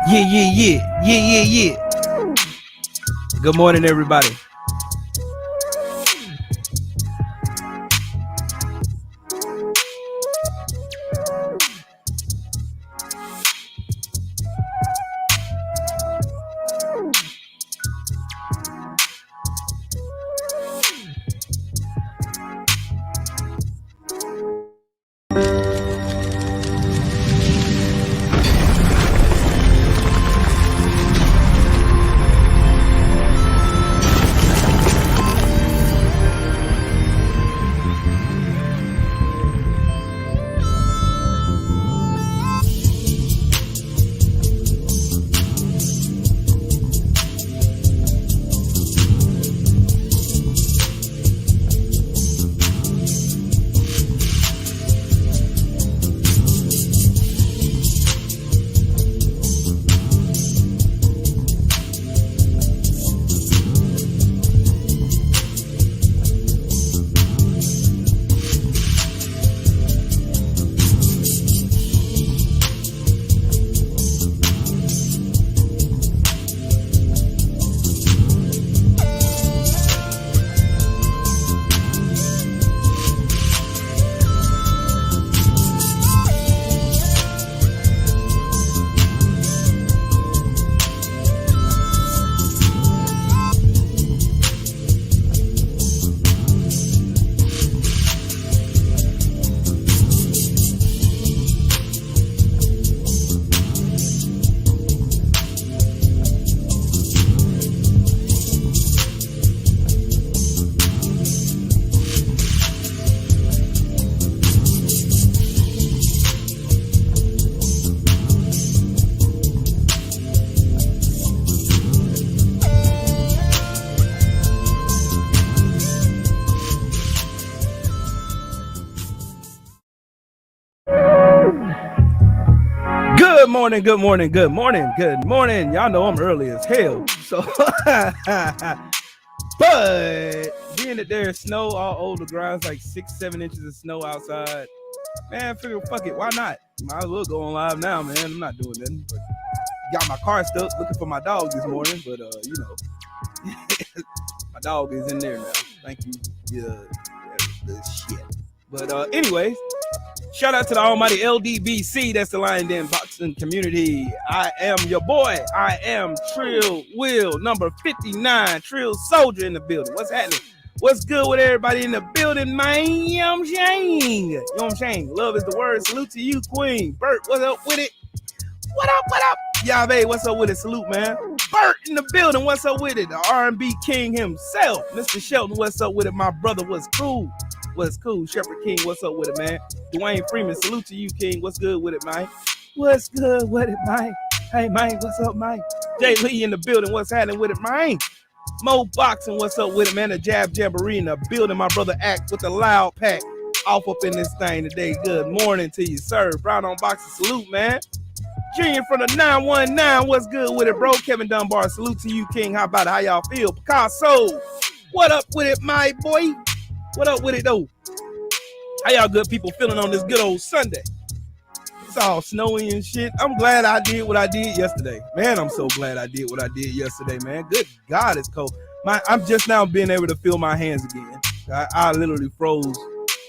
Yeah. Good morning, everybody. Good morning. Y'all know I'm early as hell. So, but being that there's snow all over the ground, it's like 6-7 inches of snow outside. Man, figure, fuck it, why not? Might as well go on live now, man. I'm not doing nothing. But got my car stuck looking for my dog this morning, but you know, my dog is in there now. Thank you. Yeah, the shit. But anyways. Shout out to the almighty LDBC, that's the Lion Den Boxing Community. I am your boy. I am Trill Will, number 59, Trill Soldier in the building. What's happening? What's good with everybody in the building, man? You know what I'm saying? You know what I'm saying? Love is the word. Salute to you, Queen. Bert, what's up with it? What up? Yave, what's up with it? Salute, man. Bert in the building, what's up with it? The R&B king himself, Mr. Shelton, what's up with it? My brother, what's cool? What's cool? Shepherd King, what's up with it, man? Dwayne Freeman, salute to you, King. What's good with it, man? What's good with it, man? Hey, man, what's up, man? Jay Lee in the building, what's happening with it, man? Mo Boxing, what's up with it, man? The Jab Jamboree in the building. My brother Act with the loud pack off up in this thing today. Good morning to you, sir. Brown on Boxing, salute, man. Junior from the 919, what's good with it, bro? Kevin Dunbar, salute to you, King. How about it? How y'all feel? Picasso, what up with it, my boy? What up with it, though? How y'all good people feeling on this good old Sunday? It's all snowy and shit. I'm glad I did what I did yesterday. Man, I'm so glad I did what I did yesterday, man. Good God, it's cold. I'm just now being able to feel my hands again. I literally froze.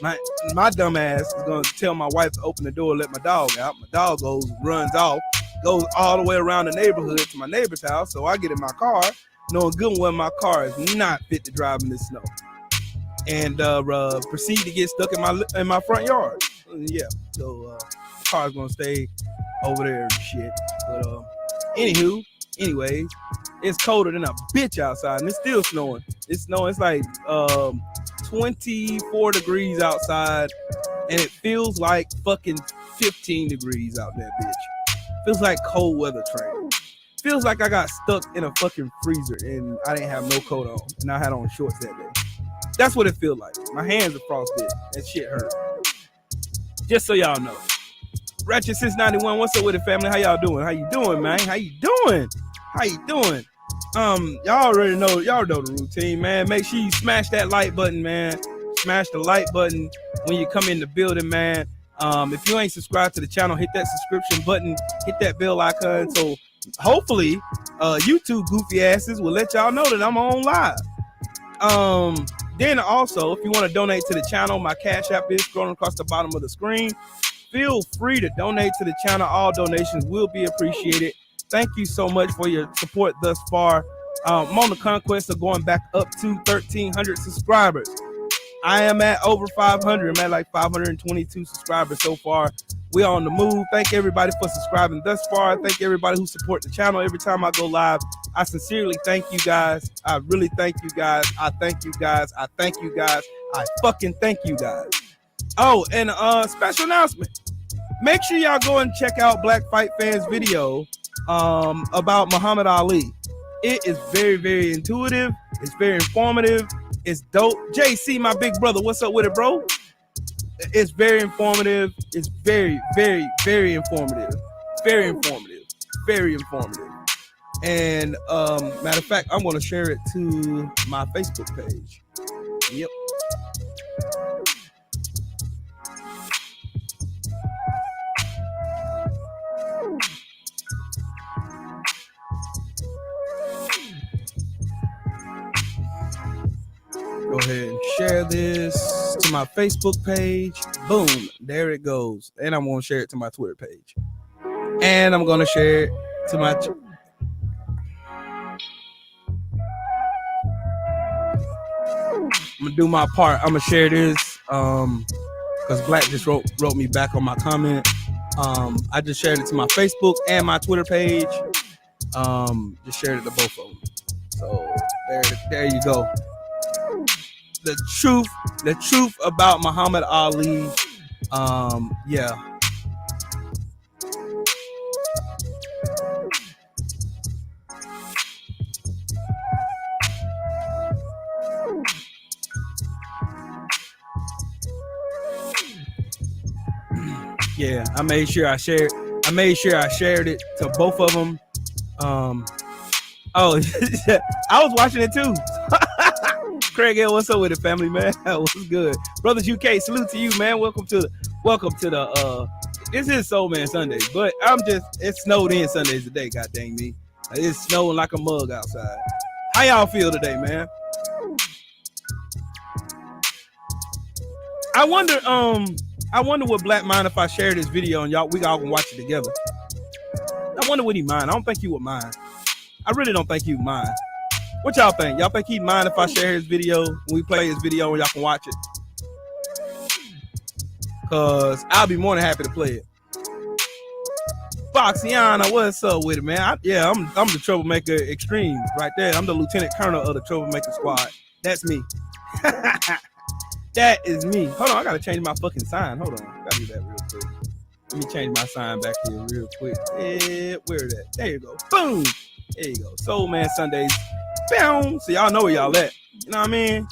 My dumb ass is going to tell my wife to open the door and let my dog out. My dog runs off, goes all the way around the neighborhood to my neighbor's house. So I get in my car, knowing good well my car is not fit to drive in this snow. And proceed to get stuck in my front yard. Yeah, so the car's gonna stay over there and shit. But anyways, it's colder than a bitch outside, and it's still snowing. It's snowing. It's like 24 degrees outside, and it feels like fucking 15 degrees out there, bitch. Feels like cold weather train. Feels like I got stuck in a fucking freezer and I didn't have no coat on, and I had on shorts that day. That's what it feels like. My hands are frostbit. That shit hurt. Just so y'all know. Ratchet since 91. What's up with it, family? How y'all doing? How you doing, man? How you doing? Y'all already know. Y'all know the routine, man. Make sure you smash that like button, man. Smash the like button when you come in the building, man. If you ain't subscribed to the channel, hit that subscription button. Hit that bell icon so hopefully, YouTube goofy asses will let y'all know that I'm on live. Then also, if you want to donate to the channel, my Cash App is scrolling across the bottom of the screen. Feel free to donate to the channel. All donations will be appreciated. Thank you so much for your support thus far. I'm on the conquest of going back up to 1,300 subscribers. I am at over 500. I'm at like 522 subscribers so far. We are on the move. Thank everybody for subscribing thus far. Thank everybody who support the channel every time I go live. I sincerely thank you guys. I really thank you guys. I thank you guys. I thank you guys. I fucking thank you guys. Oh, and special announcement. Make sure y'all go and check out Black Fight Fans video about Muhammad Ali. It is very, very intuitive. It's very informative. It's dope. JC, my big brother, what's up with it, bro? It's very informative. It's very, very, very informative. Very informative. Very informative. And matter of fact, I'm going to share it to my Facebook page. Yep. Go ahead and share this to my Facebook page. Boom. There it goes. And I'm going to share it to my Twitter page. And I'm going to share it to my... I'm going to do my part. I'm going to share this because Black just wrote me back on my comment. I just shared it to my Facebook and my Twitter page. Just shared it to both of them. So there you go. The truth about Muhammad Ali. Yeah. Yeah, I made sure I shared it to both of them. Oh, I was watching it too. Craig L, what's up with it, family, man? What's good? Brothers UK, salute to you, man. Welcome to the this is Soul Man Sunday, but it's snowed in Sundays today, god dang me. It's snowing like a mug outside. How y'all feel today, man? I wonder what Black mind if I share this video and we all can watch it together. I wonder what he mind. I don't think he would mind. I really don't think he would mind. What y'all think? Y'all think he'd mind if I share his video when we play his video and y'all can watch it? Cause I'll be more than happy to play it. Foxiana, what's up with it, man? I'm the troublemaker extreme right there. I'm the lieutenant colonel of the troublemaker squad. That's me. That is me. Hold on, I gotta change my fucking sign. Hold on, gotta do that real quick. Let me change my sign back here real quick. Yeah, where is that? There you go. Boom. There you go. Soul Man Sundayze. Boom. So y'all know where y'all at. You know what I mean?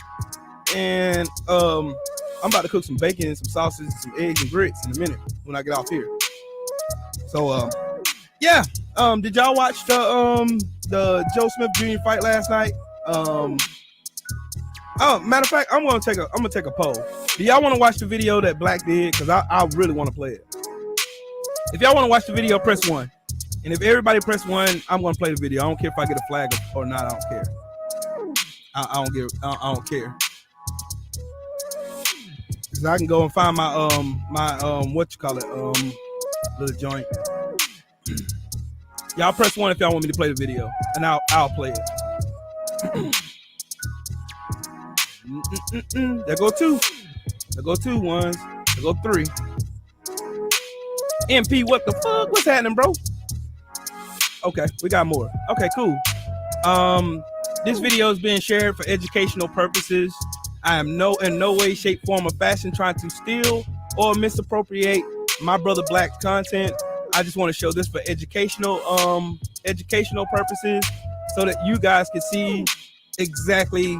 And I'm about to cook some bacon, some sausage, some eggs and grits in a minute when I get off here. So yeah. Did y'all watch the Joe Smith Jr. fight last night? Oh, matter of fact, I'm gonna take a poll. Do y'all want to watch the video that Black did? Because I really want to play it. If y'all want to watch the video, press 1. And if everybody press 1, I'm gonna play the video. I don't care if I get a flag or not. I don't care. I don't care. Cause I can go and find my little joint. Y'all press 1 if y'all want me to play the video, and I'll play it. There go 2. There go 2 ones. There go 3. MP, what the fuck? What's happening, bro? Okay, we got more. Okay, cool. This video is being shared for educational purposes. I am in no way, shape, form, or fashion trying to steal or misappropriate my brother Black's content. I just want to show this for educational purposes so that you guys can see exactly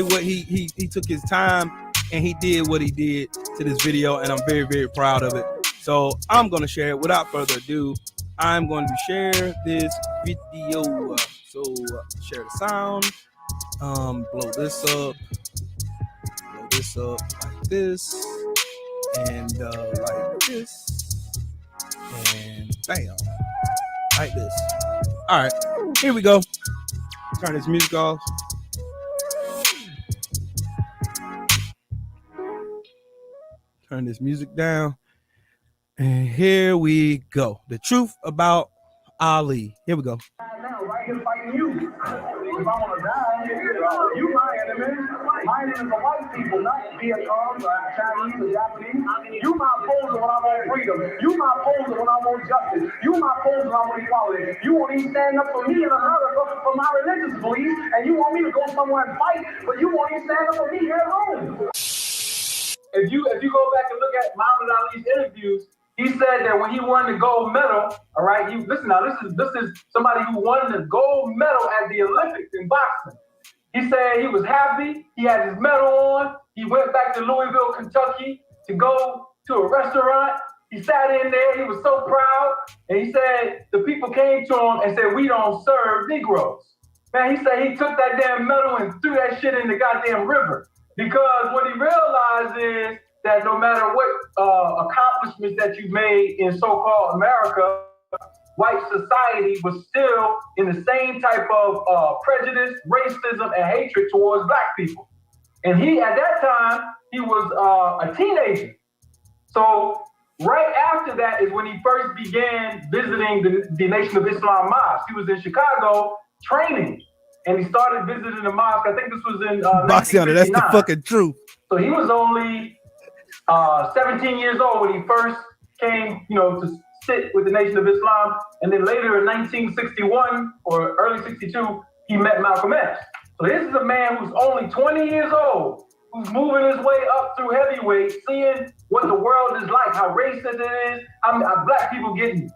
what he took his time and he did what he did to this video, and I'm very, very proud of it. So I'm going to share it. Without further ado, I'm going to share this video. So share the sound, blow this up like this, and like this, and Bam. Like this. All right, here we go. Turn this music off. Turn this music down. And here we go. The truth about Ali. Here we go. Now, right here fighting you. If I want to die, you my enemy. My enemy is the white people, not Vietnam, Chinese, or Japanese. You my opposer when I want freedom. You my opposer when I want justice. You my opposer when I want equality. You won't even stand up for me in America for my religious beliefs, and you want me to go somewhere and fight, but you won't even stand up for me here at home. If you go back and look at Muhammad Ali's interviews, he said that when he won the gold medal, all right, listen now, this is somebody who won the gold medal at the Olympics in boxing. He said he was happy, he had his medal on, he went back to Louisville, Kentucky to go to a restaurant. He sat in there, he was so proud, and he said the people came to him and said, we don't serve Negroes. Man, he said he took that damn medal and threw that shit in the goddamn river. Because what he realized is that no matter what accomplishments that you made in so-called America, white society was still in the same type of prejudice, racism, and hatred towards black people. And he, at that time, he was a teenager. So right after that is when he first began visiting the Nation of Islam mosque. He was in Chicago training, and he started visiting the mosque. I think this was in Boxiana, that's the fucking truth. So he was only 17 years old when he first came, to sit with the Nation of Islam. And then later in 1961 or early 62, he met Malcolm X. So this is a man who's only 20 years old, who's moving his way up through heavyweight, seeing what the world is like, how racist it is, how black people getting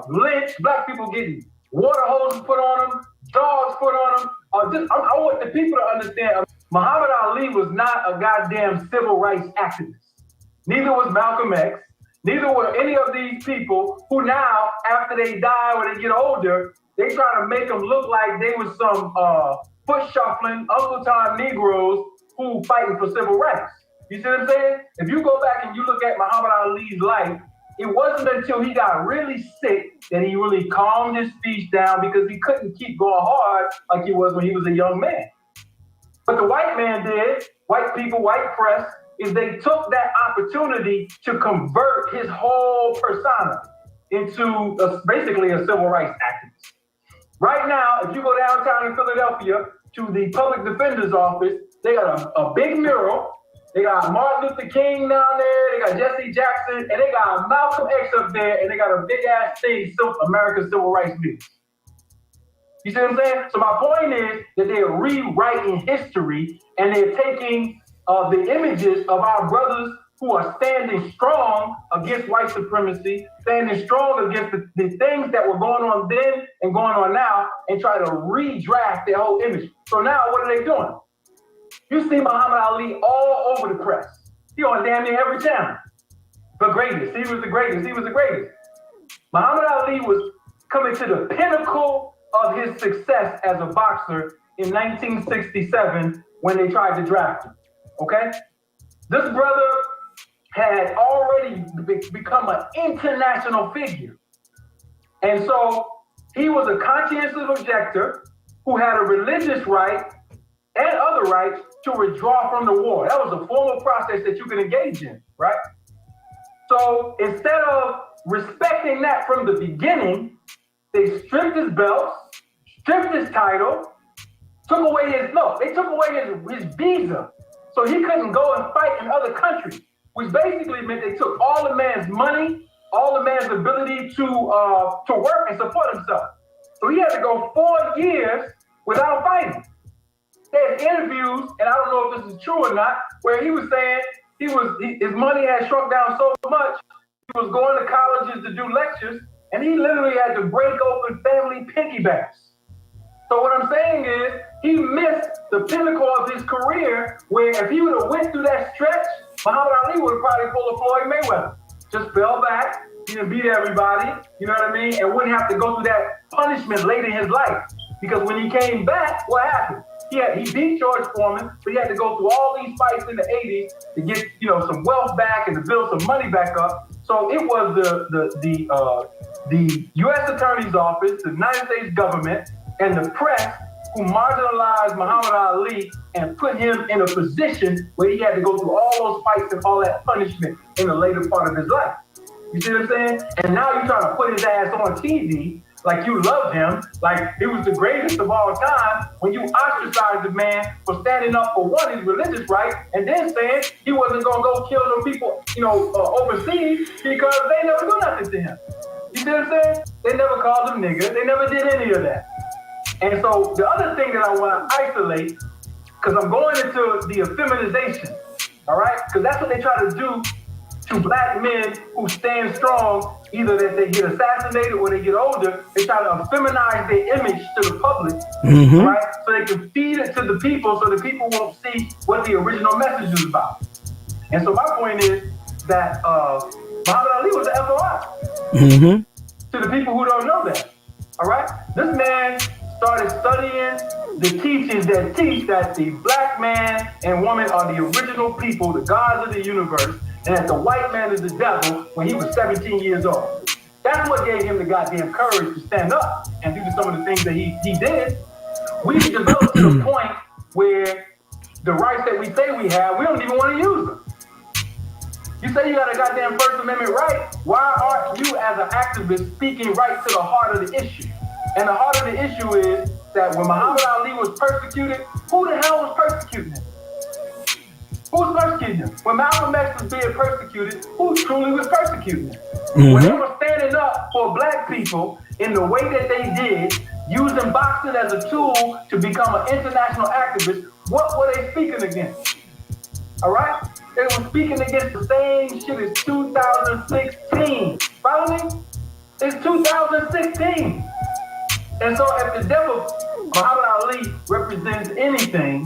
lynched, black people getting water hoses put on them, dogs put on them. I want the people to understand, Muhammad Ali was not a goddamn civil rights activist. Neither was Malcolm X. Neither were any of these people who now, after they die or they get older, they try to make them look like they was some foot shuffling, Uncle Tom Negroes who fighting for civil rights. You see what I'm saying? If you go back and you look at Muhammad Ali's life, it wasn't until he got really sick that he really calmed his speech down, because he couldn't keep going hard like he was when he was a young man. But the white man did, white people, white press, is they took that opportunity to convert his whole persona into basically a civil rights activist. Right now, if you go downtown in Philadelphia to the public defender's office, they got a big mural. They got Martin Luther King down there, they got Jesse Jackson, and they got Malcolm X up there, and they got a big ass thing, America's Civil Rights Movement. You see what I'm saying? So my point is that they're rewriting history, and they're taking the images of our brothers who are standing strong against white supremacy, standing strong against the things that were going on then and going on now, and try to redraft their whole image. So now what are they doing? You see Muhammad Ali all over the press. He on damn near every channel. The greatest. He was the greatest. He was the greatest. Muhammad Ali was coming to the pinnacle of his success as a boxer in 1967 when they tried to draft him. Okay? This brother had already become an international figure. And so he was a conscientious objector who had a religious right and other rights to withdraw from the war. That was a formal process that you could engage in, right? So instead of respecting that from the beginning, they stripped his belts, stripped his title, took away they took away his visa. So he couldn't go and fight in other countries, which basically meant they took all the man's money, all the man's ability to work and support himself. So he had to go 4 years without fighting. There's interviews, and I don't know if this is true or not, where he was saying his money had shrunk down so much, he was going to colleges to do lectures, and he literally had to break open family piggy banks. So what I'm saying is, he missed the pinnacle of his career, where if he would have went through that stretch, Muhammad Ali would have probably pulled a Floyd Mayweather. Just fell back, he didn't beat everybody, you know what I mean? And wouldn't have to go through that punishment late in his life. Because when he came back, what happened? He beat George Foreman, but he had to go through all these fights in the 80s to get some wealth back and to build some money back up. So it was the U.S. Attorney's Office, the United States government, and the press who marginalized Muhammad Ali and put him in a position where he had to go through all those fights and all that punishment in the later part of his life. You see what I'm saying? And now you're trying to put his ass on TV like you love him, like he was the greatest of all time, when you ostracized the man for standing up for one, his religious right, and then saying he wasn't gonna go kill them people, overseas because they never do nothing to him. You see what I'm saying? They never called him nigga. They never did any of that. And so the other thing that I want to isolate, because I'm going into the effeminization, all right? Because that's what they try to do to black men who stand strong, either that they get assassinated or they get older. They try to feminize their image to the public, right? So they can feed it to the people so the people won't see what the original message is about. And so my point is that Muhammad Ali was an FOI. To the people who don't know that, all right? This man started studying the teachings that teach that the black man and woman are the original people, the gods of the universe, and that the white man is the devil when he was 17 years old. That's what gave him the goddamn courage to stand up and do some of the things that he did. We've developed to the point where the rights that we say we have, we don't even want to use them. You say you got a goddamn First Amendment right, why aren't you as an activist speaking right to the heart of the issue? And the heart of the issue is that when Muhammad Ali was persecuted, who the hell was persecuting him? Who was persecuting him? When Malcolm X was being persecuted, who truly was persecuting him? When they were standing up for black people in the way that they did, using boxing as a tool to become an international activist, what were they speaking against? All right? They were speaking against the same shit as 2016. Follow me? It's 2016. And so if the devil, Muhammad Ali, represents anything,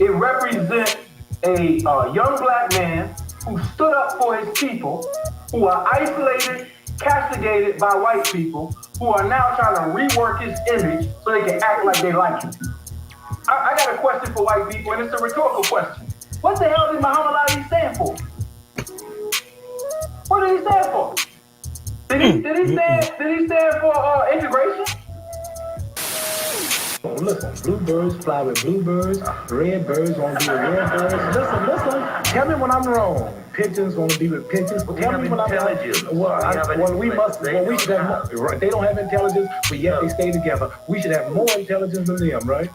it represents a young black man who stood up for his people, who are isolated, castigated by white people, who are now trying to rework his image so they can act like they like him. I got a question for white people, and it's a rhetorical question. What the hell did Muhammad Ali stand for? What did he stand for? Did he stand for integration? Listen, bluebirds fly with bluebirds, red birds want to be with red birds. Listen, tell me when I'm wrong. Pigeons want to be with pigeons. Tell me when I'm wrong. We should have more. They don't have intelligence, but yet they stay together. We should have more intelligence than them, right?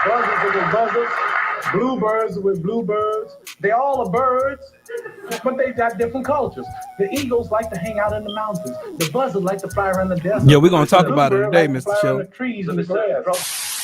Buzzards with buzzards, bluebirds with bluebirds. They all are birds, but they got different cultures. The eagles like to hang out in the mountains. The buzzards like to fly around the desert. Yeah, we're gonna talk about it today, Mr. Show. The trees and the grass.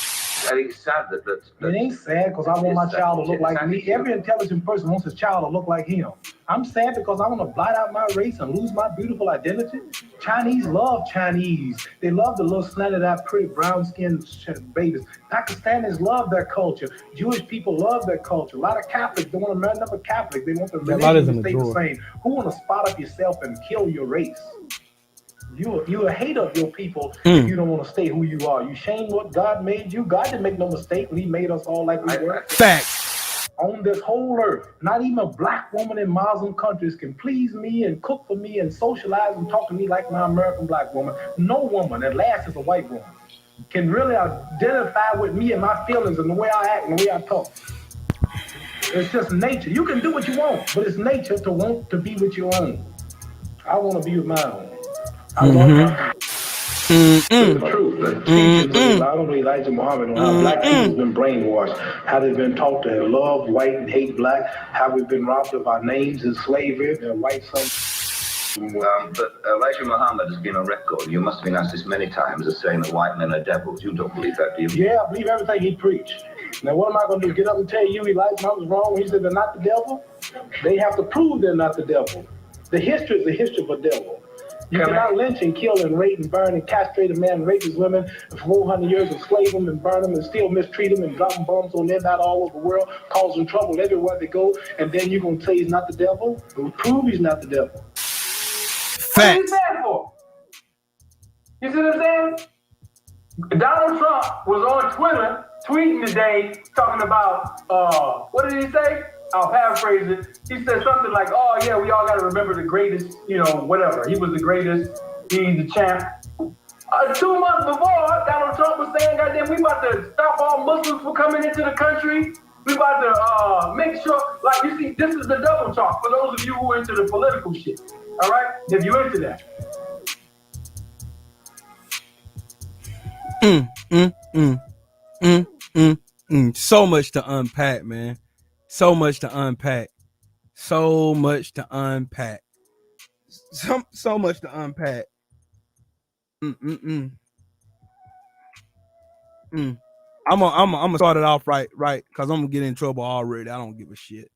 It's sad that it ain't sad because I want my child to look like me. Every intelligent person wants his child to look like him. I'm sad because I want to blot out my race and lose my beautiful identity. Chinese love Chinese. They love the little slanted-eyed, pretty, brown-skinned babies. Pakistanis love their culture. Jewish people love their culture. A lot of Catholics don't want to marry another Catholic. They want the religion to stay the same. Who want to spot up yourself and kill your race? You're a hater of your people if you don't want to stay who you are. You shame what God made you. God didn't make no mistake when he made us all like we were. Facts. On this whole earth, not even a black woman in Muslim countries can please me and cook for me and socialize and talk to me like my American black woman. No woman, at last is a white woman, can really identify with me and my feelings and the way I act and the way I talk. It's just nature. You can do what you want, but it's nature to want to be with your own. I want to be with my own. I love my the truth. I don't believe Elijah Muhammad on how black people have been brainwashed, how they've been taught to love white and hate black, how we've been robbed of our names in slavery, their white sons. But Elijah Muhammad has been on record. You must have been asked this many times as saying that white men are devils. You don't believe that, do you? Yeah, I believe everything he preached. Now, what am I going to do? Get up and tell you Elijah Muhammad was wrong when he said they're not the devil? They have to prove they're not the devil. The history is the history of a devil. You cannot lynch and kill and rape and burn and castrate a man and rape his women for 400 years, enslave them and burn them and still mistreat them and drop bombs on them out all over the world, causing trouble everywhere they go, and then you're going to say he's not the devil? We'll prove he's not the devil. Facts. What are you saying for? You see what I'm saying? Donald Trump was on Twitter tweeting today talking about, what did he say? I'll paraphrase it. He said something like, "Oh yeah, we all got to remember the greatest, you know, whatever. He was the greatest. He's the champ." 2 months before, Donald Trump was saying, "Goddamn, we about to stop all Muslims from coming into the country. We about to make sure, like, you see, this is the double talk for those of you who are into the political shit. All right, if you're into that." So much to unpack, man. So much to unpack. So much to unpack. So much to unpack. I'm gonna start it off right, because I'm gonna get in trouble already. I don't give a shit.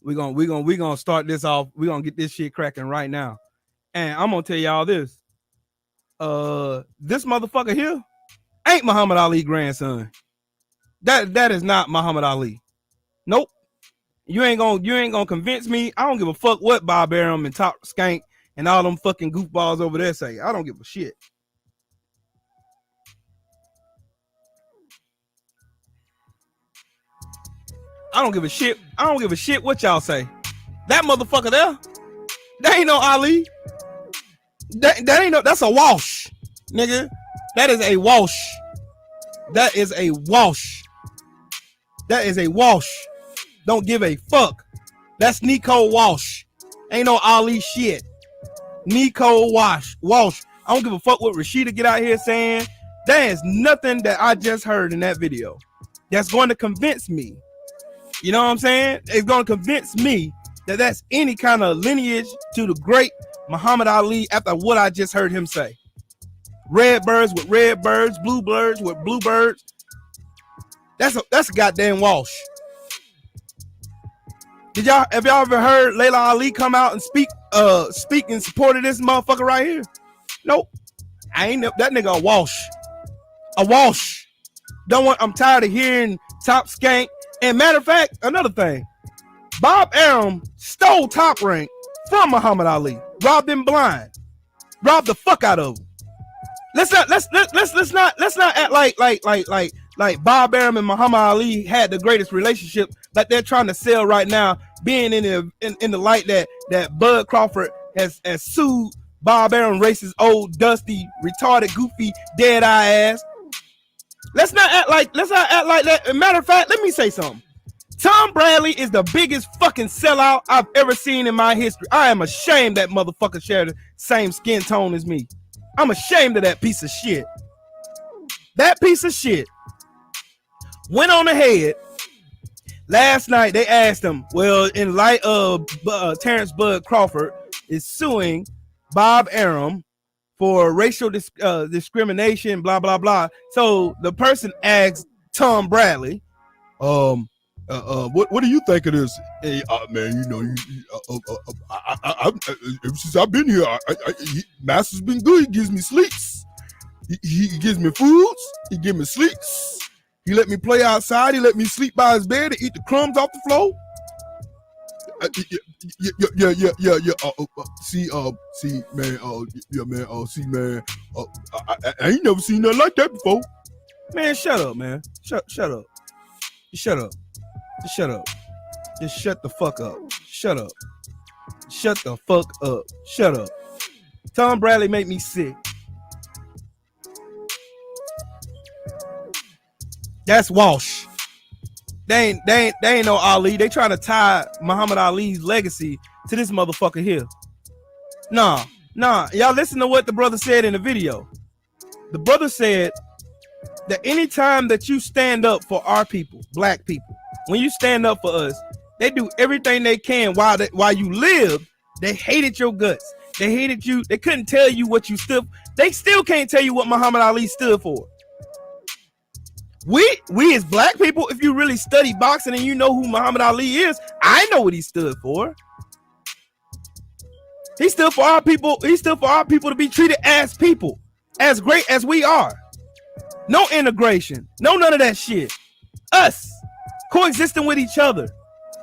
We're gonna start this off. We're gonna get this shit cracking right now. And I'm gonna tell y'all this. This motherfucker here ain't Muhammad Ali's grandson. That is not Muhammad Ali. Nope. You ain't gonna convince me. I don't give a fuck what Bob Arum and Top Skank and all them fucking goofballs over there say. I don't give a shit. I don't give a shit. I don't give a shit what y'all say. That motherfucker there, that ain't no Ali. That ain't no. That's a wash, nigga. That is a wash. That is a wash. That is a wash. Don't give a fuck. That's Nico Walsh. Ain't no Ali shit. Nico Walsh. I don't give a fuck what Rashida get out here saying. There is nothing that I just heard in that video that's going to convince me. You know what I'm saying? It's going to convince me that that's any kind of lineage to the great Muhammad Ali after what I just heard him say. Red birds with red birds, blue birds with blue birds. That's a goddamn wash. Have y'all ever heard Layla Ali come out and speak in support of this motherfucker right here? Nope. I ain't that nigga a wash. A wash. I'm tired of hearing Top Skank. And matter of fact, another thing, Bob Arum stole Top Rank from Muhammad Ali. Robbed him blind. Robbed the fuck out of him. Let's not act like Bob Arum and Muhammad Ali had the greatest relationship like they're trying to sell right now, being in the light that Bud Crawford has sued Bob Arum, racist, old, dusty, retarded, goofy, dead-eye ass. Let's not act like that. Matter of fact, let me say something. Tom Bradley is the biggest fucking sellout I've ever seen in my history. I am ashamed that motherfucker shared the same skin tone as me. I'm ashamed of that piece of shit. That piece of shit went on ahead. Last night, they asked him, well, in light of Terrence Bud Crawford is suing Bob Arum for racial discrimination, blah, blah, blah. So the person asked Tom Bradley, what do you think of this? Hey, man, you know, ever since I've been here, Master's been good. He gives me sleeps. He gives me foods. He gives me sleeps. He let me play outside. He let me sleep by his bed and eat the crumbs off the floor. See, man. I ain't never seen nothing like that before. Man, shut up, man. Shut up. Shut up. Just shut up. Just shut the fuck up. Shut up. Shut the fuck up. Shut up. Tom Bradley made me sick. That's Walsh. They ain't no Ali. They trying to tie Muhammad Ali's legacy to this motherfucker here. Nah. Y'all listen to what the brother said in the video. The brother said that anytime that you stand up for our people, black people, when you stand up for us, they do everything they can while you live. They hated your guts. They hated you. They couldn't tell you what you stood. They still can't tell you what Muhammad Ali stood for. We as black people, if you really study boxing and you know who Muhammad Ali is, I know what he stood for. He stood for our people. He stood for our people to be treated as people, as great as we are. No integration, no none of that shit. Us coexisting with each other.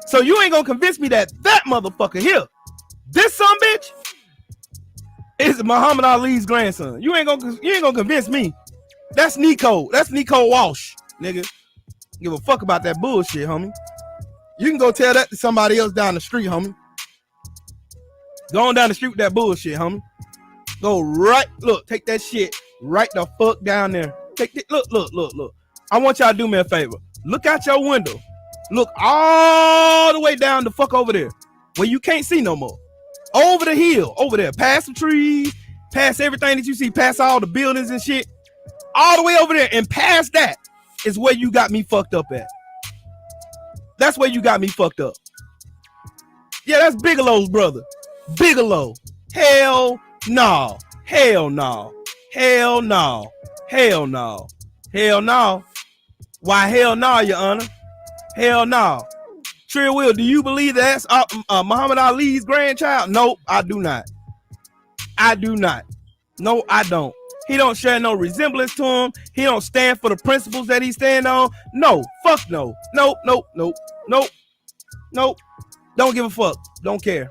So you ain't gonna convince me that motherfucker here, this son bitch, is Muhammad Ali's grandson. You ain't gonna convince me. That's Nico. That's Nico Walsh, nigga. Give a fuck about that bullshit, homie. You can go tell that to somebody else down the street, homie. Go on down the street with that bullshit, homie. Go right, look, take that shit right the fuck down there. Look. I want y'all to do me a favor. Look out your window. Look all the way down the fuck over there where you can't see no more. Over the hill, over there, past the trees, past everything that you see, past all the buildings and shit. All the way over there and past that is where you got me fucked up at. That's where you got me fucked up. Yeah, that's Bigelow's brother. Bigelow. Hell no. Hell no. Hell no. Hell no. Hell no. Why hell no, Your Honor? Hell no. Trill Will, do you believe that's Muhammad Ali's grandchild? No, I do not. I do not. No, I don't. He don't share no resemblance to him. He don't stand for the principles that he stand on. No, fuck no. Nope. Don't give a fuck. Don't care.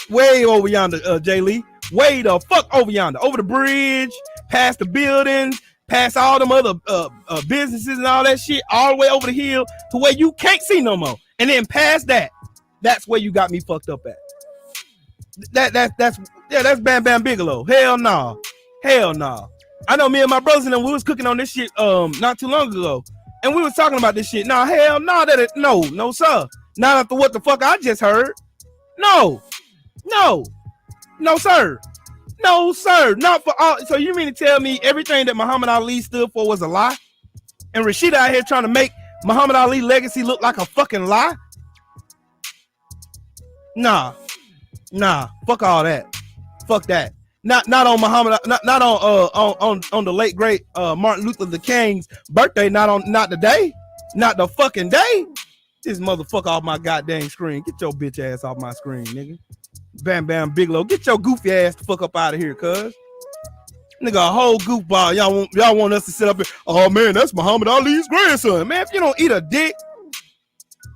Way over yonder, Jay Lee. Way the fuck over yonder. Over the bridge, past the buildings, past all them other businesses and all that shit, all the way over the hill to where you can't see no more. And then past that, that's where you got me fucked up at. That's Bam Bam Bigelow. Hell no. Hell no. I know me and my brothers and them, we was cooking on this shit not too long ago. And we was talking about this shit. No, hell no, no, sir. Not after what the fuck I just heard. No, sir. No, sir. Not for all. So you mean to tell me everything that Muhammad Ali stood for was a lie? And Rashida out here trying to make Muhammad Ali legacy look like a fucking lie? Nah. Fuck all that. Fuck that. Not on Muhammad. Not on the late great Martin Luther King's birthday. Not the day. Not the fucking day. This motherfucker off my goddamn screen. Get your bitch ass off my screen, nigga. Bam Bam Bigelow. Get your goofy ass the fuck up out of here, cuz. Nigga, a whole goofball. Y'all want us to sit up here. Oh man, that's Muhammad Ali's grandson. Man, if you don't eat a dick,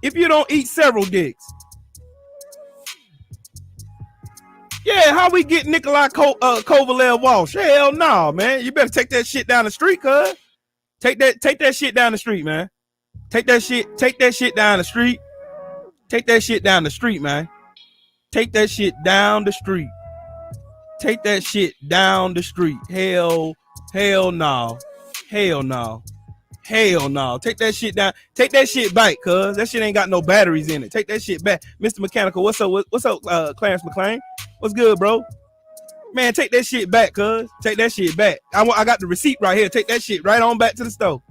if you don't eat several dicks. Yeah, how we get Nikolai Kovalev Walsh? Hell no, man. You better take that shit down the street, cuz. Take that shit down the street, man. Take that shit down the street. Take that shit down the street, man. Take that shit down the street. Take that shit down the street. Hell no. Hell no. Hell no. Take that shit down. Take that shit back, cuz. That shit ain't got no batteries in it. Take that shit back. Mr. Mechanical, what's up, Clarence McClain? What's good, bro? Man, take that shit back, cuz. Take that shit back. I got the receipt right here. Take that shit right on back to the store.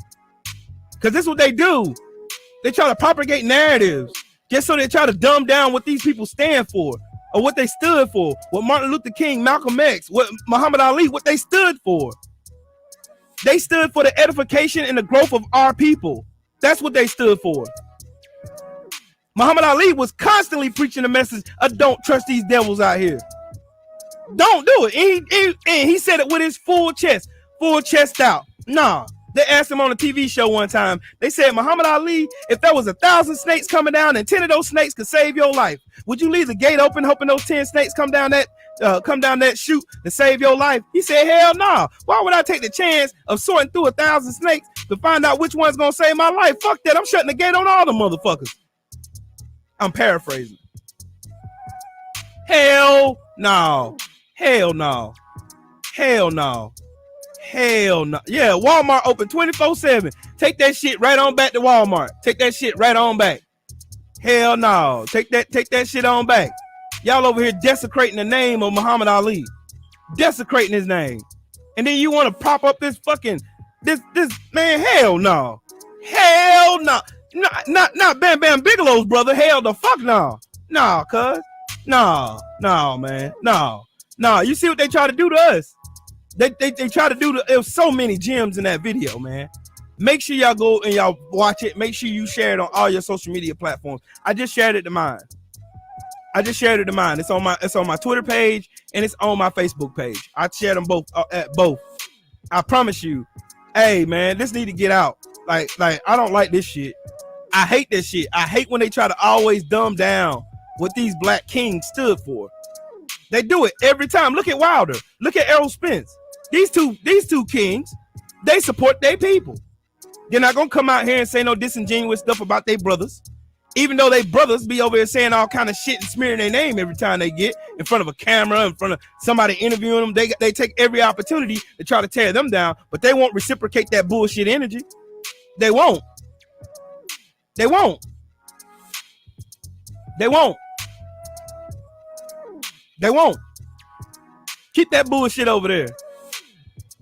Cause this is what they do. They try to propagate narratives just so they try to dumb down what these people stand for or what they stood for. What Martin Luther King, Malcolm X, what Muhammad Ali, what they stood for. They stood for the edification and the growth of our people. That's what they stood for. Muhammad Ali was constantly preaching the message of don't trust these devils out here. Don't do it. And he said it with his full chest out. Nah. They asked him on a TV show one time. They said, Muhammad Ali, if there was 1,000 snakes coming down and 10 of those snakes could save your life, would you leave the gate open hoping those 10 snakes come down that chute and save your life? He said, hell no. Nah. Why would I take the chance of sorting through 1,000 snakes to find out which one's gonna save my life? Fuck that. I'm shutting the gate on all the motherfuckers. I'm paraphrasing. Hell no. Hell no. Hell no. Hell no. Yeah, Walmart open 24/7. Take that shit right on back to Walmart. Take that shit right on back. Hell no. Take that shit on back. Y'all over here desecrating the name of Muhammad Ali. Desecrating his name. And then you want to prop up this fucking this man, hell no. Hell no. Not Bam Bam Bigelow's brother. Hell the fuck no. No, cuz. No, man. No. You see what they try to do to us? They try to do there was so many gems in that video, man. Make sure y'all go and y'all watch it. Make sure you share it on all your social media platforms. I just shared it to mine. It's on my Twitter page and it's on my Facebook page. I shared them both at both. I promise you. Hey man, this need to get out. Like I don't like this shit. I hate this shit. I hate when they try to always dumb down what these black kings stood for. They do it every time. Look at Wilder. Look at Errol Spence. These two kings, they support their people. They're not gonna come out here and say no disingenuous stuff about their brothers. Even though they brothers be over here saying all kind of shit and smearing their name every time they get in front of a camera, in front of somebody interviewing them, they take every opportunity to try to tear them down, but they won't reciprocate that bullshit energy. They won't. They won't. They won't. They won't. Keep that bullshit over there.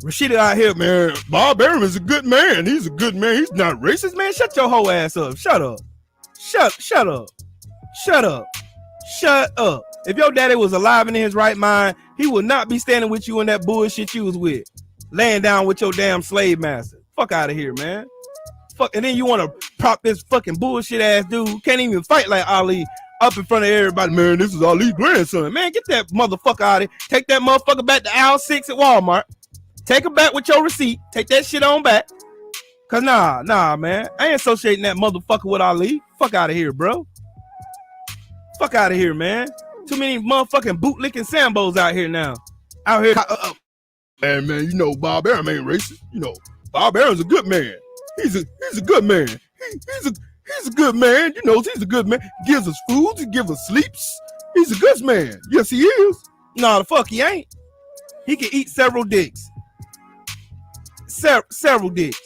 Rashida out here, man. Bob Arum is a good man. He's a good man. He's not racist, man. Shut your whole ass up. Shut up. Shut up. Shut up. Shut up. If your daddy was alive and in his right mind, he would not be standing with you in that bullshit you was with. Laying down with your damn slave master. Fuck out of here, man. Fuck. And then you want to prop this fucking bullshit ass dude who can't even fight like Ali up in front of everybody. Man, this is Ali's grandson. Man, get that motherfucker out of here. Take that motherfucker back to aisle 6 at Walmart. Take him back with your receipt. Take that shit on back. Cause nah, man. I ain't associating that motherfucker with Ali. Fuck out of here, bro. Fuck out of here, man. Too many motherfucking bootlicking Sambos out here now. Out here. And man, you know Bob Arum ain't racist. You know, Bob Arum's a good man. He's a good man. He's a good man. You know, he's a good man. He gives us food. He gives us sleeps. He's a good man. Yes, he is. Nah, the fuck he ain't. He can eat several dicks. Several dicks.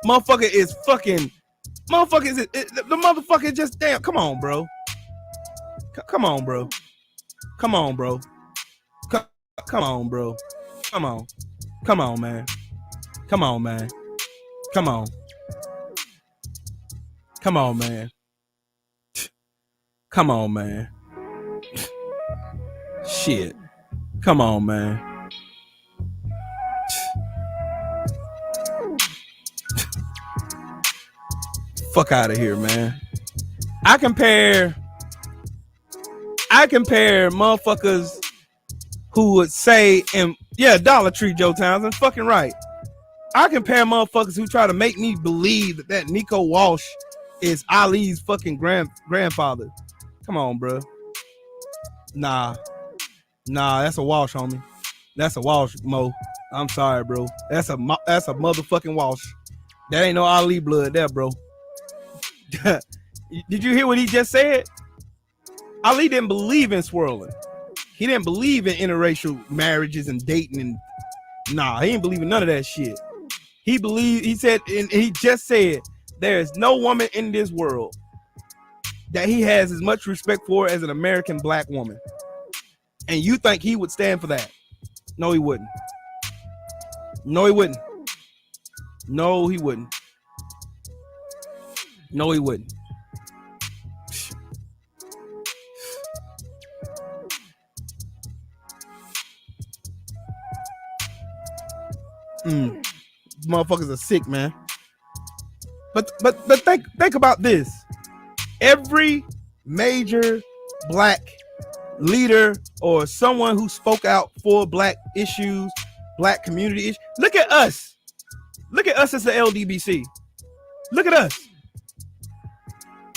Motherfucker is fucking. Motherfucker is the motherfucker just damn. Come on, bro. Come on, bro. Come on, bro. Come on, bro. Come on. Come on, man. Come on, man. Come on. Come on, man. Come on, man. Shit. Come on, man. Fuck out of here, man. I compare motherfuckers who would say, and yeah, Dollar Tree, Joe Townsend, fucking right. I compare motherfuckers who try to make me believe that Nico Walsh is Ali's fucking grandfather. Come on, bro. Nah, that's a Walsh, homie. That's a Walsh, Mo. I'm sorry, bro. That's a motherfucking Walsh. That ain't no Ali blood there, bro. Did you hear what he just said? Ali didn't believe in swirling. He didn't believe in interracial marriages and dating and nah, he didn't believe in none of that shit. He said, and he just said, there is no woman in this world that he has as much respect for as an American black woman. And you think he would stand for that? No, he wouldn't. No, he wouldn't. No, he wouldn't. No, he wouldn't. Motherfuckers are sick, man. But think about this. Every major black leader or someone who spoke out for black issues, black community issues. Look at us. Look at us as the LDBC. Look at us.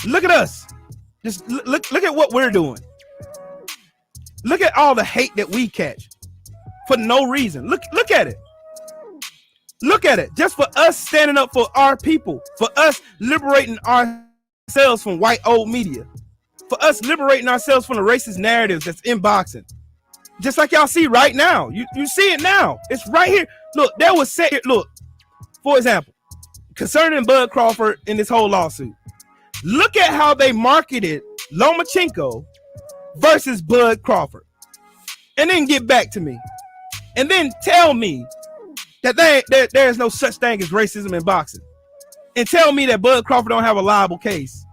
Look at us. Just look at what we're doing. Look at all the hate that we catch for no reason. Look at it. Look at it. Just for us standing up for our people, for us liberating ourselves from white old media, for us liberating ourselves from the racist narratives that's in boxing. Just like y'all see right now. You see it now. It's right here. Look, there was said, look, for example, concerning Bud Crawford in this whole lawsuit. Look at how they marketed Lomachenko versus Bud Crawford. And then get back to me. And then tell me that there is no such thing as racism in boxing. And tell me that Bud Crawford don't have a liable case.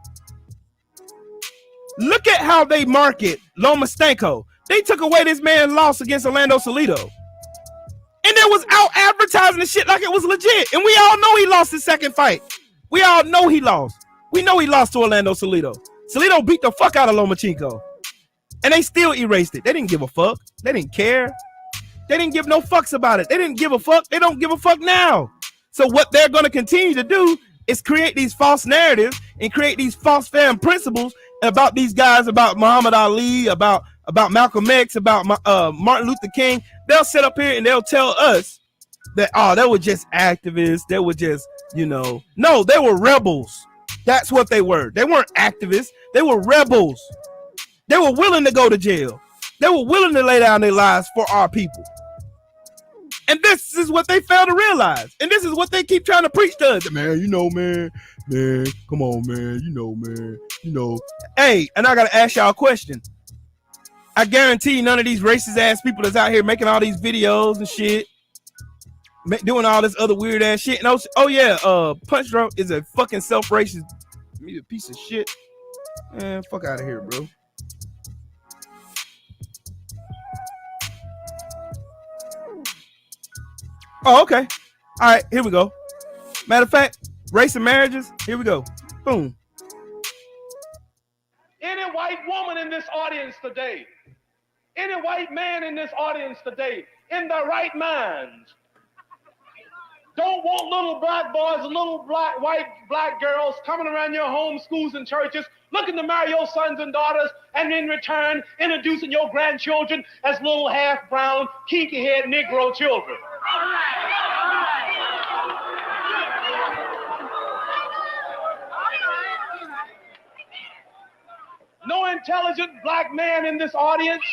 Look at how they market Lomachenko. They took away this man's loss against Orlando Salido. And they was out advertising the shit like it was legit. And we all know he lost his second fight. We all know he lost. We know he lost to Orlando Salido. Salido beat the fuck out of Lomachenko. And they still erased it. They didn't give a fuck. They didn't care. They didn't give no fucks about it. They didn't give a fuck. They don't give a fuck now. So what they're going to continue to do is create these false narratives and create these false fan principles about these guys, about Muhammad Ali, about Malcolm X, about Martin Luther King. They'll sit up here and they'll tell us that, oh, they were just activists. They were just, no, they were rebels. That's what they were. They weren't activists. They were rebels. They were willing to go to jail. They were willing to lay down their lives for our people. And this is what they fail to realize. And this is what they keep trying to preach to us. Man, you know, man, come on, man, you know. Hey, and I got to ask y'all a question. I guarantee none of these racist ass people that's out here making all these videos and shit, doing all this other weird ass shit. And oh yeah, Punch Drunk is a fucking self-racist piece of shit. Man, fuck out of here, bro. Oh, okay. All right, here we go. Matter of fact, race and marriages, here we go. Boom. Any white woman in this audience today, any white man in this audience today, in their right mind, don't want little black boys and little black girls coming around your home, schools, and churches looking to marry your sons and daughters, and in return, introducing your grandchildren as little half-brown, kinky-haired Negro children. No intelligent black man in this audience,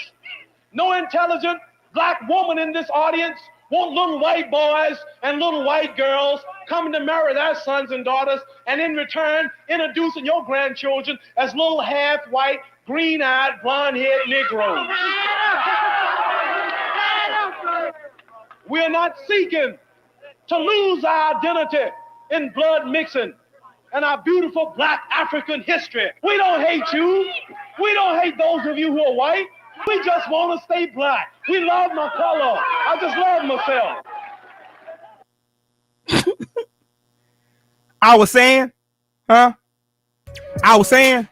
no intelligent black woman in this audience want little white boys and little white girls coming to marry their sons and daughters, and in return, introducing your grandchildren as little half-white, green-eyed, blonde-haired Negroes. We are not seeking to lose our identity in blood mixing and our beautiful black African history. We don't hate you. We don't hate those of you who are white. We just want to stay black. We love my color. I just love myself. I was saying,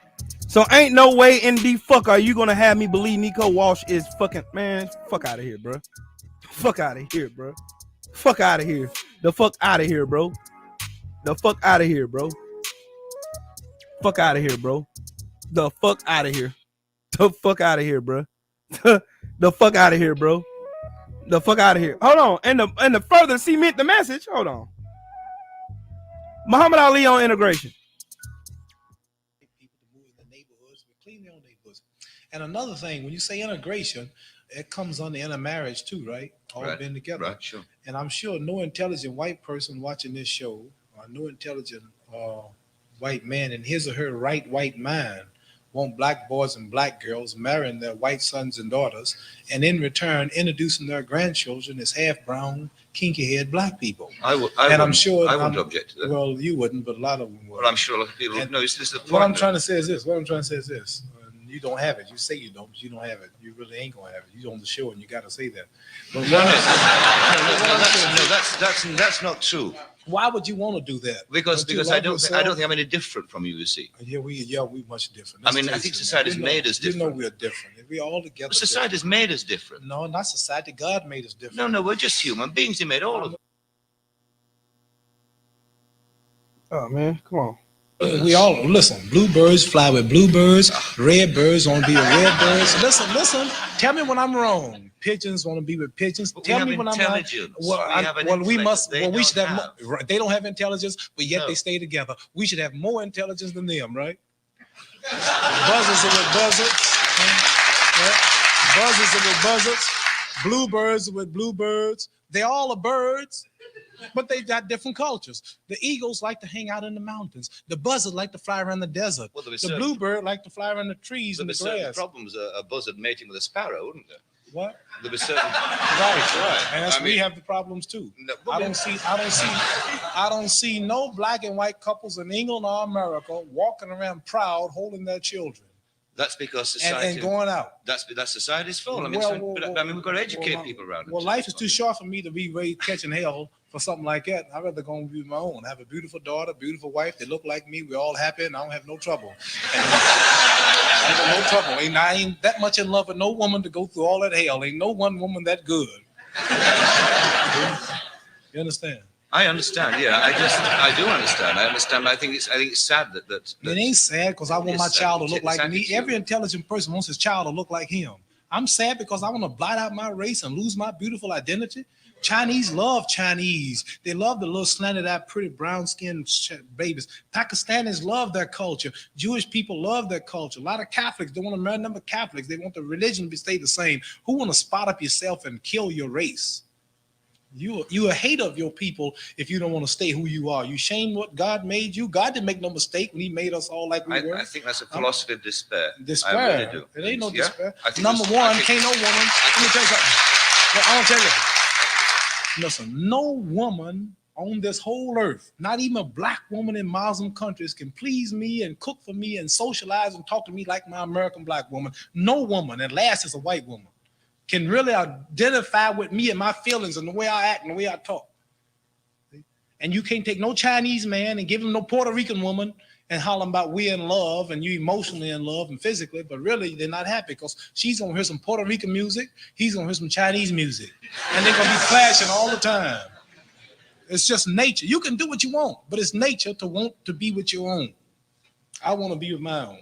so ain't no way in the fuck are you gonna have me believe Nico Walsh is fucking, man, fuck out of here, bro. Fuck out of here, bro. Fuck out of here. The fuck out of here, bro. The fuck out of here, bro. Fuck out of here, bro. The fuck out of here. The fuck out of here, bro. The fuck out of here, bro. The fuck out of here. Hold on. And the further cement the message, hold on. Muhammad Ali on integration. People to move in the neighborhoods, but clean their own neighborhoods. And another thing, when you say integration, it comes under intermarriage too, right? All right, been together. Right, sure. And I'm sure no intelligent white person watching this show, or no intelligent white man in his or her right white mind, want black boys and black girls marrying their white sons and daughters, and in return introducing their grandchildren as half-brown, kinky-haired black people. I wouldn't object to that. Well, you wouldn't, but a lot of them would. Well, I'm sure a lot of people. No, this is the point. What I'm trying to say is this. You don't have it. You say you don't, but you don't have it. You really ain't gonna have it. You on the show and you gotta say that. But that's not true. Why would you want to do that? Because I don't think I'm any different from you. You see. Yeah, we much different. I mean, I think society's made us different. You know, we're different. If we all together. But society's made us different. No, not society. God made us different. No, we're just human beings. He made all of us. Oh man, come on. We all listen. Bluebirds fly with bluebirds. Red birds want to be with red birds. Listen. Tell me when I'm wrong. Pigeons want to be with pigeons. Tell me when I'm wrong. We should have. They don't have intelligence, but yet they stay together. We should have more intelligence than them, right? Buzzards are with buzzards. Right? Buzzards are with buzzards. Bluebirds are with bluebirds. They all are birds. But they got different cultures. The eagles like to hang out in the mountains. The buzzard like to fly around the desert. Well, the bluebird like to fly around the trees and the grass. There'd be problems a buzzard mating with a sparrow, wouldn't there? What? There'd be certain. Right. And we have the problems too. No, I don't see no black and white couples in England or America walking around proud, holding their children. That's because society and going out. That's society's fault. I mean, we've got to educate people around it. Well, life is too short for me to be raised catching hell for something like that. I'd rather go and be my own. Have a beautiful daughter, beautiful wife. They look like me. We're all happy, and I don't have no trouble. I ain't that much in love with no woman to go through all that hell. Ain't no one woman that good. You understand? I understand. Yeah, I do understand. I understand. I think it's sad that it ain't sad because I want my child to look like me. Every intelligent person wants his child to look like him. I'm sad because I want to blot out my race and lose my beautiful identity. Chinese love Chinese. They love the little slanted-eyed, pretty brown-skinned babies. Pakistanis love their culture. Jewish people love their culture. A lot of Catholics don't want to marry number of Catholics. They want the religion to stay the same. Who want to spot up yourself and kill your race? You a hater of your people if you don't want to stay who you are. You shame what God made you. God didn't make no mistake when he made us all like we were. I think that's a philosophy of despair. Despair. I really do. It ain't no despair. Can't no woman. Let me tell you something. I want to tell you. Listen, no woman on this whole earth, not even a black woman in Muslim countries, can please me and cook for me and socialize and talk to me like my American black woman. No woman, at last is a white woman, can really identify with me and my feelings and the way I act and the way I talk. And you can't take no Chinese man and give him no Puerto Rican woman and holler about we're in love and you emotionally in love and physically, but really they're not happy because she's gonna hear some Puerto Rican music, he's gonna hear some Chinese music, and they're gonna be clashing all the time. It's just nature. You can do what you want, but it's nature to want to be with your own. I want to be with my own.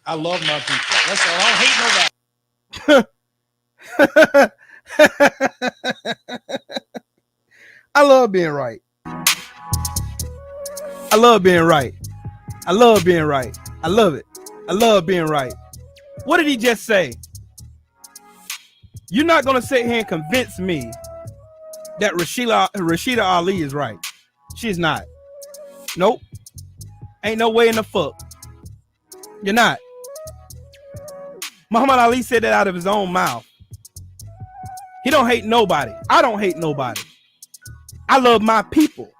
I love my people. That's all. I don't hate nobody. I love being right. I love being right. I love being right. I love it. I love being right. What did he just say? You're not going to sit here and convince me that Rashida Ali is right. She's not. Nope. Ain't no way in the fuck. You're not. Muhammad Ali said that out of his own mouth. He don't hate nobody. I don't hate nobody. I love my people.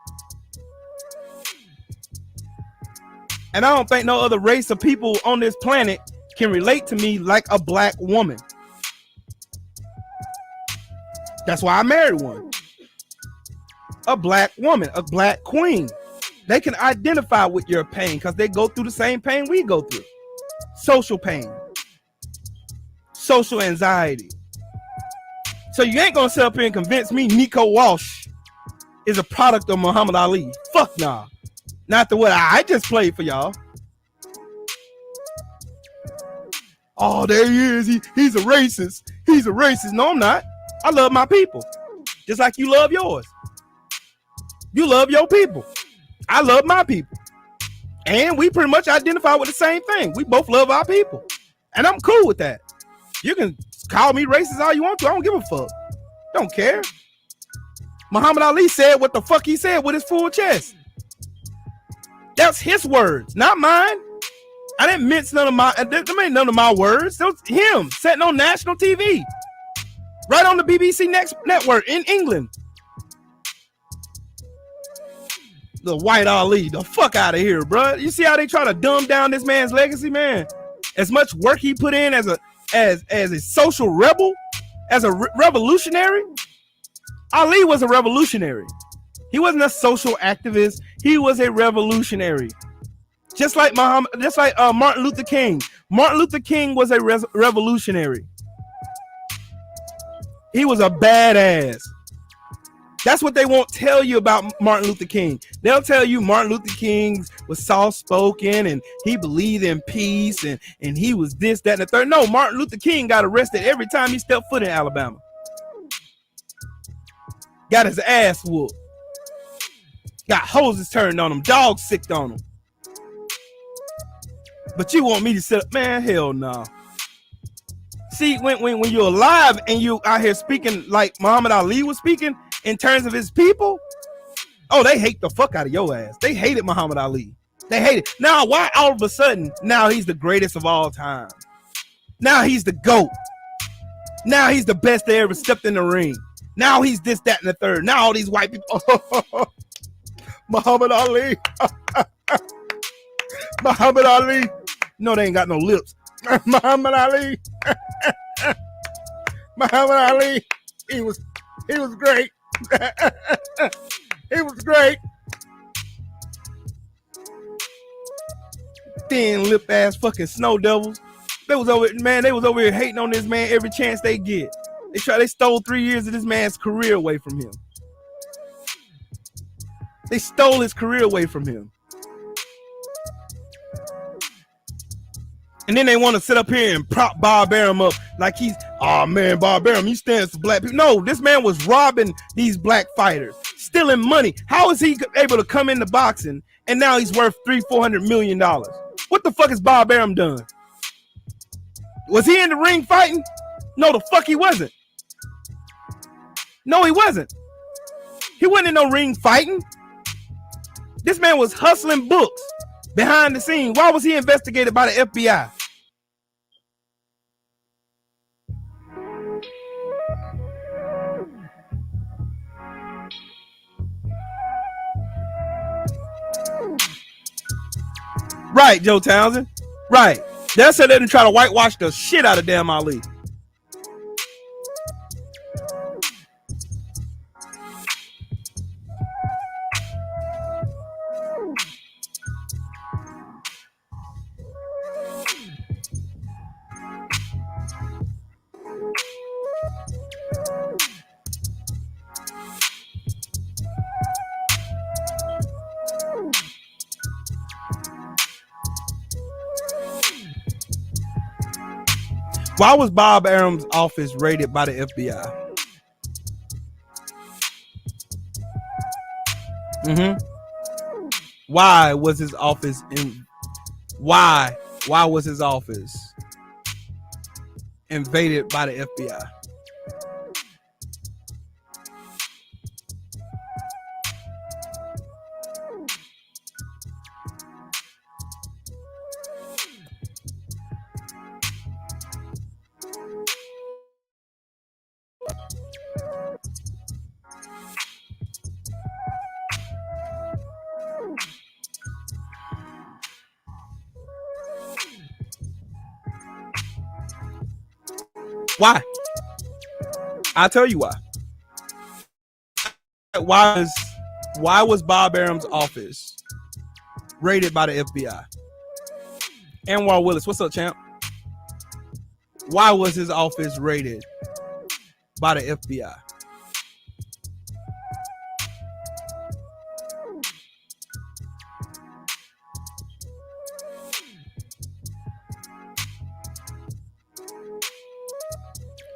And I don't think no other race of people on this planet can relate to me like a black woman. That's why I married one. A black woman, a black queen. They can identify with your pain because they go through the same pain we go through. Social pain. Social anxiety. So you ain't gonna sit up here and convince me Nico Walsh is a product of Muhammad Ali. Fuck nah. Not the what I just played for y'all. Oh, there he is. He's a racist. He's a racist. No, I'm not. I love my people. Just like you love yours. You love your people. I love my people. And we pretty much identify with the same thing. We both love our people. And I'm cool with that. You can call me racist all you want to. I don't give a fuck. Don't care. Muhammad Ali said what the fuck he said with his full chest. That's his words, not mine. I didn't mince none of my, them ain't none of my words. That was him sitting on national TV. Right on the BBC network in England. The white Ali, the fuck out of here, bro. You see how they try to dumb down this man's legacy, man? As much work he put in as a social rebel, as a revolutionary. Ali was a revolutionary. He wasn't a social activist. He was a revolutionary. Just like Martin Luther King. Martin Luther King was a revolutionary. He was a badass. That's what they won't tell you about Martin Luther King. They'll tell you Martin Luther King was soft-spoken and he believed in peace and he was this, that, and the third. No, Martin Luther King got arrested every time he stepped foot in Alabama. Got his ass whooped. Got hoses turned on him. Dogs sicked on him. But you want me to sit up? Man, hell no. See, when you're alive and you out here speaking like Muhammad Ali was speaking in terms of his people, oh, they hate the fuck out of your ass. They hated Muhammad Ali. They hate it. Now, why all of a sudden, now he's the greatest of all time? Now he's the GOAT. Now he's the best that ever stepped in the ring. Now he's this, that, and the third. Now all these white people, Muhammad Ali. Muhammad Ali. No, they ain't got no lips. Muhammad Ali. Muhammad Ali. He was great. He was great. Thin lip ass fucking snow devils. They was over here hating on this man every chance they get. They stole 3 years of this man's career away from him. They stole his career away from him. And then they want to sit up here and prop Bob Arum up like he's Oh man, Bob Arum, he stands for black people. No, this man was robbing these black fighters, stealing money. How is he able to come into boxing and now he's worth $300-400 million? What the fuck has Bob Arum done? Was he in the ring fighting? No, the fuck he wasn't. No, he wasn't. He wasn't in no ring fighting. This man was hustling books behind the scenes. Why was he investigated by the FBI? Right, Joe Townsend. Right. That's how they didn't try to whitewash the shit out of damn Ali. Why was Bob Arum's office raided by the FBI? Why was his office in? Why was his office invaded by the FBI? Why? I'll tell you why. Why was Bob Arum's office raided by the FBI? Anwar Willis, what's up, champ? Why was his office raided by the FBI?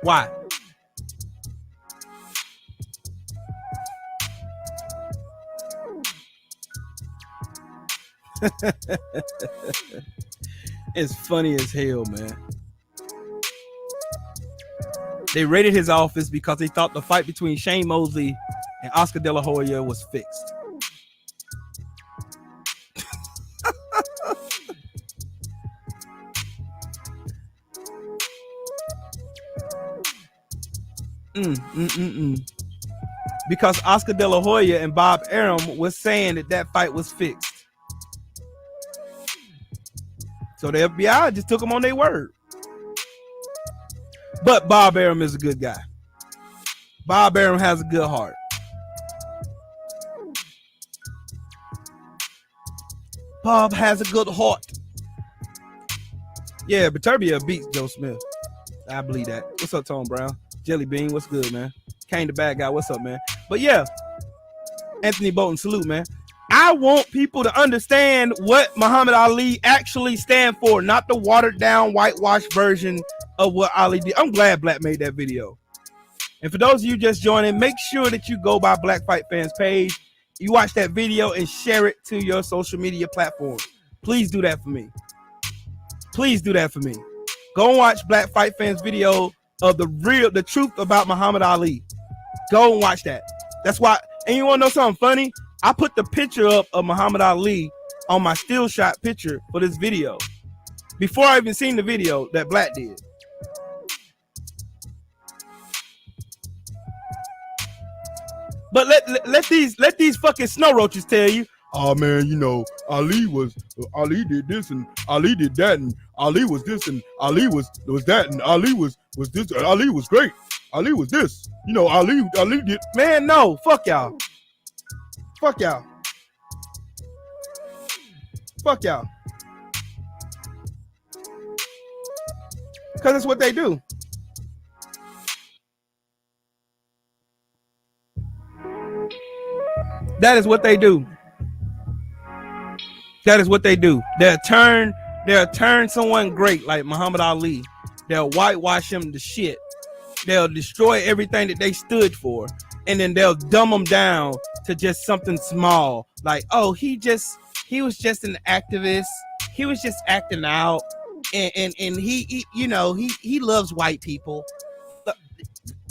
Why? It's funny as hell, man. They raided his office because they thought the fight between Shane Mosley and Oscar De La Hoya was fixed. Because Oscar De La Hoya and Bob Arum was saying that fight was fixed. So the FBI just took them on their word. But Bob Arum is a good guy. Bob Arum has a good heart. Bob has a good heart. Yeah, Beterbia beats Joe Smith. I believe that. What's up, Tone Brown? Jelly Bean, what's good, man? Kane the bad guy, what's up, man? But yeah, Anthony Bolton, salute, man. I want people to understand what Muhammad Ali actually stand for, not the watered down, whitewashed version of what Ali did. I'm glad Black made that video. And for those of you just joining, make sure that you go by Black Fight Fans page. You watch that video and share it to your social media platforms. Please do that for me. Please do that for me. Go and watch Black Fight Fans video of the truth about Muhammad Ali. Go and watch that. That's why. And you want to know something funny? I put the picture up of Muhammad Ali on my still shot picture for this video before I even seen the video that Black did. But let these fucking snow roaches tell you, oh man, you know, Ali did this and Ali did that and Ali was this and Ali was that and Ali was this and Ali was great. Ali was this. You know, Ali did. Man, no, fuck y'all. Fuck y'all. Fuck y'all. Because that's what they do. That is what they do. That is what they do. They'll turn someone great like Muhammad Ali. They'll whitewash him to shit They'll destroy everything that they stood for, and then they'll dumb them down to just something small, like, oh, he was just an activist. He was just acting out, and he you know, he loves white people.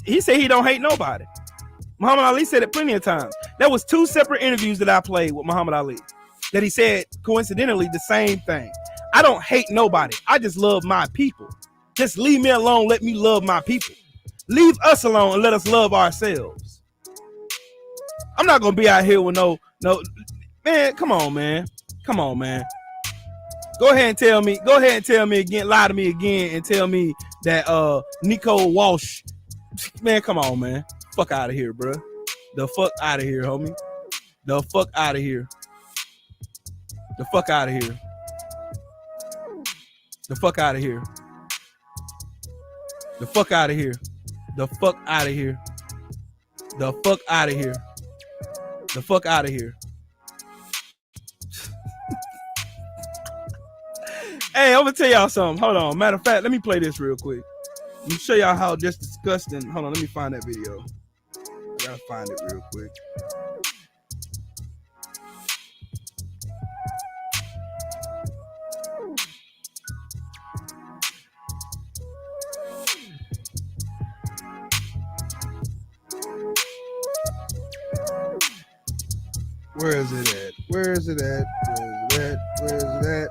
He said he don't hate nobody. Muhammad Ali said it plenty of times. There was 2 separate interviews that I played with Muhammad Ali that he said coincidentally the same thing. I don't hate nobody. I just love my people. Just leave me alone. Let me love my people. Leave us alone and let us love ourselves. I'm not gonna be out here with no man. Come on, man. Go ahead and tell me again, lie to me again and tell me that Nico Walsh, man, come on, man. Fuck out of here, bro. The fuck out of here, homie. The fuck out of here. The fuck out of here. The fuck out of here. The fuck out of here. The fuck out of here. The fuck out of here. The fuck out of here. Hey, I'm gonna tell y'all something. Hold on. Matter of fact, let me play this real quick. Let me show y'all how just disgusting. Hold on, let me find that video. I gotta find it real quick. Where is it at? Where is it at? Where is it at? Where is it at?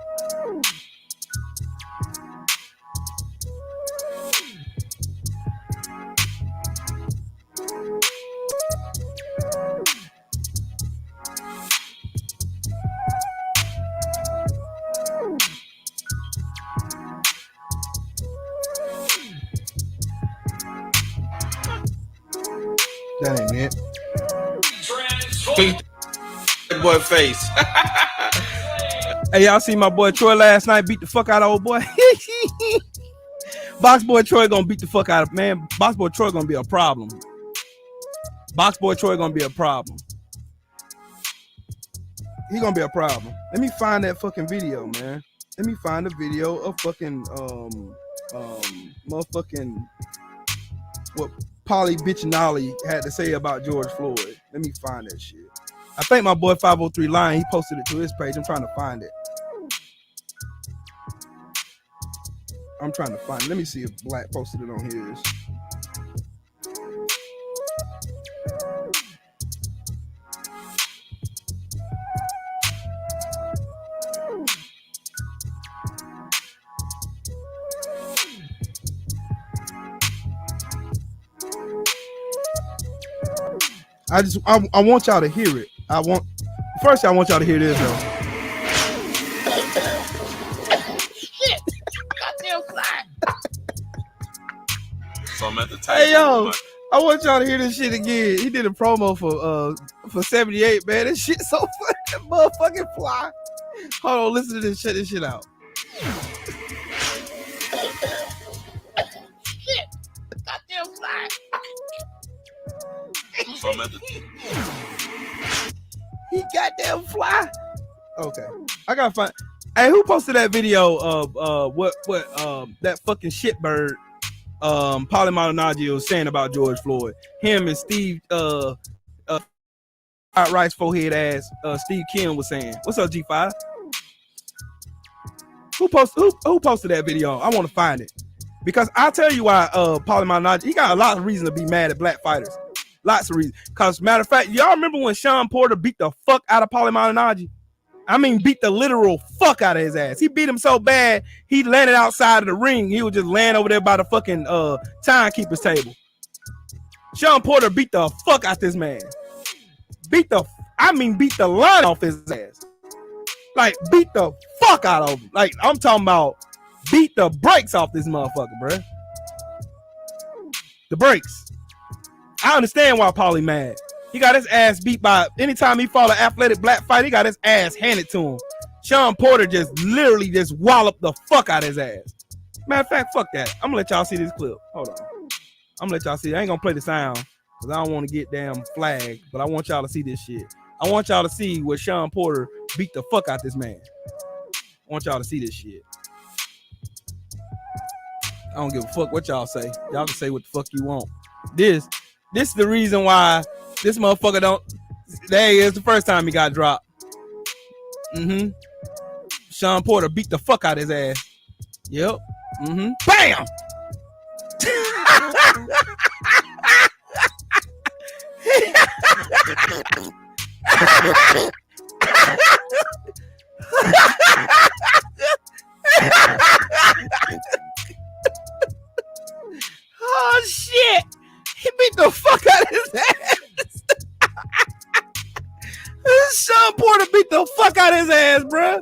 That ain't it. That boy face. Hey, y'all see my boy Troy last night beat the fuck out of old boy? Box boy Troy gonna beat the fuck out of, man. Box boy Troy gonna be a problem. Box boy Troy gonna be a problem. He gonna be a problem. Let me find that fucking video, man. Let me find the video of fucking motherfucking what Polly Bitchinali had to say about George Floyd. Let me find that shit. I think my boy 503 Lion, he posted it to his page. I'm trying to find it. Let me see if Black posted it on his. I want y'all to hear it. First I want y'all to hear this though. Shit. Goddamn fly. So I'm at the table. Hey yo, I want y'all to hear this shit again. He did a promo for 78, man. This shit so fucking motherfucking fly. Hold on, listen to this. Check this shit out. Shit. Goddamn fly. So I'm at the He goddamn fly. Okay, I gotta find. Hey, who posted that video of what that fucking shitbird Polly Maldonado was saying about George Floyd? Him and Steve Rice forehead ass Steve Kim was saying. What's up, G5? Who posted that video? I want to find it because I'll tell you why Polly Maldonado, he got a lot of reason to be mad at black fighters. Lots of reasons. Because matter of fact, y'all remember when Sean Porter beat the fuck out of Polly Maldonado? I mean, beat the literal fuck out of his ass. He beat him so bad, he landed outside of the ring. He was just laying over there by the fucking timekeeper's table. Sean Porter beat the fuck out this man. Beat the line off his ass. Like, beat the fuck out of him. Like, I'm talking about beat the brakes off this motherfucker, bruh. The brakes. I understand why Paulie mad. He got his ass beat by, anytime he fought an athletic black fight, he got his ass handed to him. Sean Porter just literally just walloped the fuck out of his ass. Matter of fact, fuck that. I'm gonna let y'all see this clip. Hold on. I'm gonna let y'all see. I ain't gonna play the sound because I don't want to get damn flagged, but I want y'all to see this shit. I want y'all to see where Sean Porter beat the fuck out this man. I want y'all to see this shit. I don't give a fuck what y'all say. Y'all can say what the fuck you want. This is the reason why this motherfucker don't. There he is, the first time he got dropped. Sean Porter beat the fuck out his ass. Yep. Bam! Oh shit! He beat the fuck out of his ass. Sean Porter beat the fuck out of his ass, bro.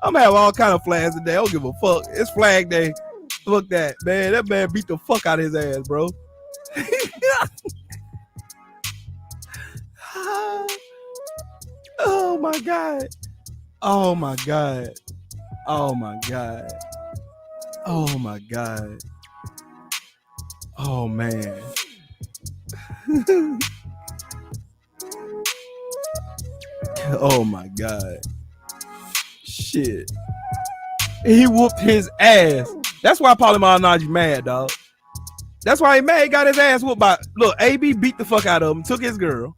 I'm having all kind of flags today. I don't give a fuck. It's flag day. Look that, man. That man beat the fuck out of his ass, bro. Oh my god. Oh my god. Oh my god. Oh my god. Oh man. Oh my god. Shit. He whooped his ass. That's why Paulie Malignaggi mad, dog. That's why he mad. He got his ass whooped by, look, AB beat the fuck out of him, took his girl.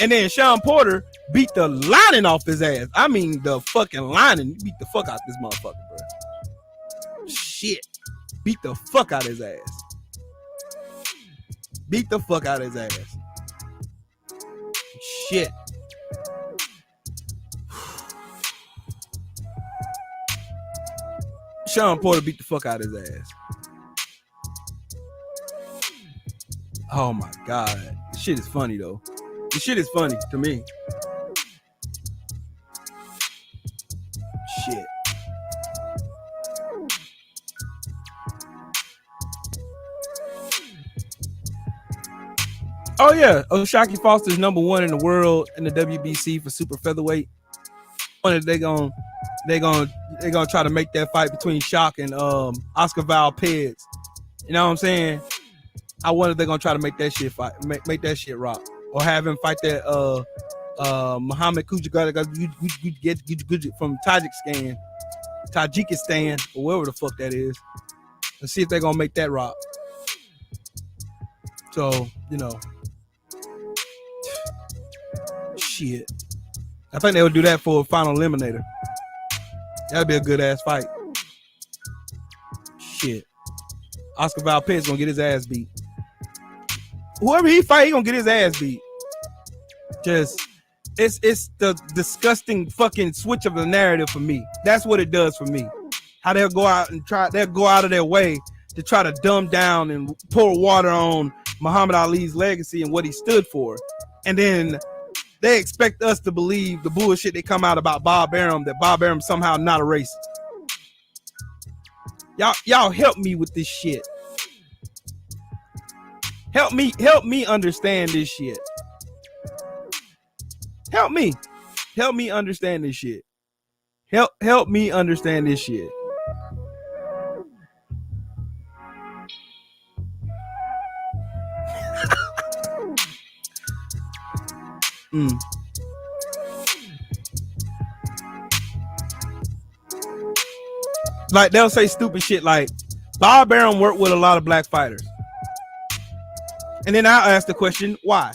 And then Sean Porter beat the lining off his ass. I mean, the fucking lining. He beat the fuck out this motherfucker, bro. Shit. Beat the fuck out his ass. Beat the fuck out his ass. Shit. Sean Porter beat the fuck out his ass. Oh my god. This shit is funny though. This shit is funny to me. Shit. Oh yeah, O'Shaquie Foster's #1 in the world in the WBC for super featherweight. They're gonna try to make that fight between Shaq and Oscar Valdez. You know what I'm saying? I wonder if they're gonna try to make that shit fight, make that shit rock, or have him fight that Muhammad Kujagat from Tajikistan, or wherever the fuck that is. Let's see if they're gonna make that rock. So, you know, shit. I think they would do that for a final eliminator. That'd be a good ass fight. Shit. Oscar Valdez gonna get his ass beat. Whoever he fight, he gonna get his ass beat. Just, it's the disgusting fucking switch of the narrative for me. That's what it does for me. How they'll go out of their way to try to dumb down and pour water on Muhammad Ali's legacy and what he stood for. And then they expect us to believe the bullshit they come out about Bob Arum, that Bob Arum somehow not a racist. Y'all help me with this shit. Help me understand this shit. Help me understand this shit. Help me understand this shit. Like they'll say stupid shit like Bob Arum worked with a lot of black fighters. And then I'll ask the question, why?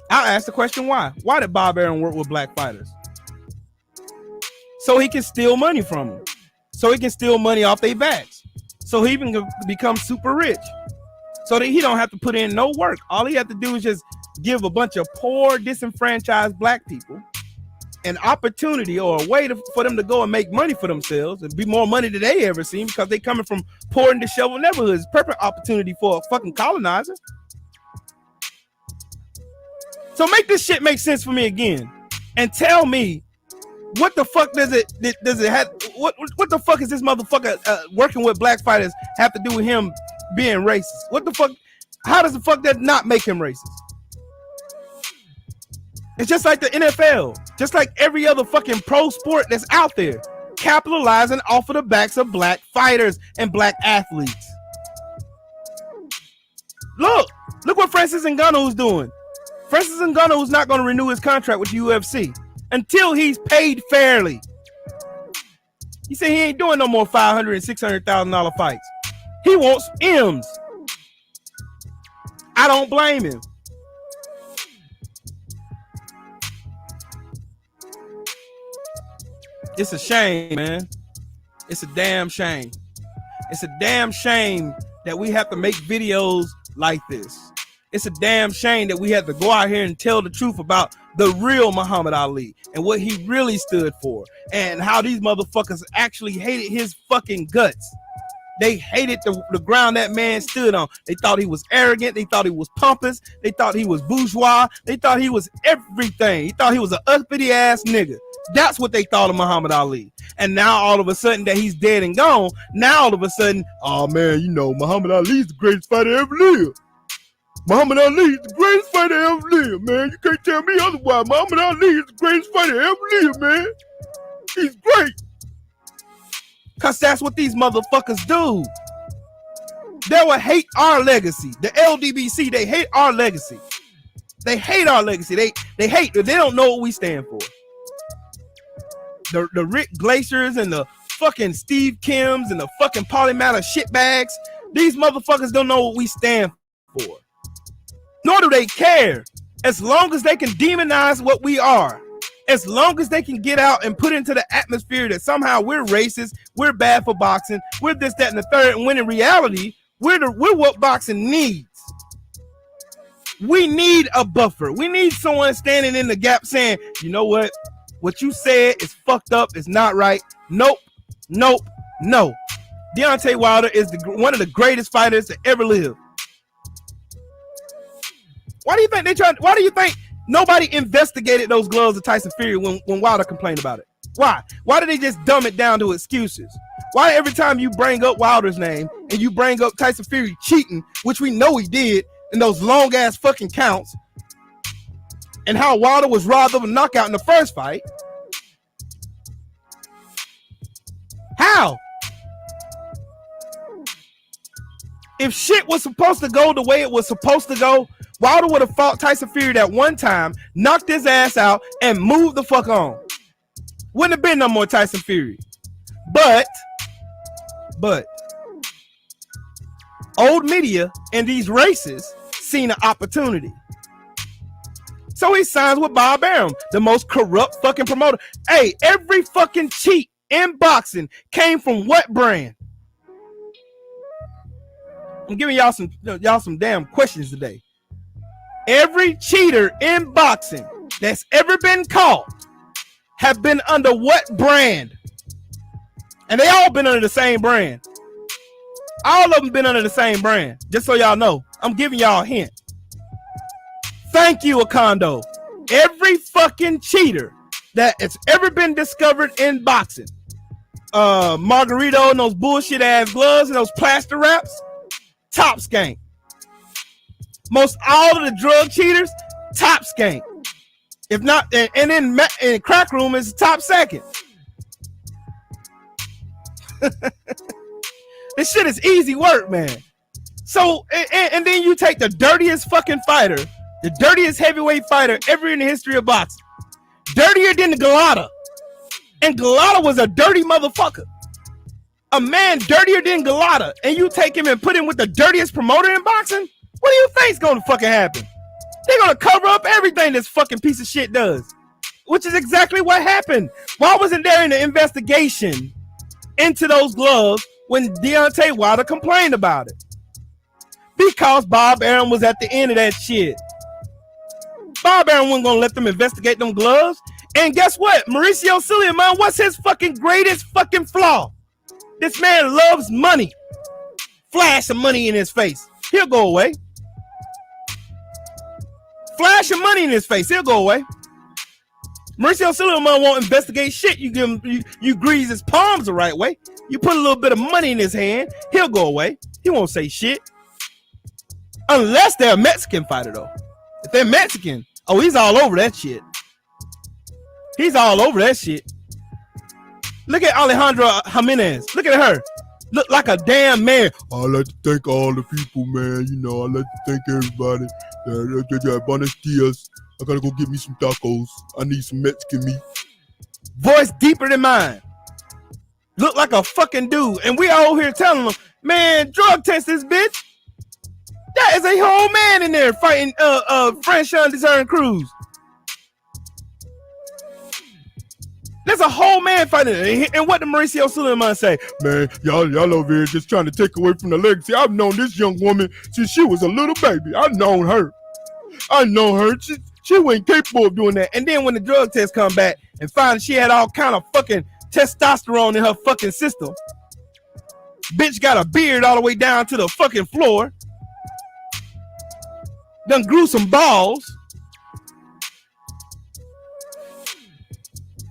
Why did Bob Arum work with black fighters? So he can steal money from them. So he can steal money off their backs. So he can become super rich. So that he don't have to put in no work. All he have to do is just give a bunch of poor, disenfranchised black people an opportunity or a way for them to go and make money for themselves and be more money than they ever seen because they coming from poor and disheveled neighborhoods. Perfect opportunity for a fucking colonizer. So make this shit make sense for me again and tell me what the fuck does it have? What the fuck is this motherfucker working with black fighters have to do with him being racist? What the fuck? How does the fuck that not make him racist? It's just like the NFL, just like every other fucking pro sport that's out there, capitalizing off of the backs of black fighters and black athletes. Look what Francis Ngannou's doing. Francis Ngannou's not going to renew his contract with UFC until he's paid fairly. He said he ain't doing no more $500,000 and $600,000 fights. He wants M's. I don't blame him. It's a shame, man. It's a damn shame. It's a damn shame that we have to make videos like this. It's a damn shame that we have to go out here and tell the truth about the real Muhammad Ali and what he really stood for and how these motherfuckers actually hated his fucking guts. They hated the ground that man stood on. They thought he was arrogant. They thought he was pompous. They thought he was bourgeois. They thought he was everything. He thought he was an uppity ass nigga. That's what they thought of Muhammad Ali. And now all of a sudden that he's dead and gone, now all of a sudden, oh man, you know, Muhammad Ali's the greatest fighter ever lived. Muhammad Ali is the greatest fighter ever lived, man. You can't tell me otherwise. Muhammad Ali is the greatest fighter ever lived, man. He's great. Because that's what these motherfuckers do. They will hate our legacy. The LDBC, they hate our legacy. They hate our legacy. They hate. They don't know what we stand for. The Rick Glaciers and the fucking Steve Kims and the fucking polymatter shitbags. These motherfuckers don't know what we stand for. Nor do they care. As long as they can demonize what we are. As long as they can get out and put into the atmosphere that somehow we're racist, we're bad for boxing, we're this, that, and the third, and when in reality, we're what boxing needs. We need a buffer. We need someone standing in the gap saying, you know what? What you said is fucked up. It's not right. Nope. Nope. No. Deontay Wilder is one of the greatest fighters to ever live. Why do you think why do you think nobody investigated those gloves of Tyson Fury when Wilder complained about it? Why? Why did they just dumb it down to excuses? Why every time you bring up Wilder's name and you bring up Tyson Fury cheating, which we know he did in those long ass fucking counts, and how Wilder was robbed of a knockout in the first fight? How? If shit was supposed to go the way it was supposed to go, Wilder would have fought Tyson Fury that one time, knocked his ass out, and moved the fuck on. Wouldn't have been no more Tyson Fury. But old media and these races seen an opportunity. So he signs with Bob Arum, the most corrupt fucking promoter. Hey, every fucking cheat in boxing came from what brand? I'm giving y'all some damn questions today. Every cheater in boxing that's ever been caught have been under what brand? And they all been under the same brand. All of them been under the same brand. Just so y'all know, I'm giving y'all a hint. Thank you, Akondo. Every fucking cheater that has ever been discovered in boxing, Margarito and those bullshit ass gloves and those plaster wraps, top skank. Most all of the drug cheaters, top skank. If not, and in crack room is top second. This shit is easy work, man. So, and then you take the dirtiest fucking fighter, the dirtiest heavyweight fighter ever in the history of boxing, dirtier than the Galata, and Galata was a dirty motherfucker. A man dirtier than Galata, and you take him and put him with the dirtiest promoter in boxing? What do you think's gonna fucking happen? They're gonna cover up everything this fucking piece of shit does, which is exactly what happened. Why wasn't there an investigation into those gloves when Deontay Wilder complained about it? Because Bob Arum was at the end of that shit. Bob Arum wasn't gonna let them investigate them gloves. And guess what? Mauricio Sulaimán, what's his fucking greatest fucking flaw? This man loves money. Flash some money in his face, he'll go away. Flash some money in his face, he'll go away. Mauricio Sulaimán won't investigate shit. You give him, you grease his palms the right way. You put a little bit of money in his hand, he'll go away. He won't say shit. Unless they're a Mexican fighter, though. If they're Mexican, oh, he's all over that shit. He's all over that shit. Look at Alejandra Jimenez. Look at her. Look like a damn man. I'd like to thank all the people, man. You know, I'd like to thank everybody. Buenos dias. I gotta go get me some tacos. I need some Mexican meat. Voice deeper than mine. Look like a fucking dude. And we all here telling them, man, drug test this bitch. That is a whole man in there fighting Franchon Discern Cruz. There's a whole man fighting. And what did Mauricio Suleiman say? Man, y'all over here just trying to take away from the legacy. I've known this young woman since she was a little baby. I've known her. She wasn't capable of doing that. And then when the drug test come back and find she had all kind of fucking testosterone in her fucking system. Bitch got a beard all the way down to the fucking floor. Done grew some balls.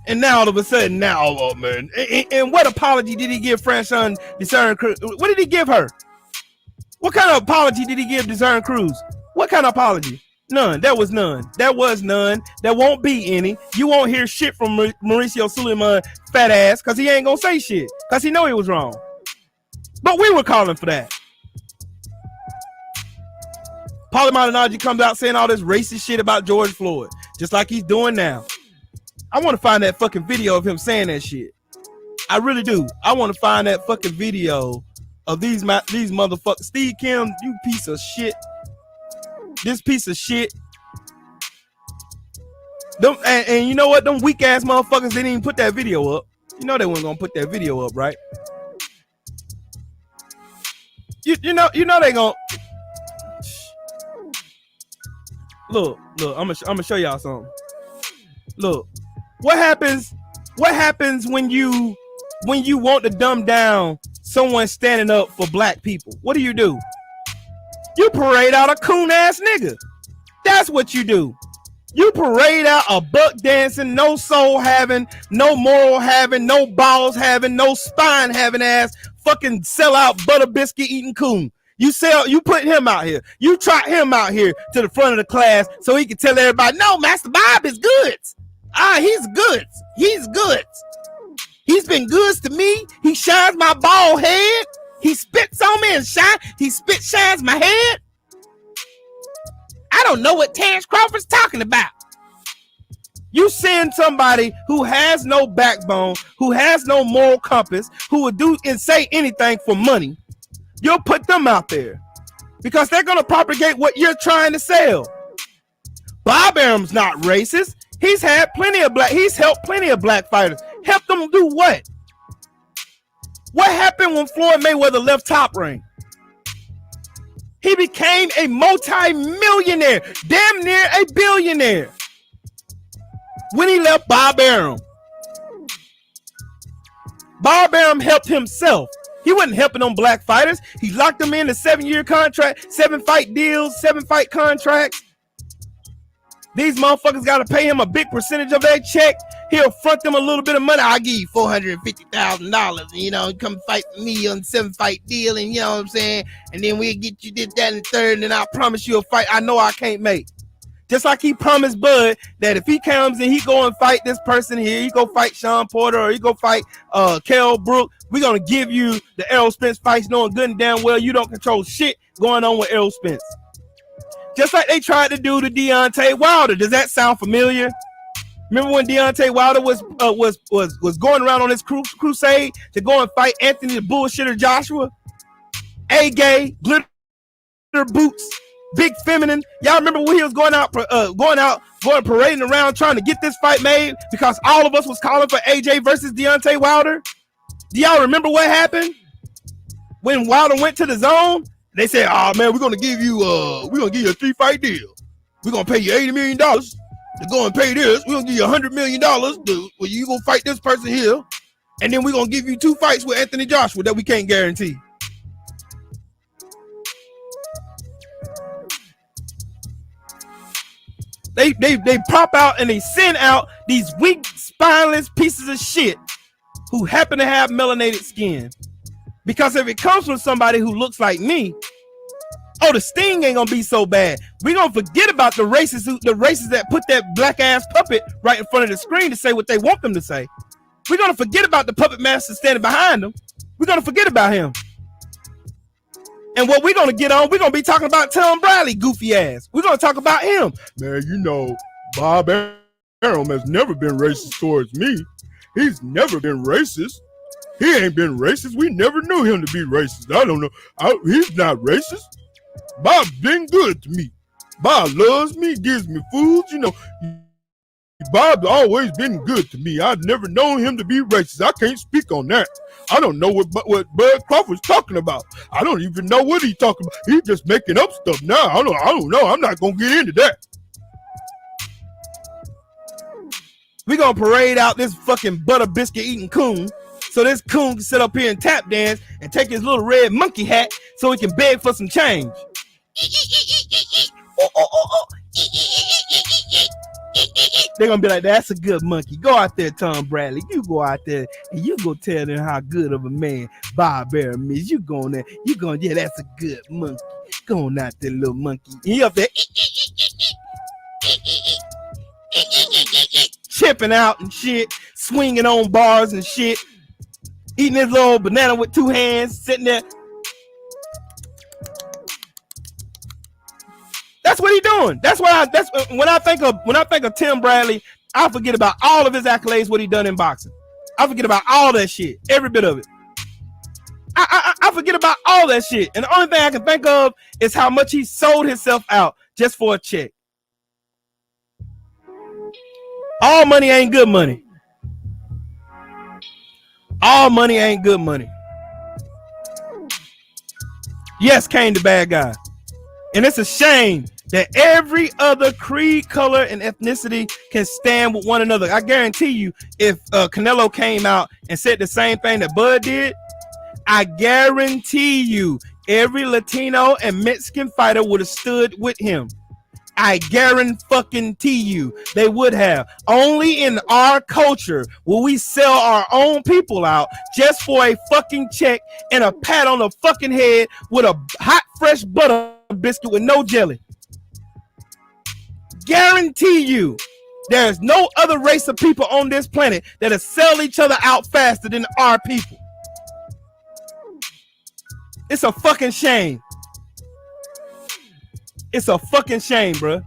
And now all of a sudden, man. And what apology did he give Franchon Discern Cruz? What did he give her? What kind of apology did he give Discern Cruz? What kind of apology? None. There was none. There won't be any. You won't hear shit from Mauricio Suleiman fat ass because he ain't gonna say shit because he know he was wrong. But we were calling for that. Paulie Malignaggi comes out saying all this racist shit about George Floyd, just like he's doing now. I want to find that fucking video of him saying that shit. I really do. I want to find that fucking video of these motherfuckers. Steve Kim, you piece of shit. This piece of shit. Them, and you know what? Them weak ass motherfuckers didn't even put that video up. You know they weren't gonna put that video up, right? You know they gonna look. I'm gonna show y'all something. Look, what happens when you want to dumb down someone standing up for black people? What do? You parade out a coon ass nigga. That's what you do. You parade out a buck dancing, no soul having, no moral having, no balls having, no spine having ass, fucking sell out butter biscuit eating coon. You put him out here. You trot him out here to the front of the class so he can tell everybody, no, Master Bob is goods. He's goods. He's goods. He's been goods to me. He shines my bald head. He spits on me and shines my head. I don't know what Terrence Crawford's talking about. You send somebody who has no backbone, who has no moral compass, who would do and say anything for money. You'll put them out there because they're going to propagate what you're trying to sell. Bob Arum's not racist. He's helped plenty of black fighters. Help them do what? What happened when Floyd Mayweather left Top Rank? He became a multi-millionaire, damn near a billionaire. When he left Bob Arum. Bob Arum helped himself. He wasn't helping on black fighters. He locked them in a 7-year contract, 7-fight deals, 7-fight contracts. These motherfuckers got to pay him a big percentage of their check. He'll front them a little bit of money. I'll give you $450,000. You know, come fight me on 7-fight deal, and you know what I'm saying. And then we'll get you this, that, and the third, and then I promise you a fight I know I can't make. Just like he promised Bud that if he comes and he go and fight this person here, he go fight Sean Porter or he go fight Kell Brook, we're gonna give you the Errol Spence fights, knowing good and damn well you don't control shit going on with Errol Spence. Just like they tried to do to Deontay Wilder. Does that sound familiar? Remember when Deontay Wilder was going around on this crusade to go and fight Anthony the Bullshitter Joshua? A-gay, glitter boots, big feminine. Y'all remember when he was going parading around trying to get this fight made because all of us was calling for AJ versus Deontay Wilder? Do y'all remember what happened when Wilder went to the zone? They said, "Oh man, we're gonna give you a 3-fight deal. We're gonna pay you $80 million to go and pay this. We're gonna give you $100 million where you gonna fight this person here, and then we're gonna give you 2 fights with Anthony Joshua that we can't guarantee." They prop out and they send out these weak, spineless pieces of shit who happen to have melanated skin. Because if it comes from somebody who looks like me, oh, the sting ain't gonna be so bad. We're gonna forget about the racists that put that black ass puppet right in front of the screen to say what they want them to say. We're gonna forget about the puppet master standing behind them. We're gonna forget about him. And what we're gonna get on, we're gonna be talking about Tom Bradley, goofy ass. We're gonna talk about him. Man, you know, Bob Arum has never been racist towards me. He's never been racist. He ain't been racist. We never knew him to be racist. I don't know. He's not racist. Bob's been good to me. Bob loves me, gives me food. You know, Bob's always been good to me. I've never known him to be racist. I can't speak on that. I don't know what Bud Crawford's talking about. I don't even know what he's talking about. He's just making up stuff now. I don't know. I'm not gonna get into that. We gonna parade out this fucking butter biscuit eating coon, so this coon can sit up here and tap dance and take his little red monkey hat so he can beg for some change. They're gonna be like, that's a good monkey. Go out there, Tom Bradley. You go out there and you go tell them how good of a man Bob Arum is. You go on there, yeah, that's a good monkey. Go on out there, little monkey. And you up there chipping out and shit, swinging on bars and shit, eating his little banana with two hands, sitting there. That's what he's doing. That's when I think of Tim Bradley, I forget about all of his accolades, what he done in boxing. I forget about all that shit, every bit of it. I forget about all that shit. And the only thing I can think of is how much he sold himself out just for a check. All money ain't good money. All money ain't good money. Yes, Kane the bad guy. And it's a shame that every other creed, color, and ethnicity can stand with one another. I guarantee you, if Canelo came out and said the same thing that Bud did, I guarantee you every Latino and Mexican fighter would have stood with him. I guarantee you they would have. Only in our culture will we sell our own people out just for a fucking check and a pat on the fucking head with a hot, fresh butter biscuit with no jelly. Guarantee you there's no other race of people on this planet that'll sell each other out faster than our people. It's a fucking shame. It's a fucking shame, bro.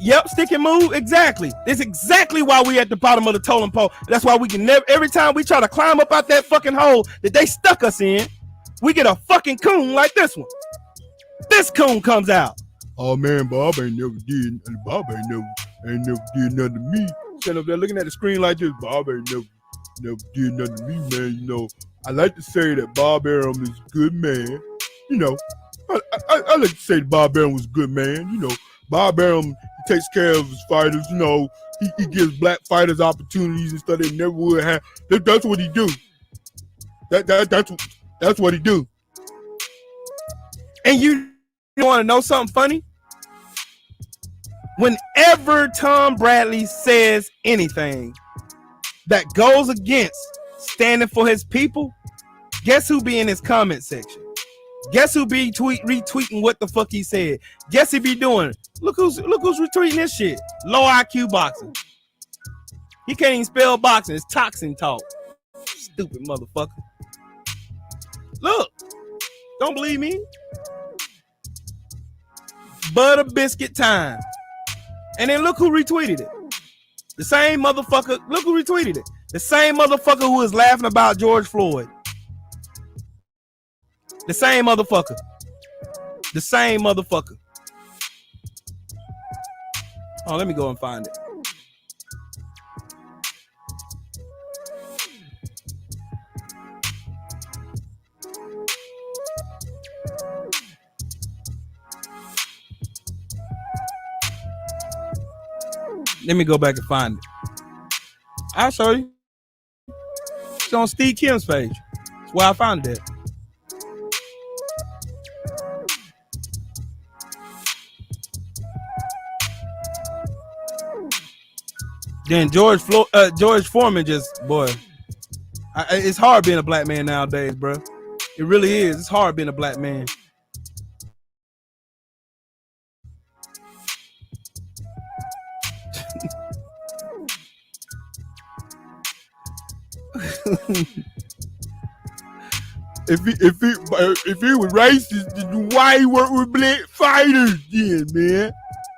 Yep, stick and move. Exactly. That's exactly why we at the bottom of the totem pole. That's why we can never, every time we try to climb up out that fucking hole that they stuck us in, we get a fucking coon like this one. This coon comes out. Oh man, Bob ain't never did, and Bob ain't never did nothing to me. Standing up there looking at the screen like this, Bob ain't never did nothing to me, man. You know, I like to say that Bob Arum is a good man. You know, I like to say that Bob Arum was a good man. You know, Bob Arum takes care of his fighters. You know, he gives black fighters opportunities and stuff they never would have. That's what he do. That's what he do. And you want to know something funny? Whenever Tom Bradley says anything that goes against standing for his people, guess who be in his comment section? Guess who be retweeting what the fuck he said? Guess he be doing it. Look who's retweeting this shit. Low IQ boxing. He can't even spell boxing. It's toxin talk. Stupid motherfucker. Look. Don't believe me? Butter biscuit time. And then look who retweeted it. The same motherfucker. Look who retweeted it. The same motherfucker who was laughing about George Floyd. The same motherfucker. The same motherfucker. Oh, let me go and find it. Let me go back and find it. I'll show you. It's on Steve Kim's page. That's where I found it. Then George Foreman just, boy, it's hard being a black man nowadays, bro. It really is. It's hard being a black man. If he was racist, then why he work with black fighters then, man?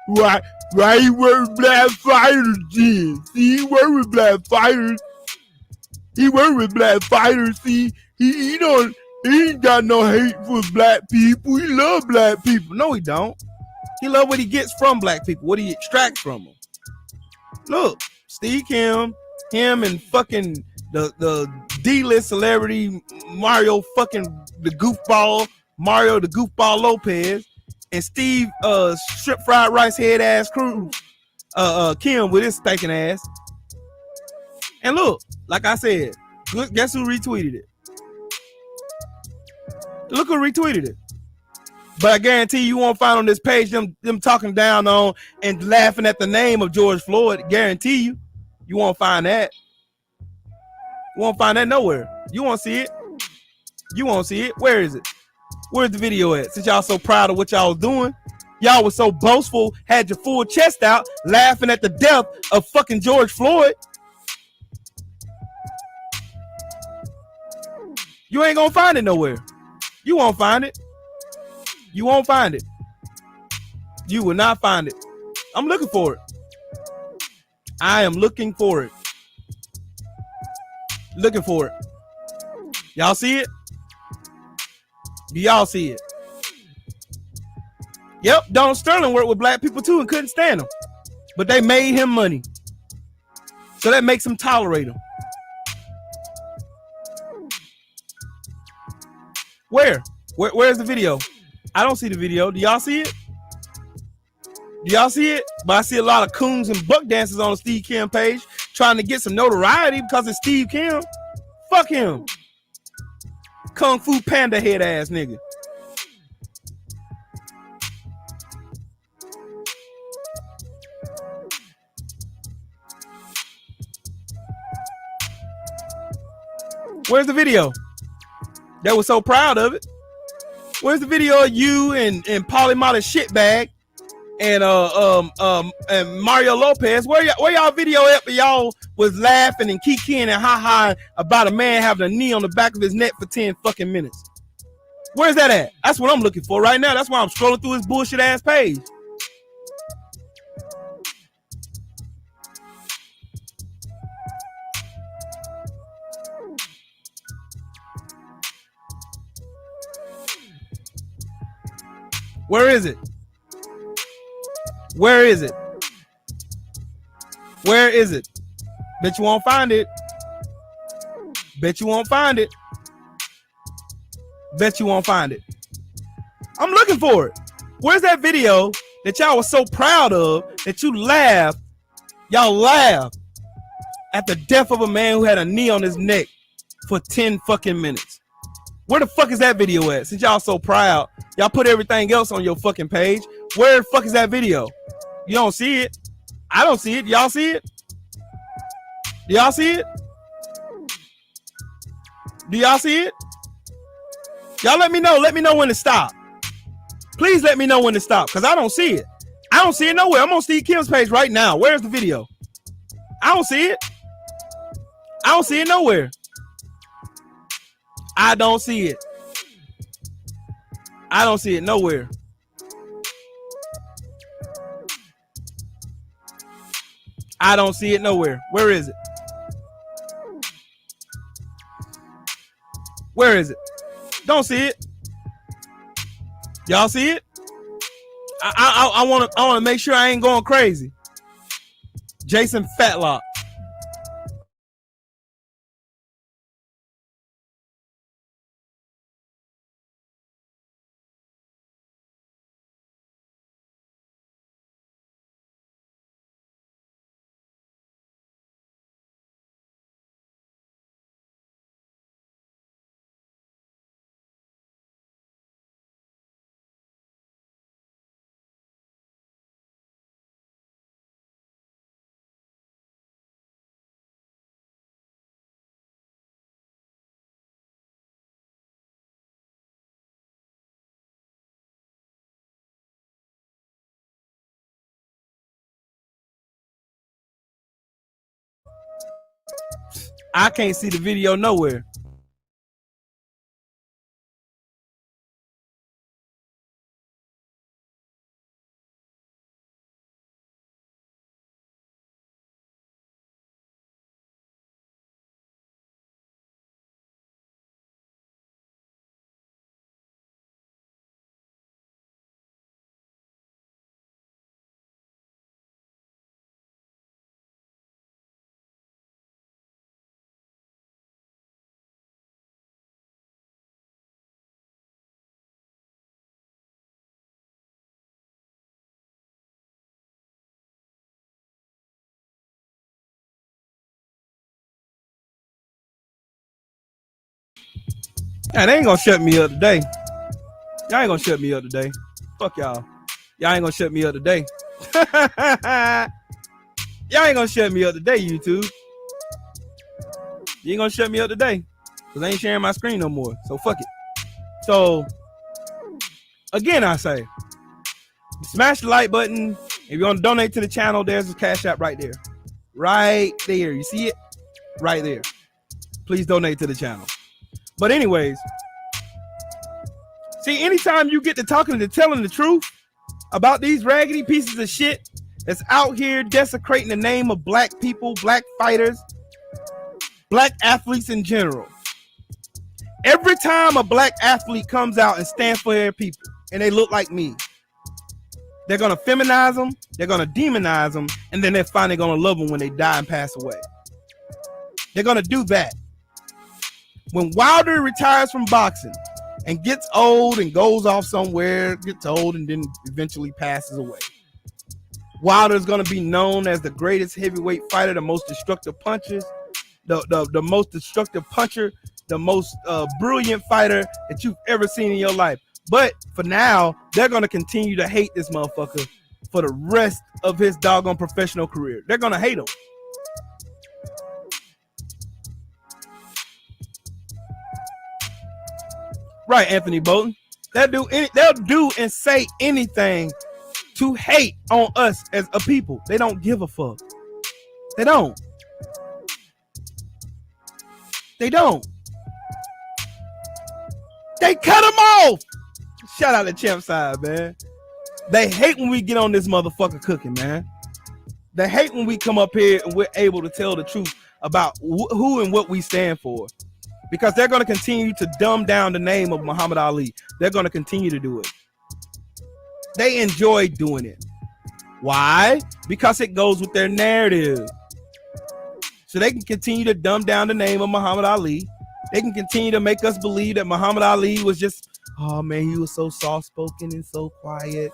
Why Why he work with black fighters then? See, he work with black fighters. He work with black fighters. See, he don't. He ain't got no hate for black people. He love black people. No, he don't. He love what he gets from black people, what he extracts from them. Look, Steve Kim, him and fucking the D-list celebrity Mario fucking the goofball Lopez, and Steve strip fried rice head ass Cruz, Kim with his stinking ass. And look, like I said, guess who retweeted it? Look who retweeted it. But I guarantee you won't find on this page them talking down on and laughing at the name of George Floyd. Guarantee you won't find that. You won't find that nowhere. You won't see it. You won't see it. Where is it? Where's the video at? Since y'all so proud of what y'all was doing, y'all was so boastful, had your full chest out, laughing at the death of fucking George Floyd. You ain't gonna find it nowhere. You won't find it. You won't find it. You will not find it. I'm looking for it. I am looking for it. Looking for it. Y'all see it? Do y'all see it? Yep, Donald Sterling worked with black people too and couldn't stand them. But they made him money. So that makes him tolerate them. Where's the video? I don't see the video. Do y'all see it? Do y'all see it? But I see a lot of coons and buck dancers on the Steve Kim page trying to get some notoriety because it's Steve Kim. Fuck him. Kung Fu Panda head ass nigga. Where's the video? That was so proud of it. Where's the video of you and Polly Molly shitbag and Mario Lopez? Where y'all video at? Y'all was laughing and kikiing and ha-ha about a man having a knee on the back of his neck for 10 fucking minutes. Where's that at? That's what I'm looking for right now. That's why I'm scrolling through his bullshit ass page. Where is it? Where is it? Where is it? Bet you won't find it. Bet you won't find it. Bet you won't find it. I'm looking for it. Where's that video that y'all was so proud of that you laughed? Y'all laughed at the death of a man who had a knee on his neck for 10 fucking minutes. Where the fuck is that video at? Since y'all so proud, y'all put everything else on your fucking page. Where the fuck is that video? You don't see it. I don't see it. Y'all see it? Do y'all see it? Do y'all see it? Y'all let me know. Let me know when to stop. Please let me know when to stop, because I don't see it. I don't see it nowhere. I'm on Steve Kim's page right now. Where's the video? I don't see it. I don't see it nowhere. I don't see it. I don't see it nowhere. I don't see it nowhere. Where is it? Where is it? Don't see it. Y'all see it? I want to make sure I ain't going crazy. Jason Fatlock. I can't see the video nowhere. And they ain't gonna shut me up today. Y'all ain't gonna shut me up today. Fuck y'all. Y'all ain't gonna shut me up today. Y'all ain't gonna shut me up today, YouTube. You ain't gonna shut me up today. Cause I ain't sharing my screen no more. So fuck it. So again, I say, smash the like button. If you want to donate to the channel, there's a Cash App right there. Right there. You see it? Right there. Please donate to the channel. But anyways, see, anytime you get to talking to telling the truth about these raggedy pieces of shit that's out here desecrating the name of black people, black fighters, black athletes in general. Every time a black athlete comes out and stands for their people and they look like me, they're going to feminize them, they're going to demonize them, and then they're finally going to love them when they die and pass away. They're going to do that. When Wilder retires from boxing and gets old and goes off somewhere, gets old and then eventually passes away, Wilder's going to be known as the greatest heavyweight fighter, the most destructive punches, the most destructive puncher, the most brilliant fighter that you've ever seen in your life. But for now, they're going to continue to hate this motherfucker for the rest of his doggone professional career. They're going to hate him. Right, Anthony Bolton. They'll do and say anything to hate on us as a people. They don't give a fuck. They don't. They don't. They cut them off. Shout out to Champ Side, man. They hate when we get on this motherfucker cooking, man. They hate when we come up here and we're able to tell the truth about who and what we stand for. Because they're going to continue to dumb down the name of Muhammad Ali. They're going to continue to do it. They enjoy doing it. Why? Because it goes with their narrative. So they can continue to dumb down the name of Muhammad Ali. They can continue to make us believe that Muhammad Ali was just, oh man, he was so soft-spoken and so quiet.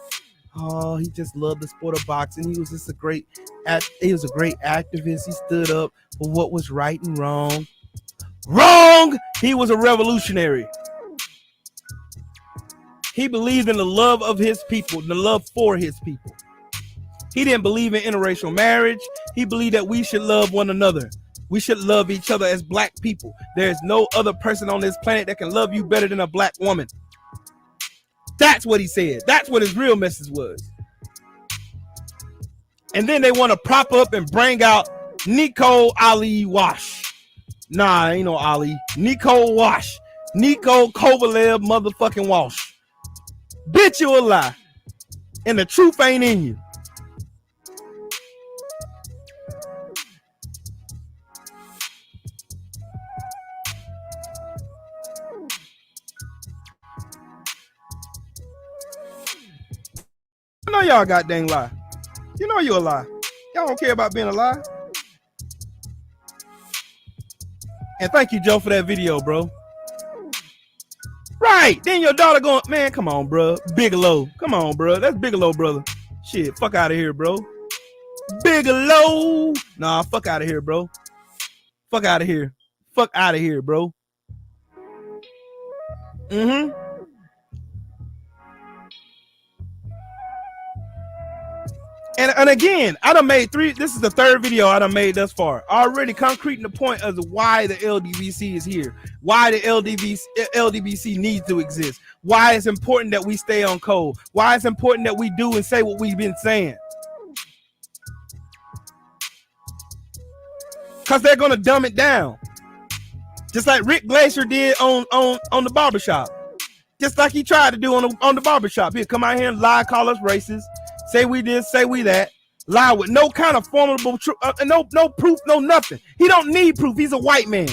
Oh, he just loved the sport of boxing. He was just a great activist. He stood up for what was right and wrong. Wrong! He was a revolutionary. He believed in the love of his people, the love for his people. He didn't believe in interracial marriage. He believed that we should love one another. We should love each other as black people. There's no other person on this planet that can love you better than a black woman. That's what he said. That's what his real message was. And then they want to prop up and bring out Nico Ali Wash. Nah, ain't no Ali. Nico Wash. Nico Kovalev motherfucking Wash. Bitch, you a lie. And the truth ain't in you. I know y'all got dang lie. You know you a lie. Y'all don't care about being a lie. And thank you, Joe, for that video, bro. Right. Then your daughter going, man, come on, bro. Bigelow. Come on, bro. That's Bigelow, brother. Shit, fuck out of here, bro. Bigelow. Nah, fuck out of here, bro. Fuck out of here. Fuck out of here, bro. Mm-hmm. And again, I done made this is the third video I done made thus far. Already concreting the point as to why the LDBC is here. Why the LDBC needs to exist. Why it's important that we stay on code. Why it's important that we do and say what we've been saying. Because they're going to dumb it down. Just like Rick Glacier did on the barbershop. Just like he tried to do on the barbershop. He'll come out here and lie, call us racist. Say we this, say we that. Lie with no kind of formidable truth, no proof, no nothing. He don't need proof. He's a white man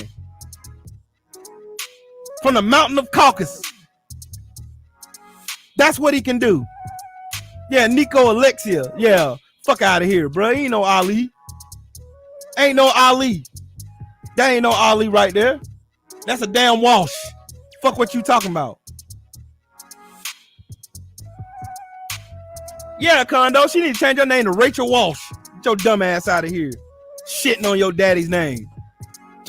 from the mountain of Caucasus. That's what he can do. Yeah, Nico Alexia. Yeah, fuck out of here, bro. Ain't no Ali. Ain't no Ali. That ain't no Ali right there. That's a damn Walsh. Fuck what you talking about. Yeah, Condo, she need to change her name to Rachel Walsh. Get your dumb ass out of here. Shitting on your daddy's name.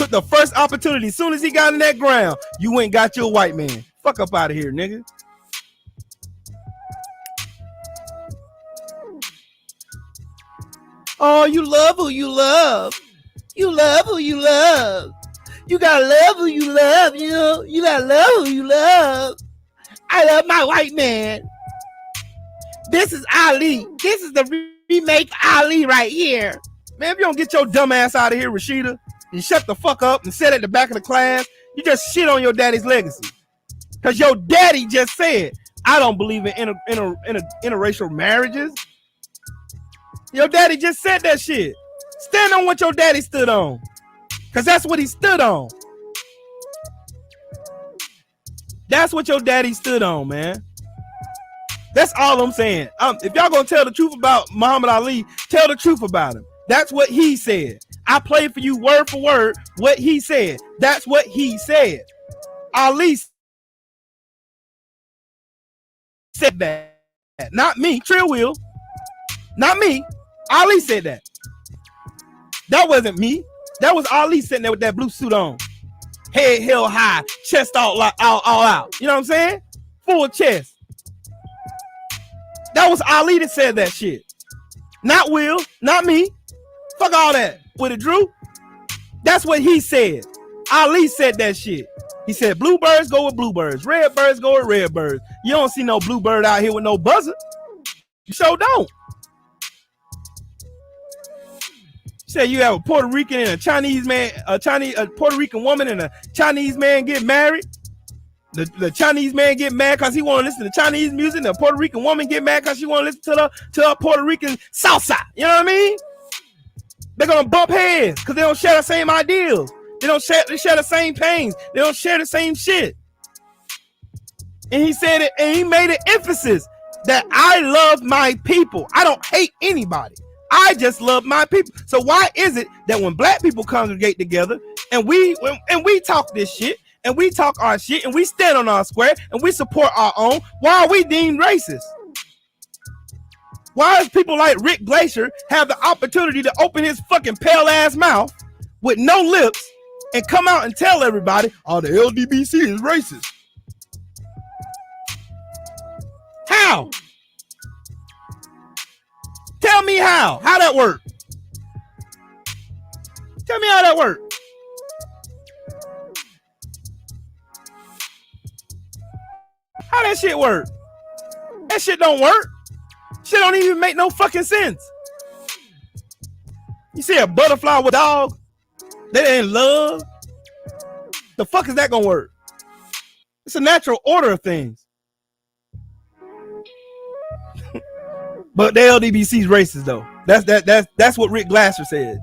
Took the first opportunity. As soon as he got in that ground, you went and got you a white man. Fuck up out of here, nigga. Oh, you love who you love. You love who you love. You gotta love who you love, you know. You gotta love who you love. I love my white man. This is Ali. This is the remake Ali right here. Man, if you don't get your dumb ass out of here, Rashida, and shut the fuck up and sit at the back of the class, you just shit on your daddy's legacy. Because your daddy just said, I don't believe in interracial marriages. Your daddy just said that shit. Stand on what your daddy stood on. Because that's what he stood on. That's what your daddy stood on, man. That's all I'm saying. If y'all gonna tell the truth about Muhammad Ali, tell the truth about him. That's what he said. I played for you word for word what he said. That's what he said. Ali said that. Not me. Trill Wheel. Not me. Ali said that. That wasn't me. That was Ali sitting there with that blue suit on. Head held high, chest all out. You know what I'm saying? Full chest. That was Ali that said that shit. Not Will, not me. Fuck all that. With it, Drew? That's what he said. Ali said that shit. He said bluebirds go with bluebirds. Red birds go with red birds. You don't see no bluebird out here with no buzzer. You sure don't. Say you have a Puerto Rican and a Chinese man, a Puerto Rican woman and a Chinese man get married. The Chinese man get mad because he want to listen to Chinese music, and the Puerto Rican woman get mad because she want to listen to her Puerto Rican salsa. You know what I mean? They're gonna bump heads because they don't share the same ideals. They share the same pains. They don't share the same shit. And he said it, and he made an emphasis that I love my people. I don't hate anybody. I just love my people. So why is it that when black people congregate together and we talk this shit and we talk our shit and we stand on our square and we support our own, why are we deemed racist? Why does people like Rick Glacier have the opportunity to open his fucking pale ass mouth with no lips and come out and tell everybody, oh, the LDBC is racist? How? Tell me how that work? Tell me how that work. How that shit work? That shit don't work. Shit don't even make no fucking sense. You see a butterfly with a dog? They in love? The fuck is that gonna work? It's a natural order of things. But the LDBC is racist though. That's what Rick Glasser said.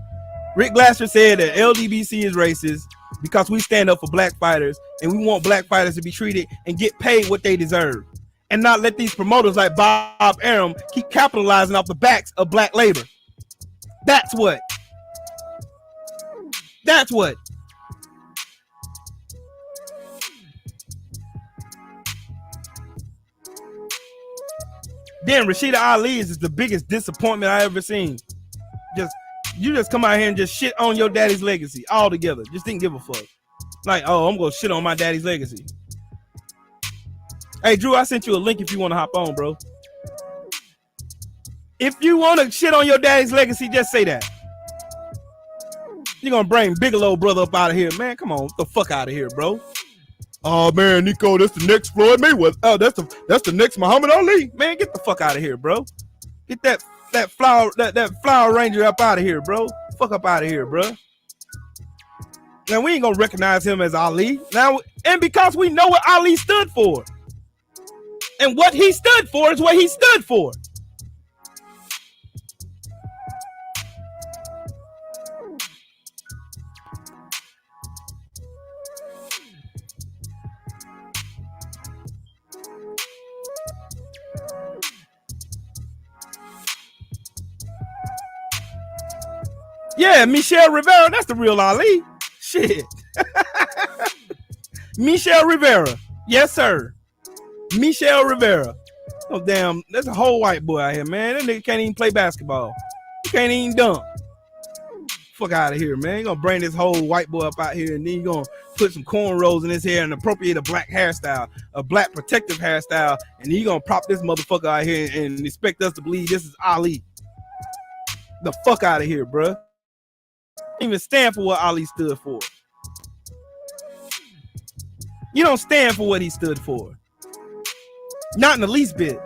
Rick Glasser said that LDBC is racist because we stand up for black fighters and we want black fighters to be treated and get paid what they deserve, and not let these promoters like Bob Arum keep capitalizing off the backs of black labor. That's what. Then Rashida Ali is the biggest disappointment I ever seen. You just come out here and just shit on your daddy's legacy altogether. Just didn't give a fuck. Like, oh, I'm gonna shit on my daddy's legacy. Hey, Drew, I sent you a link if you want to hop on, bro. If you want to shit on your daddy's legacy, just say that. You're gonna bring Bigelow brother up out of here, man. Come on, get the fuck out of here, bro. Oh man, Nico, that's the next Floyd Mayweather. Oh, that's the next Muhammad Ali. Man, get the fuck out of here, bro. Get that flower ranger up out of here, bro. Fuck up out of here, bro. Now we ain't gonna recognize him as Ali. Now, and because we know what Ali stood for. And what he stood for is what he stood for. Yeah, Michelle Rivera, that's the real Ali. Shit. Michelle Rivera. Yes, sir. Michelle Rivera. Oh, damn. There's a whole white boy out here, man. That nigga can't even play basketball. He can't even dunk. Fuck out of here, man. You gonna bring this whole white boy up out here, and then you gonna put some cornrows in his hair and appropriate a black hairstyle, a black protective hairstyle, and then you gonna prop this motherfucker out here and expect us to believe this is Ali. The fuck out of here, bruh. Don't even stand for what Ali stood for. You don't stand for what he stood for. Not in the least bit.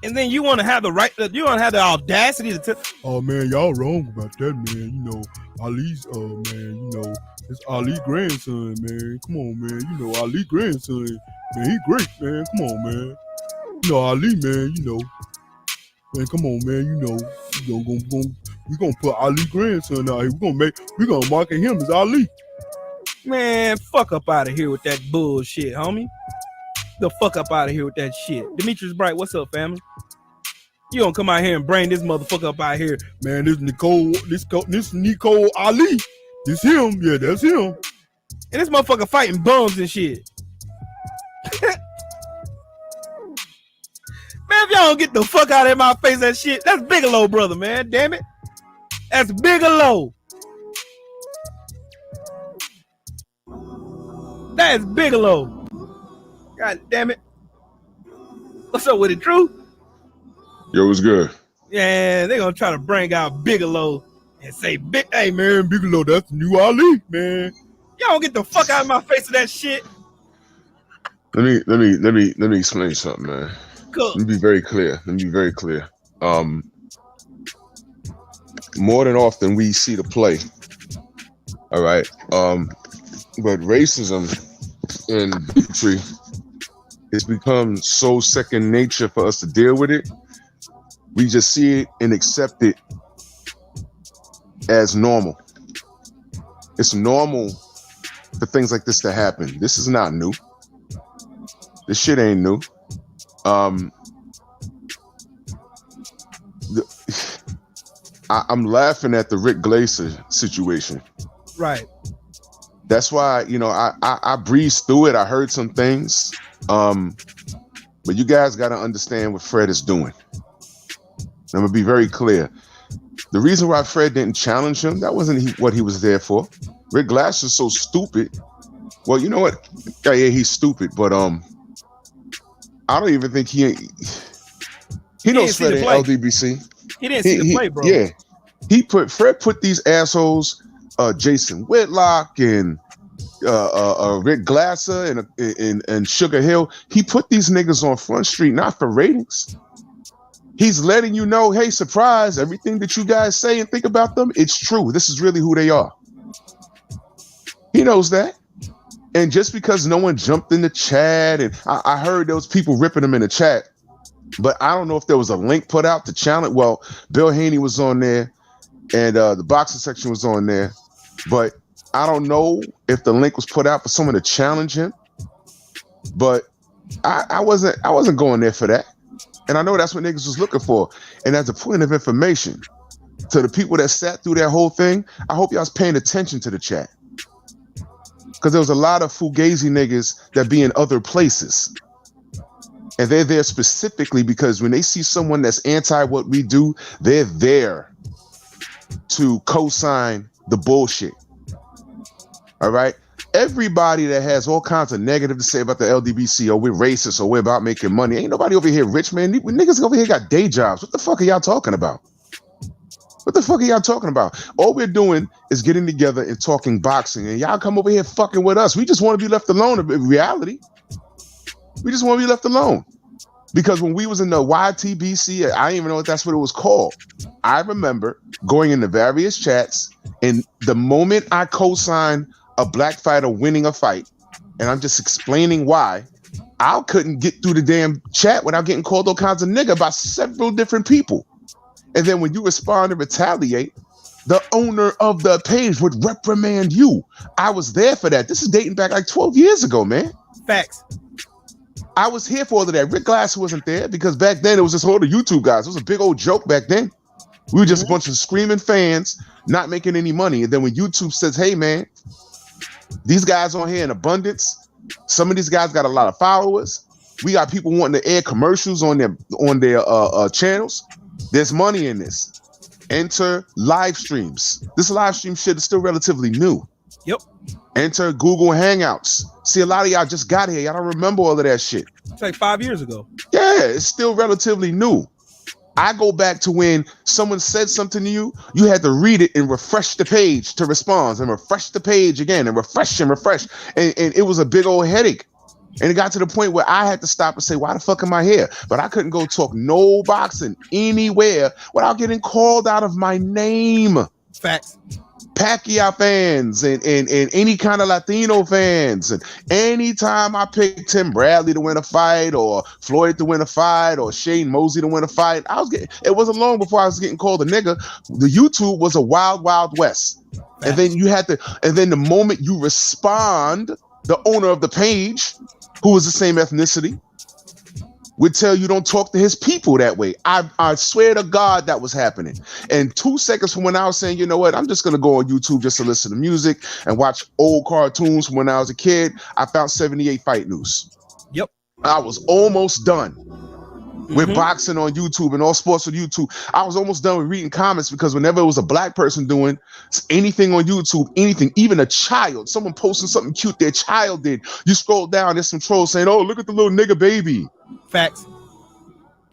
And then you want to have the right, you want to have the audacity to tell. Oh man, y'all wrong about that, man. You know, Ali's, man, you know, it's Ali grandson, man. Come on, man. You know, Ali grandson, man, he great, man. Come on, man. You know, Ali, man, you know. Man, come on, man, you know, we're gonna put Ali grandson out here. We're gonna market him as Ali. Man, fuck up out of here with that bullshit, homie. The fuck up out of here with that shit. Demetrius Bright, what's up, family? You gonna come out here and bring this motherfucker up out here. Man, this Nicole Ali. This him, yeah, that's him. And this motherfucker fighting bums and shit. Man, if y'all don't get the fuck out of my face, that shit, that's Bigelow, brother, man. Damn it. That's Bigelow. That is Bigelow. God damn it. What's up with it, Drew? Yo, what's good? Yeah, they're gonna try to bring out Bigelow and say, hey man, Bigelow, that's the new Ali, man. Y'all don't get the fuck out of my face with that shit. Let me explain something, man. Cool. Let me be very clear. More than often we see the play. All right. But racism and bigotry, it's become so second nature for us to deal with it. We just see it and accept it as normal. It's normal for things like this to happen. This is not new. This shit ain't new. I'm laughing at the Rick Glaser situation. Right. That's why, you know, I breezed through it. I heard some things. But you guys got to understand what Fred is doing. I'm going to be very clear. The reason why Fred didn't challenge him, that wasn't what he was there for. Rick Glaser's so stupid. Well, you know what? Yeah, he's stupid, but I don't even think he knows Fred ain't LDBC. He didn't see the play, bro. Yeah. Fred put these assholes, Jason Whitlock and Rick Glaser and Sugar Hill. He put these niggas on Front Street, not for ratings. He's letting you know, hey, surprise, everything that you guys say and think about them, it's true. This is really who they are. He knows that. And just because no one jumped in the chat, and I heard those people ripping them in the chat, but I don't know if there was a link put out to challenge. Well, Bill Haney was on there, and the boxing section was on there, but I don't know if the link was put out for someone to challenge him. But I wasn't going there for that. And I know that's what niggas was looking for. And as a point of information to the people that sat through that whole thing, I hope y'all was paying attention to the chat. Because there was a lot of fugazi niggas that be in other places. And they're there specifically because when they see someone that's anti what we do, they're there to co-sign the bullshit. All right? Everybody that has all kinds of negative to say about the LDBC, or we're racist, or we're about making money. Ain't nobody over here rich, man. Niggas over here got day jobs. What the fuck are y'all talking about? What the fuck are y'all talking about? All we're doing is getting together and talking boxing, and y'all come over here fucking with us. We just want to be left alone in reality. We just want to be left alone. Because when we was in the YTBC, I didn't even know if that's what it was called. I remember going into various chats, and the moment I co-signed a black fighter winning a fight, and I'm just explaining why, I couldn't get through the damn chat without getting called all kinds of nigga by several different people. And then when you respond and retaliate, the owner of the page would reprimand you. I was there for that. This is dating back like 12 years ago, man. Facts. I was here for all of that. Rick Glaser wasn't there because back then it was just all the YouTube guys. It was a big old joke back then. We were just a bunch of screaming fans not making any money. And then when YouTube says, hey, man, these guys on here in abundance, some of these guys got a lot of followers. We got people wanting to air commercials on their channels. There's money in this. Enter live streams. This live stream shit is still relatively new. Yep. Enter Google Hangouts. See, a lot of y'all just got here. Y'all don't remember all of that shit. It's like 5 years ago. Yeah, it's still relatively new. I go back to when someone said something to you, you had to read it and refresh the page to respond, and refresh the page again, and refresh. And it was a big old headache. And it got to the point where I had to stop and say, why the fuck am I here? But I couldn't go talk no boxing anywhere without getting called out of my name. Facts. Pacquiao fans and any kind of Latino fans. And anytime I picked Tim Bradley to win a fight, or Floyd to win a fight, or Shane Mosley to win a fight, it wasn't long before I was getting called a nigga. The YouTube was a wild, wild west. Facts. And then the moment you respond, the owner of the page, who was the same ethnicity, would tell you don't talk to his people that way. I swear to God that was happening. And 2 seconds from when I was saying, you know what, I'm just going to go on YouTube just to listen to music and watch old cartoons from when I was a kid, I found 78 Fight News. Yep. I was almost done with boxing on YouTube and all sports on YouTube. I was almost done with reading comments, because whenever it was a black person doing anything on YouTube, anything, even a child, someone posting something cute their child did, you scroll down, there's some trolls saying, oh, look at the little nigga baby. Facts.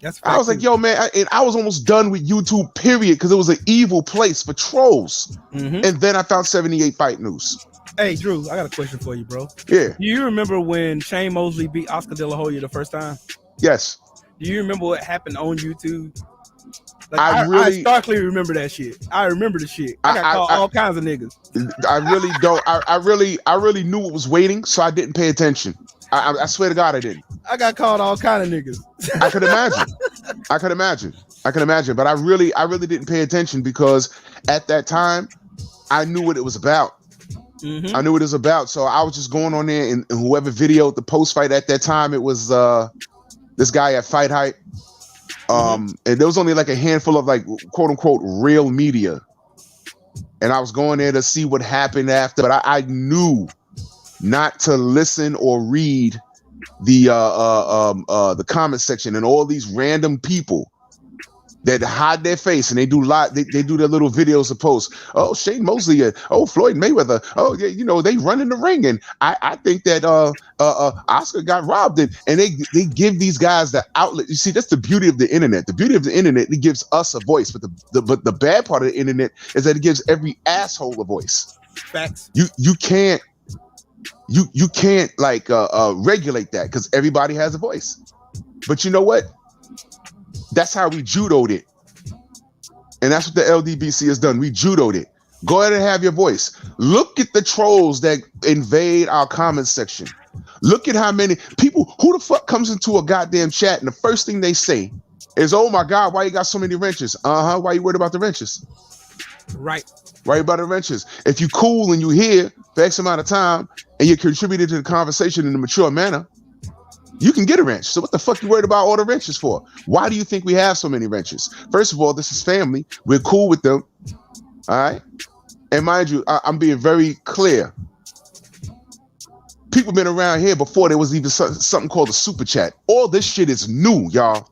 That's I was like, yo, man, I was almost done with YouTube, period, because it was an evil place for trolls. And then I found 78 Fight News. Hey, Drew, I got a question for you, bro. Yeah. Do you remember when Shane Mosley beat Oscar De La Hoya the first time? Yes. Do you remember what happened on YouTube? Like, I starkly remember that shit. I remember the shit. I got called all kinds of niggas. I really don't. I really knew what was waiting, so I didn't pay attention. I swear to God, I didn't. I got called all kind of niggas. I could imagine. But I really didn't pay attention, because at that time, I knew what it was about. I knew what it was about. So I was just going on there, and whoever videoed the post fight at that time, it was this guy at Fight Hype. And there was only like a handful of like quote unquote real media. And I was going there to see what happened after, but I knew not to listen or read the comment section, and all these random people that hide their face, and they do their little videos to post. Oh, Shane Mosley, oh, Floyd Mayweather, oh yeah, you know, they run in the ring, and I think that Oscar got robbed, and they give these guys the outlet. You see, that's the beauty of the internet. The beauty of the internet, it gives us a voice, but the bad part of the internet is that it gives every asshole a voice. Facts. You can't like regulate that, because everybody has a voice. But you know what? That's how we judoed it. And that's what the LDBC has done. We judoed it. Go ahead and have your voice. Look at the trolls that invade our comment section. Look at how many people, who the fuck comes into a goddamn chat, and the first thing they say is, oh my God, why you got so many wrenches? Why you worried about the wrenches? Right. Why you about the wrenches? If you cool and you here for X amount of time, and you contributed to the conversation in a mature manner, you can get a wrench. So what the fuck you worried about all the wrenches for? Why do you think we have so many wrenches? First of all, this is family. We're cool with them. All right. And mind you, I'm being very clear. People been around here before there was even something called a super chat. All this shit is new, y'all.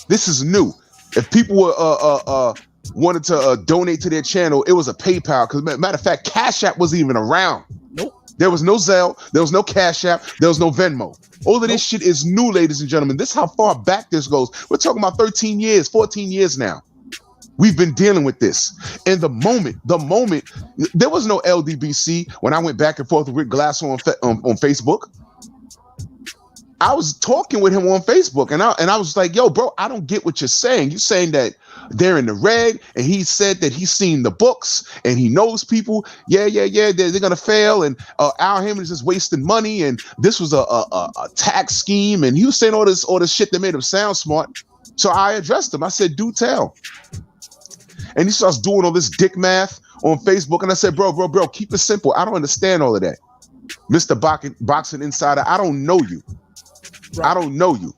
This is new. If people were wanted to donate to their channel, it was a PayPal. Because matter of fact, Cash App wasn't even around. Nope. There was no Zelle. There was no Cash App. There was no Venmo. All of this shit is new, ladies and gentlemen. This is how far back this goes. We're talking about 13 years, 14 years now. We've been dealing with this. And the moment, there was no LDBC when I went back and forth with Rick Glasser on Facebook. I was talking with him on Facebook, and I was like, yo, bro, I don't get what you're saying. You're saying that they're in the red, and he said that he's seen the books, and he knows people. Yeah, they're going to fail, and Al Hammond is just wasting money, and this was a tax scheme, and he was saying all this shit that made him sound smart. So I addressed him. I said, do tell. And he starts doing all this dick math on Facebook, and I said, bro, keep it simple. I don't understand all of that. Mr. Boxing Insider, I don't know you. Right. I don't know you,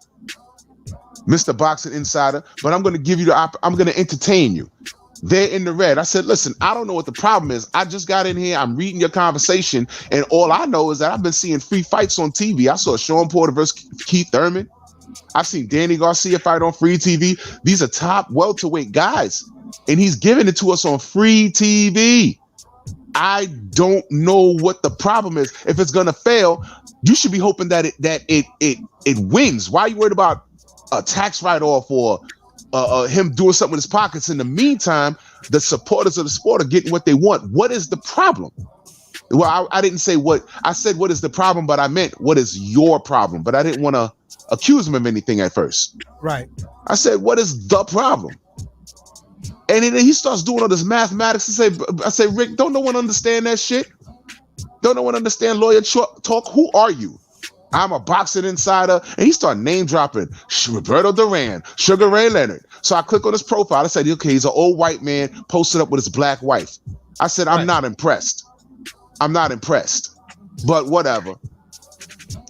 Mr. Boxing Insider, but I'm going to give you I'm going to entertain you. They're in the red. I said, listen, I don't know what the problem is. I just got in here. I'm reading your conversation. And all I know is that I've been seeing free fights on TV. I saw Sean Porter versus Keith Thurman. I've seen Danny Garcia fight on free TV. These are top welterweight guys. And he's giving it to us on free TV. I don't know what the problem is. If it's going to fail, you should be hoping that it wins. Why are you worried about a tax write-off or him doing something with his pockets? In the meantime, the supporters of the sport are getting what they want. What is the problem? Well, I didn't say what I said. What is the problem? But I meant what is your problem? But I didn't want to accuse him of anything at first. Right. I said, what is the problem? And then he starts doing all this mathematics. I say, Rick, don't no one understand that shit? Don't no one understand lawyer talk? Who are you? I'm a boxing insider. And he started name dropping Roberto Duran, Sugar Ray Leonard. So I click on his profile. I said, okay, he's an old white man posted up with his black wife. I said, I'm not impressed. I'm not impressed. But whatever.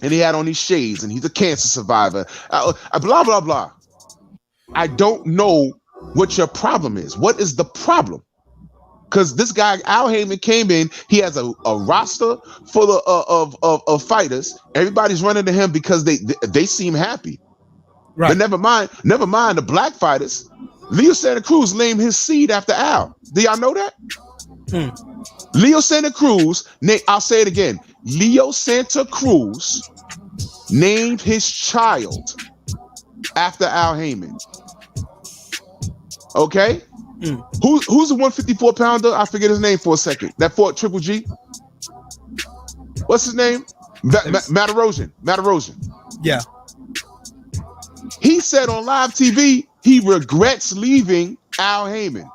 And he had on these shades and he's a cancer survivor. Blah, blah, blah. I don't know what your problem is. What is the problem? Because this guy, Al Heyman, came in. He has a roster full of fighters. Everybody's running to him because they seem happy. Right. But never mind the black fighters. Leo Santa Cruz named his seed after Al. Do y'all know that? Leo Santa Cruz, I'll say it again. Leo Santa Cruz named his child after Al Heyman. Okay? Who's the 154 pounder? I forget his name for a second. That fought Triple G. What's his name? Matt Erosion. Yeah. He said on live TV he regrets leaving Al Heyman.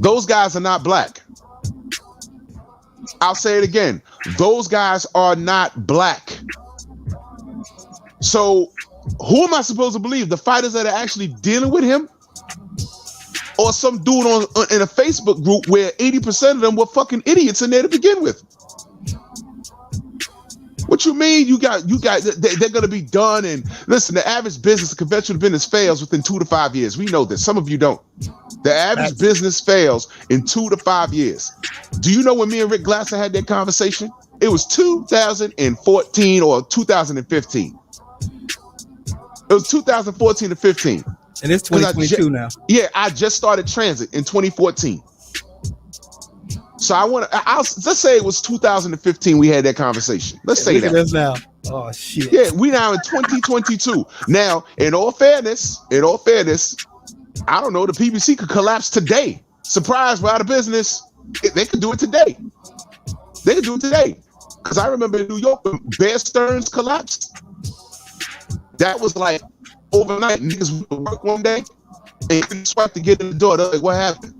Those guys are not black. I'll say it again. Those guys are not black. So who am I supposed to believe? The fighters that are actually dealing with him? Or some dude in a Facebook group where 80% of them were fucking idiots in there to begin with? What you mean? You got they're gonna be done. And listen, the average business, the conventional business fails within 2 to 5 years. We know this. Some of you don't. The average business fails in 2 to 5 years. Do you know when me and Rick Glasser had that conversation? It was 2014 or 2015. It was 2014 to 15. And it's 2022 now. Yeah, I just started transit in 2014. So let's say it was 2015 we had that conversation. Let's say that. Look at us now. Oh shit. Yeah, we now in 2022. Now, in all fairness, I don't know, the PBC could collapse today. Surprise, we're out of business. They could do it today. Because I remember in New York when Bear Stearns collapsed. That was like overnight. Niggas went to work one day and couldn't swipe to get in the door. They're like, what happened?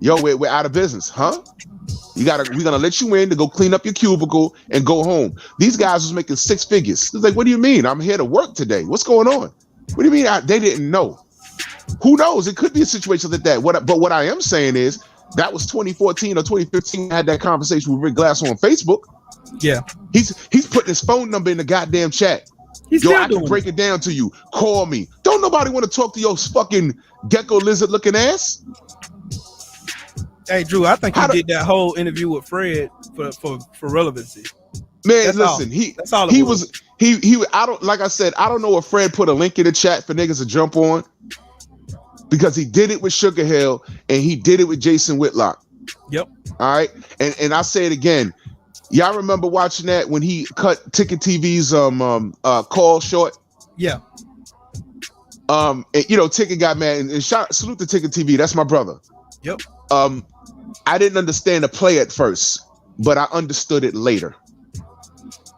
Yo, we're out of business, huh? We're gonna let you in to go clean up your cubicle and go home. These guys was making 6 figures. It's like, what do you mean? I'm here to work today. What's going on? What do you mean? They didn't know. Who knows? It could be a situation like that. But what I am saying is that was 2014 or 2015. I had that conversation with Rick Glasser on Facebook. Yeah. He's putting his phone number in the goddamn chat. Yo, I can break it down to you. Call me. Don't nobody want to talk to your fucking gecko lizard looking ass. Hey, Drew, I think you did that whole interview with Fred for relevancy. Man, that's listen, all. I don't, like I said, I don't know if Fred put a link in the chat for niggas to jump on, because he did it with Sugar Hill and he did it with Jason Whitlock. Yep. All right. And I say it again. Y'all remember watching that when he cut Ticket TV's call short? Yeah. And, Ticket got mad and salute to Ticket TV. That's my brother. Yep. I didn't understand the play at first, but I understood it later.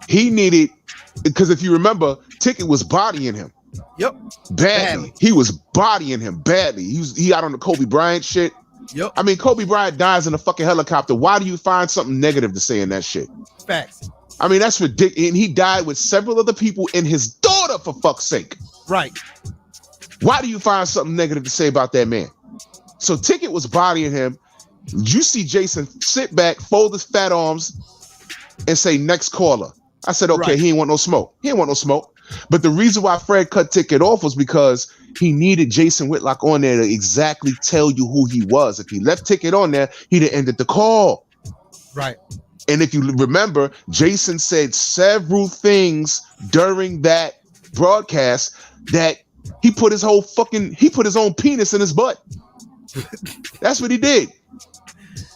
He needed, because if you remember, Ticket was bodying him. Yep. Badly. He was bodying him badly. He got on the Kobe Bryant shit. Yep. I mean, Kobe Bryant dies in a fucking helicopter. Why do you find something negative to say in that shit? Facts. I mean, that's ridiculous. And he died with several other people and his daughter, for fuck's sake. Right. Why do you find something negative to say about that man? So Ticket was bodying him. You see Jason sit back, fold his fat arms, and say, next caller. I said, okay, He ain't want no smoke. But the reason why Fred cut Ticket off was because he needed Jason Whitlock on there to exactly tell you who he was. If he left Ticket on there, he'd have ended the call. Right. And if you remember, Jason said several things during that broadcast that he put his own penis in his butt. That's what he did.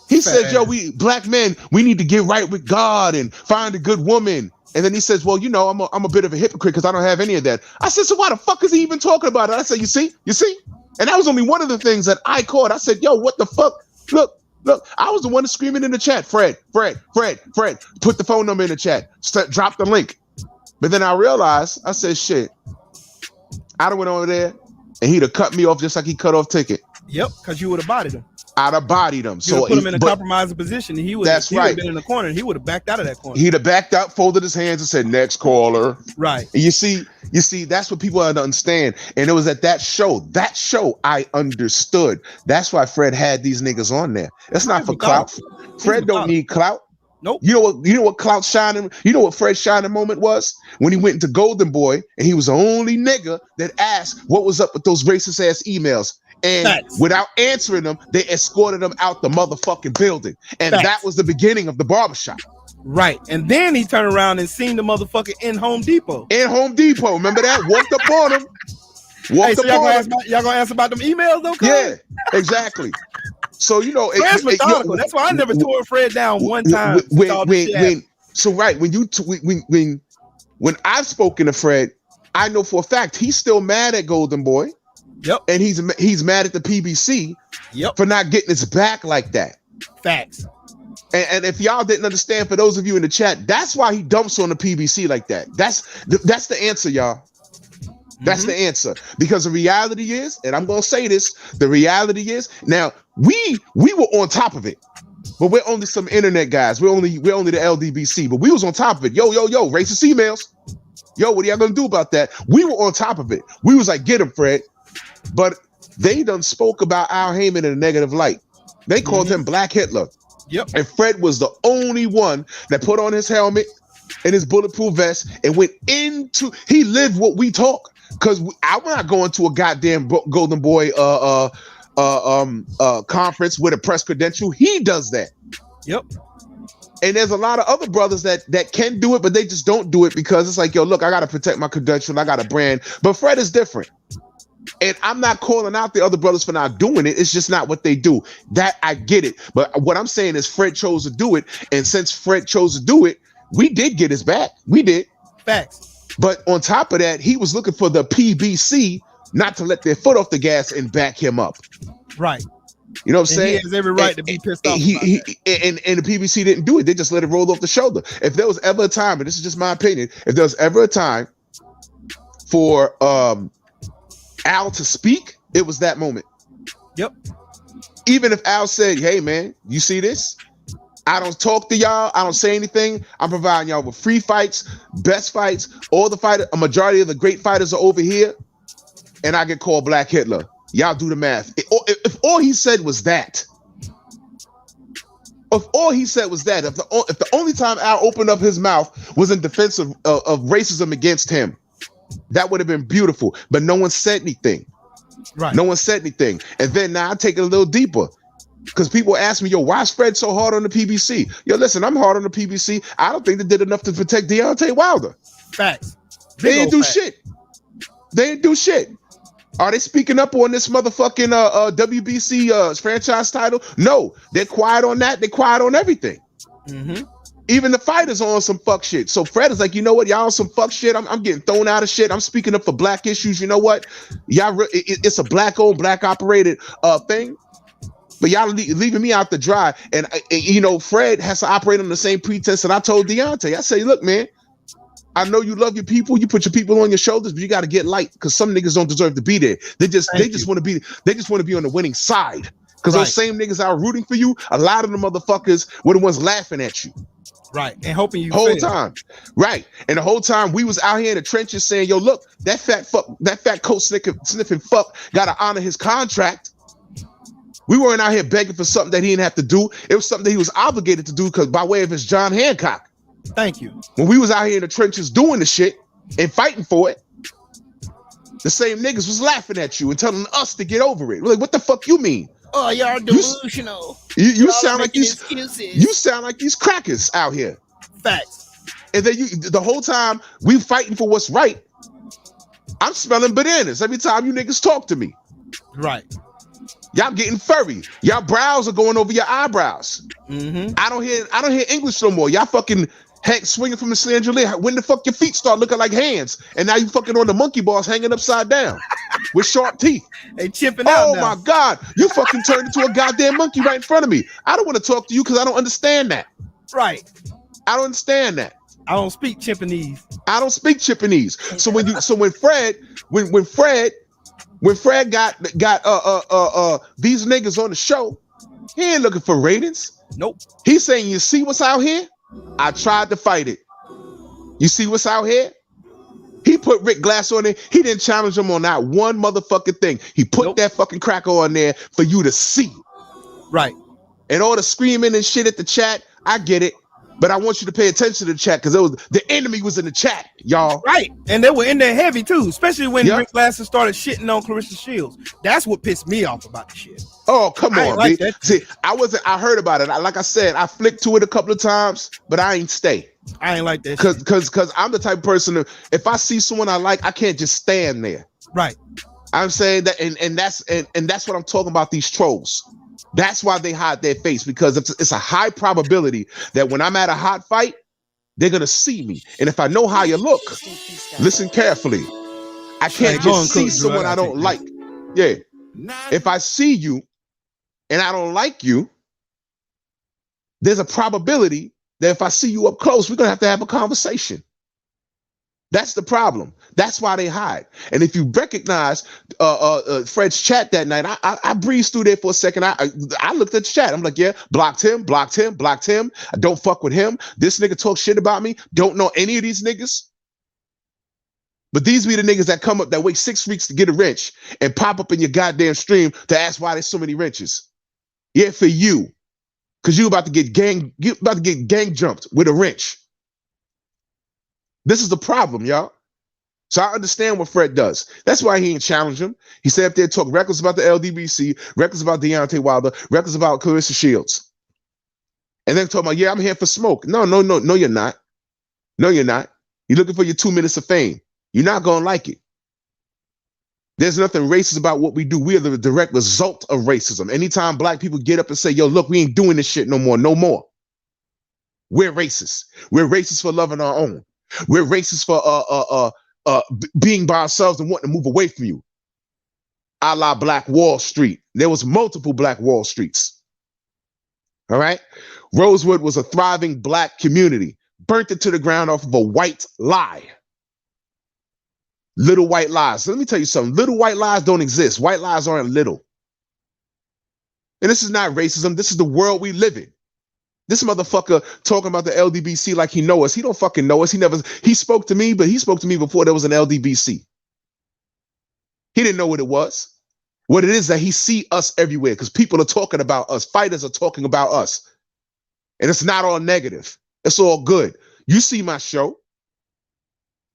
He said, yo, we black men, we need to get right with God and find a good woman. And then he says, well, you know, I'm a bit of a hypocrite because I don't have any of that. I said, so why the fuck is he even talking about it? I said, you see? And that was only one of the things that I caught. I said, yo, what the fuck? Look, I was the one screaming in the chat, Fred, put the phone number in the chat, drop the link. But then I realized, I said, shit, I'd have went over there and he'd have cut me off just like he cut off Ticket. Yep, because you would have bodied him. I'd have bodied him. So put him in a compromising position. He would have been in the corner. He would have backed out of that corner. He'd have backed out, folded his hands, and said, "Next caller." Right. And you see, that's what people had to understand. And it was at that show I understood. That's why Fred had these niggas on there. It's not for clout. Fred don't need clout. Nope. You know what clout shining? You know what Fred's shining moment was? When he went into Golden Boy and he was the only nigga that asked what was up with those racist ass emails. And without answering them, they escorted him out the motherfucking building. And that was the beginning of the barbershop. Right. And then he turned around and seen the motherfucker in Home Depot. Remember that? Walked up on him. Y'all gonna ask about them emails though? Yeah, exactly. So, you know, Fred's methodical. That's why I never tore Fred down one time. When I've spoken to Fred, I know for a fact he's still mad at Golden Boy. Yep. And he's mad at the PBC for not getting its back like that. Facts. And if y'all didn't understand, for those of you in the chat, that's why he dumps on the PBC like that. That's the answer, y'all. That's the answer. Because the reality is, and I'm gonna say this, the reality is, now we were on top of it, but we're only some internet guys. We're only the LDBC, but we was on top of it. Yo, racist emails. Yo, what are y'all gonna do about that? We were on top of it. We was like, get him, Fred. But they done spoke about Al Heyman in a negative light. They called him Black Hitler. Yep. And Fred was the only one that put on his helmet and his bulletproof vest and went into. He lived what we talk. Because I'm not going to a goddamn Golden Boy conference with a press credential. He does that. Yep. And there's a lot of other brothers that can do it, but they just don't do it because it's like, yo, look, I got to protect my credential. I got a brand. But Fred is different. And I'm not calling out the other brothers for not doing it. It's just not what they do. That I get it. But what I'm saying is Fred chose to do it. And since Fred chose to do it, we did get his back. We did. Facts. But on top of that, he was looking for the PBC not to let their foot off the gas and back him up. Right. You know what I'm saying? He has every right to be pissed off. And the PBC didn't do it. They just let it roll off the shoulder. If there was ever a time, and this is just my opinion, if there was ever a time for Al to speak, it was that moment. Yep. Even if Al said, hey man, you see this? I don't talk to y'all. I don't say anything. I'm providing y'all with free fights, best fights. All the fighters, a majority of the great fighters are over here. And I get called Black Hitler. Y'all do the math. If all he said was that, if the only time Al opened up his mouth was in defense of racism against him, that would have been beautiful. But no one said anything. Right. No one said anything. And then now I take it a little deeper. Because people ask me, yo, why is Fred so hard on the PBC? Yo, listen, I'm hard on the PBC. I don't think they did enough to protect Deontay Wilder. Facts. They didn't do shit. They didn't do shit. Are they speaking up on this motherfucking WBC franchise title? No. They're quiet on that. They're quiet on everything. Mm-hmm. Even the fighters are on some fuck shit. So Fred is like, you know what? Y'all on some fuck shit. I'm getting thrown out of shit. I'm speaking up for black issues. You know what? Y'all, it's a black-owned, black-operated thing. But y'all leaving me out to dry. And you know, Fred has to operate on the same pretense that I told Deontay. I say, look, man, I know you love your people. You put your people on your shoulders, but you got to get light because some niggas don't deserve to be there. They just want to be on the winning side. Because those same niggas that are rooting for you, a lot of the motherfuckers were the ones laughing at you. Right. And hoping you whole time. Right. And the whole time we was out here in the trenches saying, yo, look, that fat coat sniffing fuck gotta honor his contract. We weren't out here begging for something that he didn't have to do. It was something that he was obligated to do because by way of his John Hancock. Thank you. When we was out here in the trenches doing the shit and fighting for it, The same niggas was laughing at you and telling us to get over it. We're like, what the fuck you mean? Oh, y'all delusional. You sound like these excuses. you sound like these crackers out here. Facts. And then the whole time we fighting for what's right, I'm smelling bananas every time you niggas talk to me. Right. Y'all getting furry. Y'all brows are going over your eyebrows. Mm-hmm. I don't hear English no more. Y'all fucking heck swinging from the chandelier. When the fuck your feet start looking like hands, and now you fucking on the monkey bars hanging upside down with sharp teeth. They chipping out. Oh now. my God, you fucking turned into a goddamn monkey right in front of me. I don't want to talk to you because I don't understand that. Right. I don't understand that. I don't speak Chippenese. I don't speak Chippenese. So when Fred got these niggas on the show, he ain't looking for ratings. Nope. He's saying, you see what's out here? I tried to fight it. You see what's out here? He put Rick Glass on there. He didn't challenge him on that one motherfucking thing. He put that fucking cracker on there for you to see. Right. And all the screaming and shit at the chat, I get it. But I want you to pay attention to the chat because the enemy was in the chat, y'all. Right. And they were in there heavy too, especially when Rick Glass started shitting on Clarissa Shields. That's what pissed me off about the shit. Oh, come on, like B. See, I heard about it. Like I said, I flicked to it a couple of times, but I ain't stay. I ain't like that Cause I'm the type of person if I see someone I like, I can't just stand there. Right. I'm saying that and that's what I'm talking about, these trolls. That's why they hide their face, because it's a high probability that when I'm at a hot fight, they're gonna see me. And if I know how you look, listen carefully. I can't just see someone I don't like. Yeah. If I see you and I don't like you, there's a probability that if I see you up close, we're gonna have a conversation. That's the problem. That's why they hide. And if you recognize Fred's chat that night, I breezed through there for a second. I looked at the chat. I'm like, yeah, blocked him. I don't fuck with him. This nigga talk shit about me. Don't know any of these niggas. But these be the niggas that come up that wait 6 weeks to get a wrench and pop up in your goddamn stream to ask why there's so many wrenches. Yeah, for you. Cause you about to get gang jumped with a wrench. This is the problem, y'all. So I understand what Fred does. That's why he ain't challenge him. He sat up there talk reckless about the LDBC, reckless about Deontay Wilder, reckless about Clarissa Shields. And then talking about, yeah, I'm here for smoke. No, you're not. No, you're not. You're looking for your 2 minutes of fame. You're not going to like it. There's nothing racist about what we do. We are the direct result of racism. Anytime black people get up and say, yo, look, we ain't doing this shit no more. We're racist. We're racist for loving our own. We're racist for being by ourselves and wanting to move away from you. A la Black Wall Street. There was multiple Black Wall Streets. All right? Rosewood was a thriving black community. Burnt it to the ground off of a white lie. Little white lies. So let me tell you something. Little white lies don't exist. White lies aren't little. And this is not racism. This is the world we live in. This motherfucker talking about the LDBC like he know us. He don't fucking know us. He spoke to me, but he spoke to me before there was an LDBC. He didn't know what it was. What it is that he see us everywhere because people are talking about us. Fighters are talking about us. And it's not all negative. It's all good. You see my show.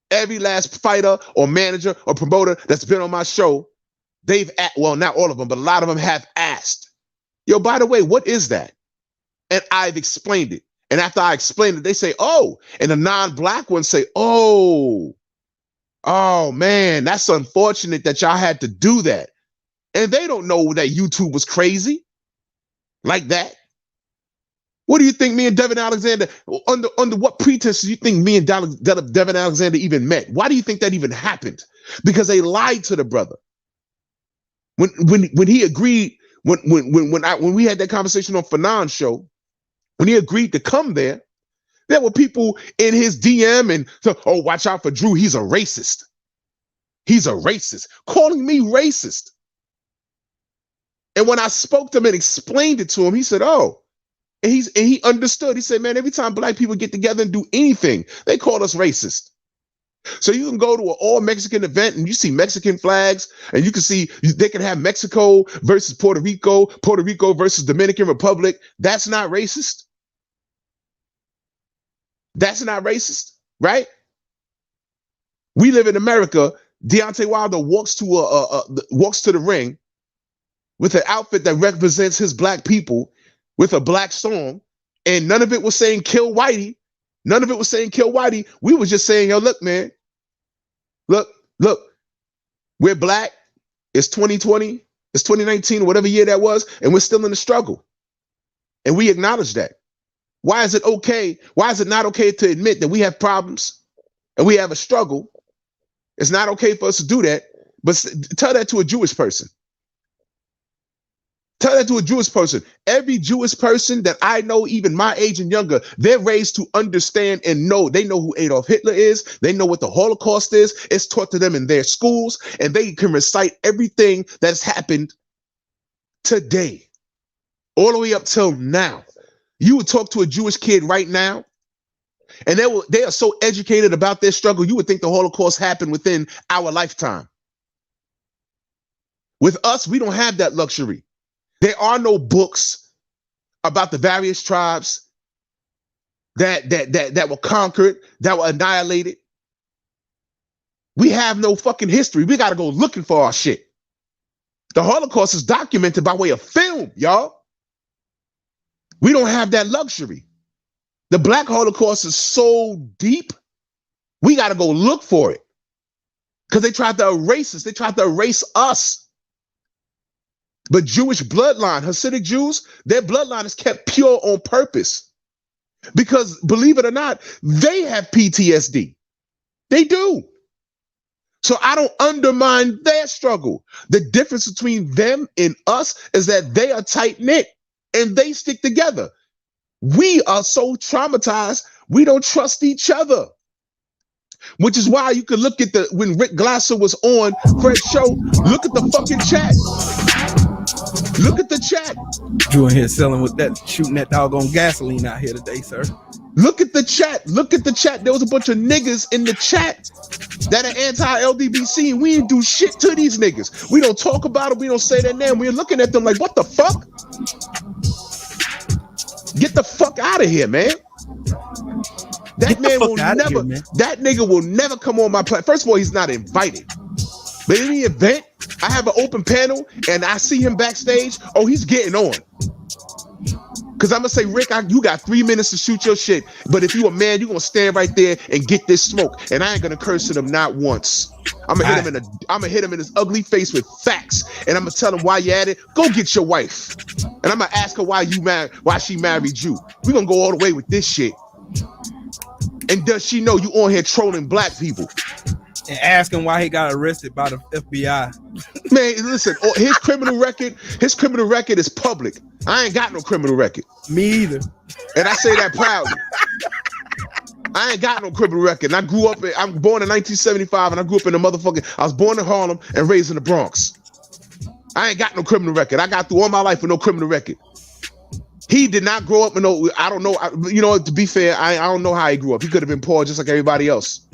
Every last fighter or manager or promoter that's been on my show, well, not all of them, but a lot of them have asked, yo, by the way, what is that? And I've explained it. And after I explained it, they say, oh, and the non-black ones say, oh, man, that's unfortunate that y'all had to do that. And they don't know that YouTube was crazy like that. What do you think me and Devin Alexander, under what pretense do you think me and Devin Alexander even met? Why do you think that even happened? Because they lied to the brother. When he agreed, when we had that conversation on Fanon's show, when he agreed to come there were people in his DM and so, oh, watch out for Drew. He's a racist. He's a racist, calling me racist. And when I spoke to him and explained it to him, he said, oh, and he understood. He said, man, every time black people get together and do anything, they call us racist. So you can go to an all Mexican event and you see Mexican flags and you can see they can have Mexico versus Puerto Rico versus Dominican Republic. That's not racist. That's not racist, right? We live in America. Deontay Wilder walks to walks to the ring with an outfit that represents his black people with a black song, and none of it was saying kill Whitey. None of it was saying kill Whitey. We were just saying, yo, look, man, look, we're black. It's 2020, it's 2019, whatever year that was, and we're still in the struggle. And we acknowledge that. Why is it okay? Why is it not okay to admit that we have problems and we have a struggle? It's not okay for us to do that, but tell that to a Jewish person. Tell that to a Jewish person. Every Jewish person that I know, even my age and younger, they're raised to understand and know. They know who Adolf Hitler is. They know what the Holocaust is. It's taught to them in their schools, and they can recite everything that's happened today, all the way up till now. You would talk to a Jewish kid right now, and they are so educated about their struggle, you would think the Holocaust happened within our lifetime. With us, we don't have that luxury. There are no books about the various tribes that were conquered, that were annihilated. We have no fucking history. We got to go looking for our shit. The Holocaust is documented by way of film, y'all. We don't have that luxury. The Black Holocaust is so deep, we got to go look for it. Because they tried to erase us. They tried to erase us. But Jewish bloodline, Hasidic Jews, their bloodline is kept pure on purpose. Because, believe it or not, they have PTSD. They do. So I don't undermine their struggle. The difference between them and us is that they are tight-knit and they stick together. We are so traumatized, we don't trust each other. Which is why you could look at when Rick Glasser was on Fred's show, look at the fucking chat. Look at the chat. You in here selling with that, shooting that doggone gasoline out here today, sir. Look at the chat. Look at the chat. There was a bunch of niggas in the chat that are anti-LDBC, and we didn't do shit to these niggas. We don't talk about it. We don't say their name. We're looking at them like, what the fuck? Get the fuck out of here, man. That man will never, that nigga will never come on my platform. First of all, he's not invited. But in the event I have an open panel and I see him backstage, oh, he's getting on. Because I'm going to say, Rick, you got 3 minutes to shoot your shit. But if you a man, you're going to stand right there and get this smoke. And I ain't going to curse at him not once. I'm going to hit him in his ugly face with facts. And I'm going to tell him, why you at it? Go get your wife. And I'm going to ask her why she married you. We're going to go all the way with this shit. And does she know you on here trolling black people? And asking why he got arrested by the FBI. Man, listen, his criminal record is public. I ain't got no criminal record. Me either. And I say that proudly. I ain't got no criminal record. And I'm born in 1975, and I grew up in I was born in Harlem and raised in the Bronx. I ain't got no criminal record. I got through all my life with no criminal record. He did not grow up in I don't know. To be fair, I don't know how he grew up. He could have been poor just like everybody else.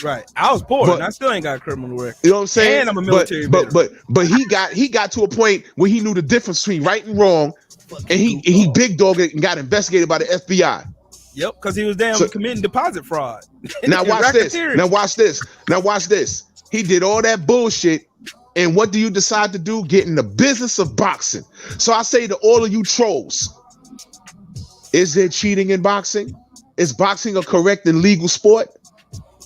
Right. I was poor, and I still ain't got a criminal record. You know what I'm saying? And I'm a military veteran. But he got to a point where he knew the difference between right and wrong, and he big dogged it and got investigated by the FBI. Yep, because he was committing deposit fraud. Now watch this. Now watch this. He did all that bullshit, and what do you decide to do? Get in the business of boxing. So I say to all of you trolls, is there cheating in boxing? Is boxing a correct and legal sport?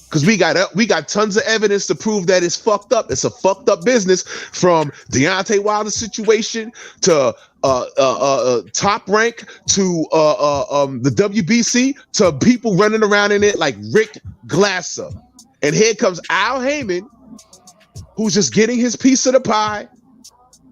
Because we got tons of evidence to prove that it's fucked up. It's a fucked up business, from Deontay Wilder's situation to Top Rank to the WBC to people running around in it like Rick Glasser. And here comes Al Heyman, who's just getting his piece of the pie.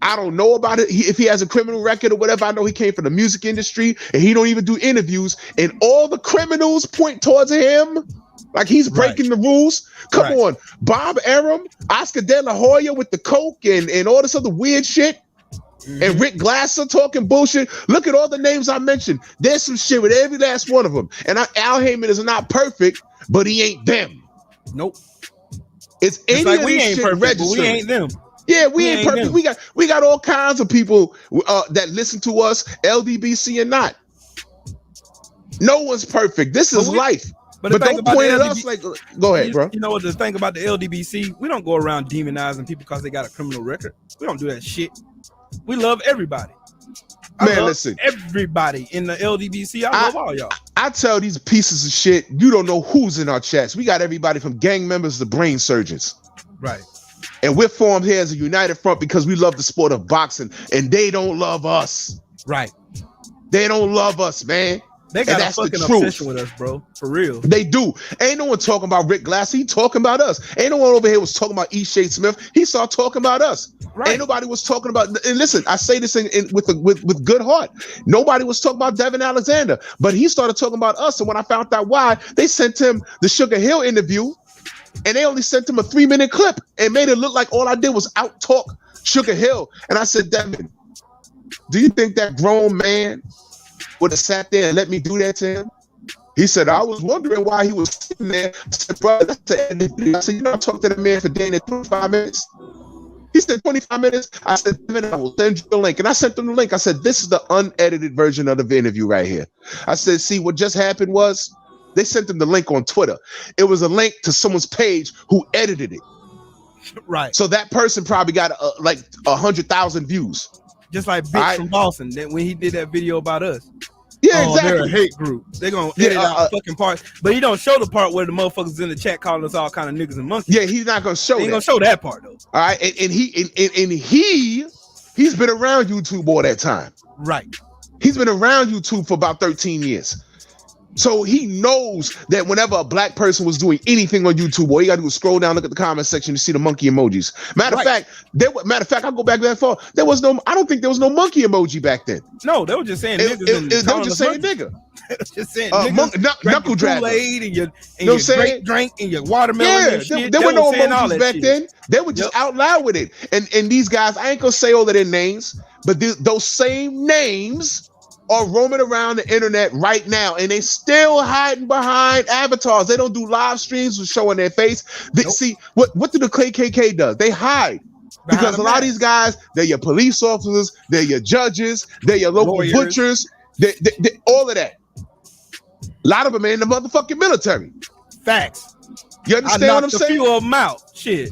I don't know about it. If he has a criminal record or whatever, I know he came from the music industry and he don't even do interviews. And all the criminals point towards him. Like he's breaking the rules. Come on. Bob Arum, Oscar De La Hoya with the coke and all this other weird shit. Mm-hmm. And Rick Glasser talking bullshit. Look at all the names I mentioned. There's some shit with every last one of them. And Al Heyman is not perfect, but he ain't them. Nope. It's any like of we this ain't shit perfect, registered. but we ain't them. Yeah, we ain't perfect. Them. We got all kinds of people that listen to us, LDBC or not. No one's perfect. This is life. But the But thing don't about point the at LDB us like, go ahead, bro. You know what the thing about the LDBC? We don't go around demonizing people because they got a criminal record. We don't do that shit. We love everybody. Man, listen. Everybody in the LDBC, I love all y'all. I tell these pieces of shit, you don't know who's in our chats. We got everybody from gang members to brain surgeons. Right. And we're formed here as a united front because we love the sport of boxing, and they don't love us. Right. They don't love us, man. They got a fucking obsession with us, bro. For real. They do. Ain't no one talking about Rick Glass. He talking about us. Ain't no one over here was talking about E. Shade Smith. He started talking about us. Right. Ain't nobody was talking about. And listen, I say this with good heart. Nobody was talking about Devin Alexander, but he started talking about us. And when I found out why, they sent him the Sugar Hill interview, and they only sent him a 3-minute clip and made it look like all I did was out talk Sugar Hill. And I said, Devin, do you think that grown man would have sat there and let me do that to him? He said, I was wondering why he was sitting there. I said, bro, that's the end of the I said, you know, I talked to that man for damn near 25 minutes. He said, 25 minutes. I said, I will send you the link. And I sent them the link. I said, this is the unedited version of the interview right here. I said, see, what just happened was they sent them the link on Twitter. It was a link to someone's page who edited it. Right. So that person probably got like 100,000 views. Just like Bitch from Boston, that when he did that video about us. Yeah, exactly. They're a hate group. They're gonna edit out fucking parts, but he don't show the part where the motherfuckers in the chat calling us all kind of niggas and monkeys. Yeah, he's not gonna show. He ain't gonna show that part though. All right, and he's been around YouTube all that time. Right. He's been around YouTube for about 13 years. So he knows that whenever a black person was doing anything on YouTube, all you gotta do is scroll down, look at the comment section to see the monkey emojis. Matter of fact, I'll go back that far. I don't think there was no monkey emoji back then. No, they were just saying niggas. They were just saying nigga. Just saying knuckle dragger. Kool-Aid and your grape drink and your watermelon and shit. There were no emojis back then. They were just out loud with it. And these guys, I ain't gonna say all of their names, but those same names are roaming around the internet right now, and they still hiding behind avatars. They don't do live streams with showing their face. See what do the KKK does? They hide. Because a lot of these guys, they're your police officers, they're your judges, they're your local butchers, they all of that. A lot of them are in the motherfucking military. Facts. You understand what I'm saying? A few of them out. Shit.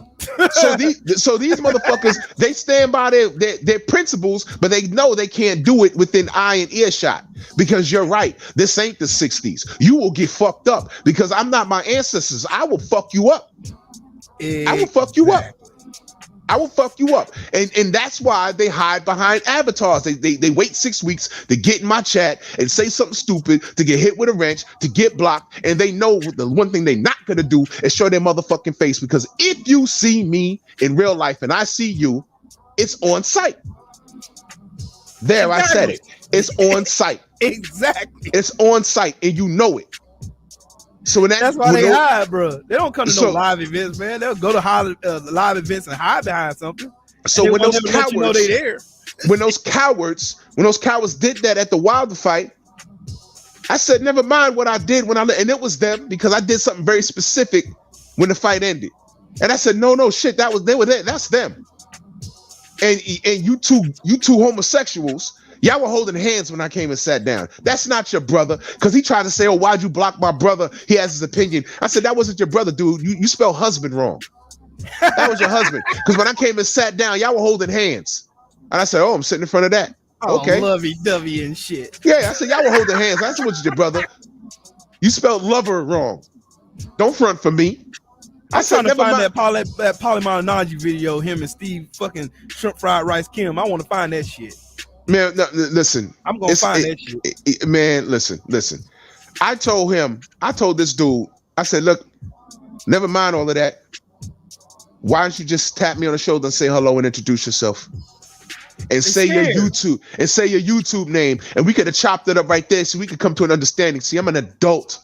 So these motherfuckers, they stand by their principles, but they know they can't do it within eye and earshot. Because you're right, this ain't the 60s. You will get fucked up because I'm not my ancestors. I will fuck you up. I will fuck you up. I will fuck you up. And that's why they hide behind avatars. They wait 6 weeks to get in my chat and say something stupid, to get hit with a wrench, to get blocked. And they know the one thing they're not going to do is show their motherfucking face. Because if you see me in real life and I see you, it's on sight. There, exactly. I said it. It's on sight. Exactly. It's on sight and you know it. So that's why they hide, bro. They don't come to no live events, man. They'll go to live events and hide behind something. So when those cowards, you know they there. when those cowards did that at the Wilder fight, I said, never mind what I did and it was them because I did something very specific when the fight ended. And I said, no, shit, they were there. That's them. And you two homosexuals. Y'all were holding hands when I came and sat down. That's not your brother. Because he tried to say, oh, why'd you block my brother? He has his opinion. I said, that wasn't your brother, dude. You spelled husband wrong. That was your husband. Because when I came and sat down, y'all were holding hands. And I said, oh, I'm sitting in front of that. Okay. Lovey-dovey and shit. Yeah, I said, y'all were holding hands. I said, what's your brother? You spelled lover wrong. Don't front for me. I said, never find that Pauly Malignaggi video, him and Steve fucking shrimp fried rice Kim. I want to find that shit. Man, no, listen. I'm gonna find that shit. Man, listen. I told this dude, I said, look, never mind all of that. Why don't you just tap me on the shoulder and say hello and introduce yourself? And say your YouTube name. And we could have chopped it up right there so we could come to an understanding. See, I'm an adult.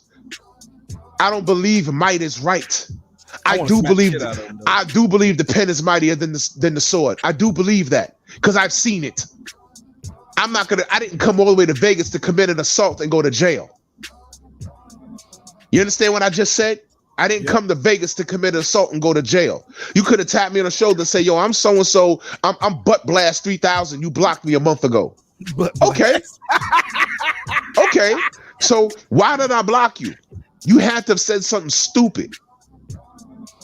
I don't believe might is right. I do believe the pen is mightier than the sword. I do believe that because I've seen it. I didn't come all the way to Vegas to commit an assault and go to jail. You understand what I just said? I didn't come to Vegas to commit an assault and go to jail. You could have tapped me on the shoulder and say, yo, I'm so-and-so, I'm Butt Blast 3000. You blocked me a month ago. Okay. Okay. So why did I block you? You had to have said something stupid.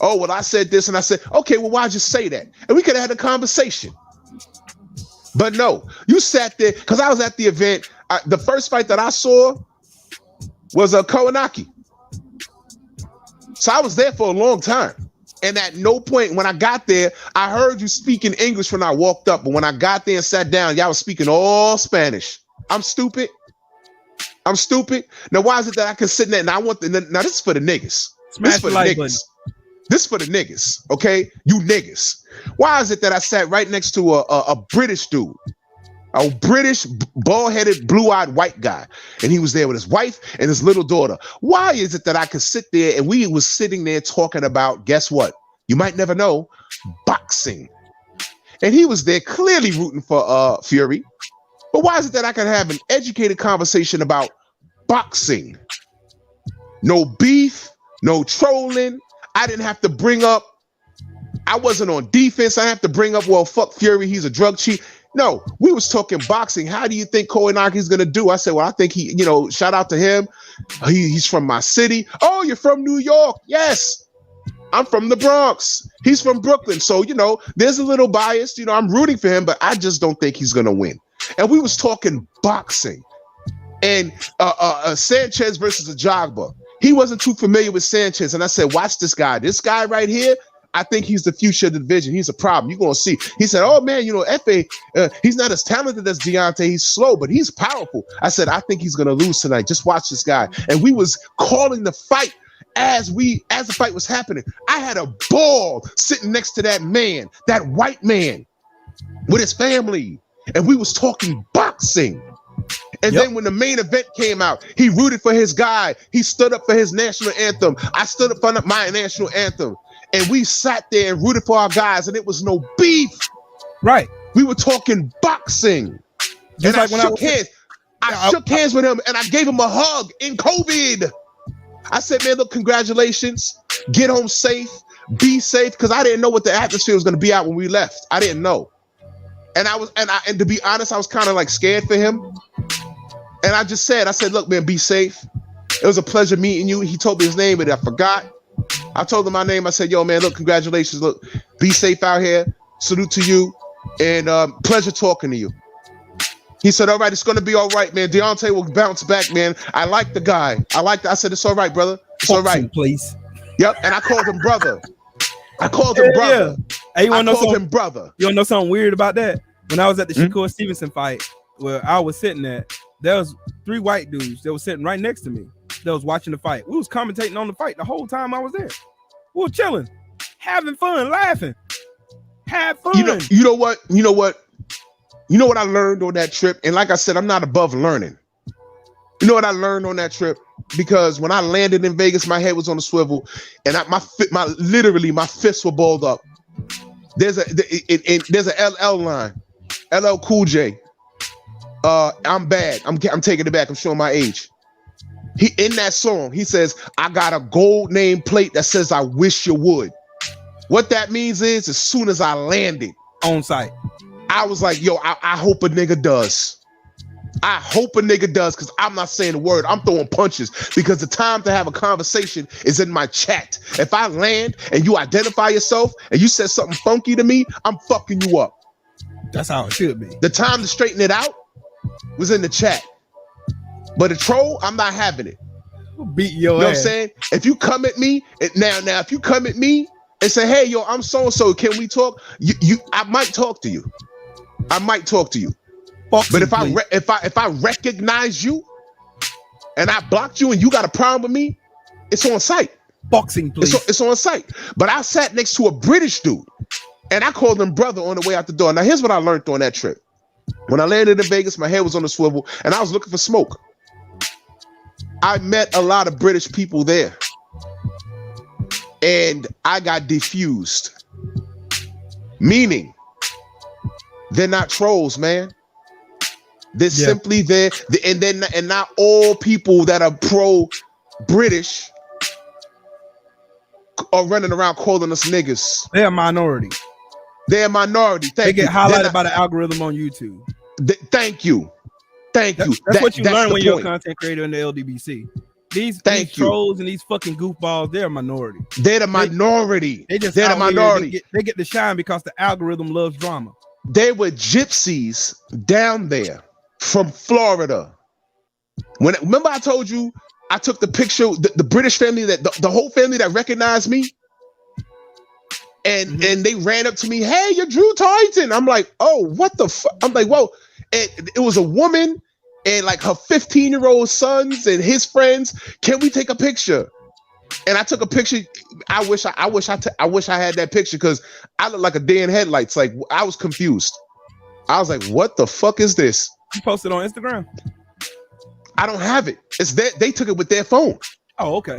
Oh, well, I said this and I said, okay, well, why'd you say that? And we could have had a conversation. But no, you sat there because I was at the event. The first fight that I saw was a Kownaki. So I was there for a long time. And at no point when I got there, I heard you speaking English when I walked up. But when I got there and sat down, y'all was speaking all Spanish. I'm stupid. Now, why is it that I can sit in there and I want now this is for the niggas. This is for the niggas. This is for the niggas, okay? You niggas. Why is it that I sat right next to a British dude? A British, bald-headed, blue-eyed white guy. And he was there with his wife and his little daughter. Why is it that I could sit there and we was sitting there talking about, guess what? You might never know, boxing. And he was there clearly rooting for Fury. But why is it that I could have an educated conversation about boxing? No beef, no trolling. I didn't have to bring up, I wasn't on defense. I have to bring up, well, fuck Fury, he's a drug cheat. No, we was talking boxing. How do you think Kownaki's gonna do? I said, well, I think he, shout out to him. He's from my city. Oh, you're from New York? Yes. I'm from the Bronx. He's from Brooklyn. So, there's a little bias. I'm rooting for him, but I just don't think he's gonna win. And we was talking boxing. And Sanchez versus Ajagba. He wasn't too familiar with Sanchez. And I said, watch this guy. This guy right here, I think he's the future of the division. He's a problem. You're going to see. He said, oh, man, F.A., he's not as talented as Deontay. He's slow, but he's powerful. I said, I think he's going to lose tonight. Just watch this guy. And we was calling the fight as the fight was happening. I had a ball sitting next to that man, that white man with his family. And we was talking boxing. And then when the main event came out, he rooted for his guy. He stood up for his national anthem. I stood up for my national anthem. And we sat there and rooted for our guys, and it was no beef. Right. We were talking boxing. Just and like I shook hands. I shook hands with him, and I gave him a hug in COVID. I said, man, look, congratulations. Get home safe. Be safe. Because I didn't know what the atmosphere was going to be out when we left. I didn't know. And and to be honest, I was kind of like scared for him. And I said, look, man, be safe. It was a pleasure meeting you. He told me his name, but I forgot. I told him my name. I said, yo, man, look, congratulations. Look, be safe out here. Salute to you. And pleasure talking to you. He said, all right, it's going to be all right, man. Deontay will bounce back, man. I like the guy. I said, it's all right, brother. It's all right. Please. Yep. And I called him brother. Yeah. Hey, you want to know something? Brother. You want to know something weird about that? When I was at the Shakur Stevenson fight, where I was sitting at, there was 3 white dudes that was sitting right next to me that was watching the fight. We was commentating on the fight the whole time I was there. We were chilling, having fun, laughing. Have fun. You know what I learned on that trip? And like I said, I'm not above learning. You know what I learned on that trip? Because when I landed in Vegas, my head was on a swivel, and literally my fists were balled up. There's a LL line, LL Cool J. I'm bad. I'm taking it back. I'm showing my age. He in that song, he says, I got a gold name plate that says I wish you would. What that means is as soon as I landed on site, I was like, yo, I hope a nigga does. I hope a nigga does, because I'm not saying a word. I'm throwing punches because the time to have a conversation is in my chat. If I land and you identify yourself and you said something funky to me, I'm fucking you up. That's how it should be. The time to straighten it out was in the chat. But a troll, I'm not having it. Beat your ass. You know what I'm saying? If you come at me, if you come at me and say, hey, yo, I'm so-and-so, can we talk? I might talk to you. But if I recognize you and I blocked you and you got a problem with me, it's on site. Boxing, please. It's on site. But I sat next to a British dude and I called him brother on the way out the door. Now, here's what I learned on that trip. When I landed in Vegas, my head was on the swivel and I was looking for smoke. I met a lot of British people there and I got diffused. Meaning, they're not trolls, man. They're simply there. And not all people that are pro-British are running around calling us niggas. They're a minority. They're a minority. They get highlighted by the algorithm on YouTube. Thank you. That's what you learn when you're a content creator in the LDBC. These Thank you. trolls and these fucking goofballs, they're a minority. They're the minority. They're the minority. They get the shine because the algorithm loves drama. They were gypsies down there from Florida. Remember I told you I took the picture, the British family, that the whole family that recognized me, and they ran up to me, hey, you're Drew Tarleton. I'm like, oh, what the fuck? I'm like, whoa. And it was a woman and like her 15-year-old sons and his friends. Can we take a picture? And I took a picture. I wish I had that picture because I look like a deer in headlights. Like I was confused. I was like, what the fuck is this? You posted on Instagram? I don't have it. It's that they took it with their phone. Oh, okay.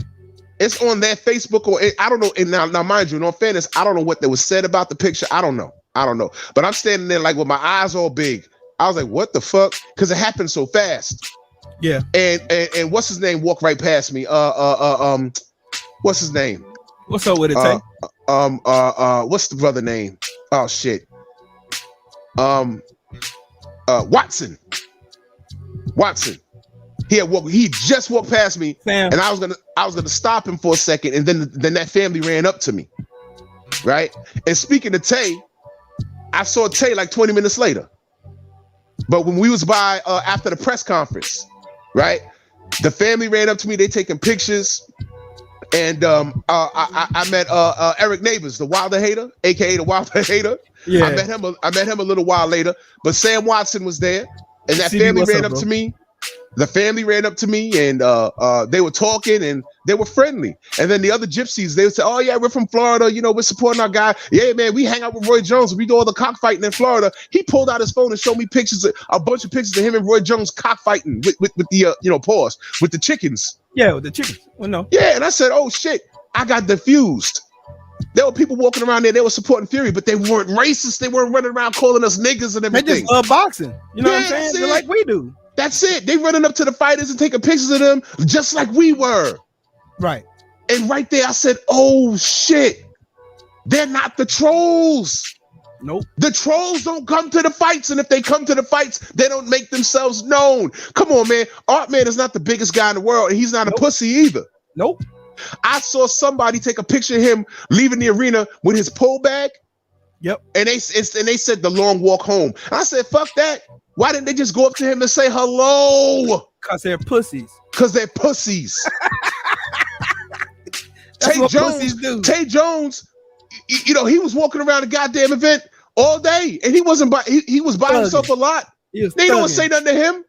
It's on their Facebook or I don't know. And now mind you, in all fairness, I don't know what was said about the picture. I don't know. But I'm standing there like with my eyes all big. I was like, what the fuck? Because it happened so fast. Yeah. And what's his name walked right past me. What's his name? What's up with it, Tay? What's the brother name? Oh shit. Watson. He just walked past me, Sam. and I was gonna stop him for a second, and then that family ran up to me, right? And speaking of Tay, I saw Tay like 20 minutes later. But when we was by after the press conference, right? The family ran up to me. They taking pictures, and I met Eric Neighbors, the Wilder hater, aka the Wilder hater. Yeah. I met him a little while later. But Sam Watson was there, and that family ran up to me. The family ran up to me, and they were talking, and they were friendly. And then the other gypsies, they would say, oh yeah, we're from Florida, you know, we're supporting our guy. Yeah, man, we hang out with Roy Jones. We do all the cockfighting in Florida. He pulled out his phone and showed me a bunch of pictures of him and Roy Jones cockfighting with the pause with the chickens. Yeah, with the chickens. Well, no. Yeah, and I said, oh shit, I got diffused. There were people walking around there, they were supporting Fury, but they weren't racist. They weren't running around calling us niggas and everything. They just love boxing. You know what I'm saying? They're like we do. That's it. They running up to the fighters and taking pictures of them just like we were. Right. And right there, I said, oh shit, they're not the trolls. Nope. The trolls don't come to the fights. And if they come to the fights, they don't make themselves known. Come on, man. Art Man is not the biggest guy in the world. And he's not a pussy either. Nope. I saw somebody take a picture of him leaving the arena with his pull bag. Yep. And they said the long walk home. I said, fuck that. Why didn't they just go up to him and say hello? Because they're pussies. Tay Jones, you know, he was walking around the goddamn event all day, and he wasn't by. He was by himself a lot. They don't say nothing to him.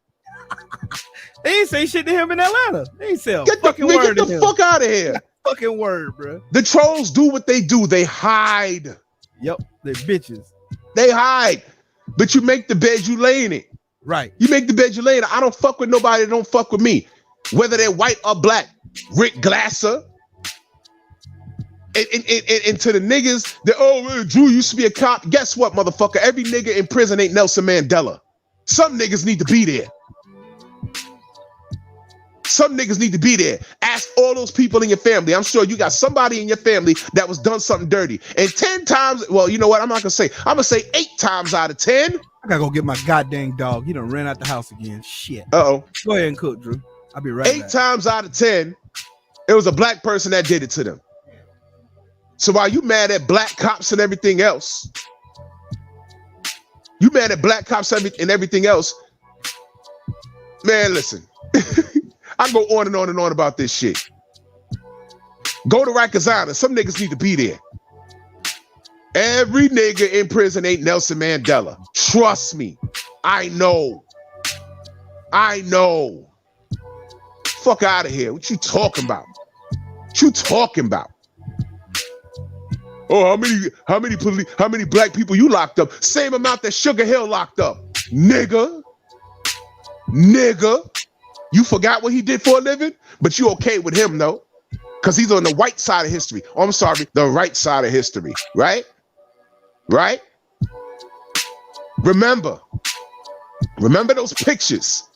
They ain't say shit to him in Atlanta. They ain't say Get the fuck out of here. Fucking word, bro. The trolls do what they do. They hide. Yep, they bitches. They hide. But you make the bed, you lay in it. Right. You make the bed, you lay in it. I don't fuck with nobody that don't fuck with me. Whether they're white or black. Rick Glasser. And to the niggas that, Drew used to be a cop. Guess what, motherfucker? Every nigga in prison ain't Nelson Mandela. Some niggas need to be there. Some niggas need to be there. Ask all those people in your family. I'm sure you got somebody in your family that was done something dirty. And 10 times, well, you know what? I'm not gonna say. I'm gonna say 8 times out of 10. I gotta go get my goddamn dog. He done ran out the house again. Shit. Uh-oh. Go ahead and cook, Drew. I'll be right back. 8 times out of 10, it was a black person that did it to them. So while you mad at black cops and everything else, and everything else, man, listen. I go on and on and on about this shit. Go to Rikers Island. Some niggas need to be there. Every nigga in prison ain't Nelson Mandela. Trust me. I know. Fuck out of here. What you talking about? Oh, how many black people you locked up? Same amount that Sugar Hill locked up. Nigga. You forgot what he did for a living? But you okay with him, though? Because he's on the white side of history. Oh, I'm sorry, the right side of history, right? Right? Remember those pictures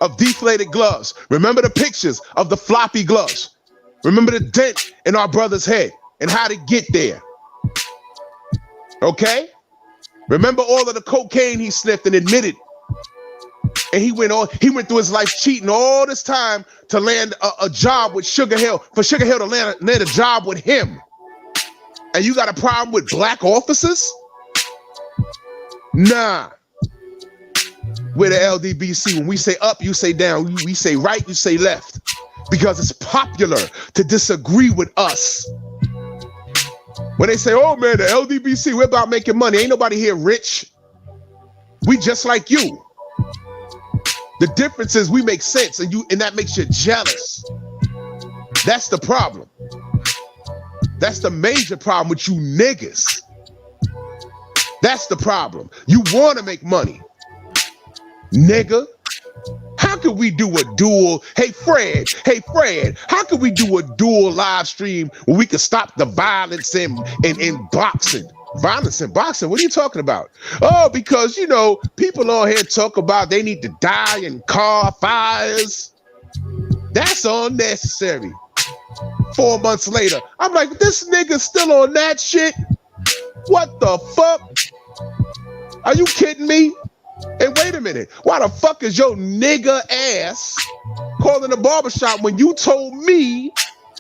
of deflated gloves. Remember the pictures of the floppy gloves. Remember the dent in our brother's head and how to get there. Okay? Remember all of the cocaine he sniffed and admitted And he went through his life cheating all this time to land a job with Sugar Hill, for Sugar Hill to land a job with him. And you got a problem with black officers? Nah. We're the LDBC. When we say up, you say down. We say right, you say left. Because it's popular to disagree with us. When they say, oh man, the LDBC, we're about making money. Ain't nobody here rich. We just like you. The difference is we make sense and that makes you jealous. That's the problem. That's the major problem with you niggas. That's the problem. You want to make money. Nigga. How could we do a dual? Hey Fred, how could we do a dual live stream where we could stop the violence in boxing? Violence in boxing? What are you talking about? Oh, because, you know, people on here talk about they need to die in car fires. That's unnecessary. 4 months later, I'm like, this nigga still on that shit? What the fuck? Are you kidding me? And wait a minute, why the fuck is your nigga ass calling the barbershop when you told me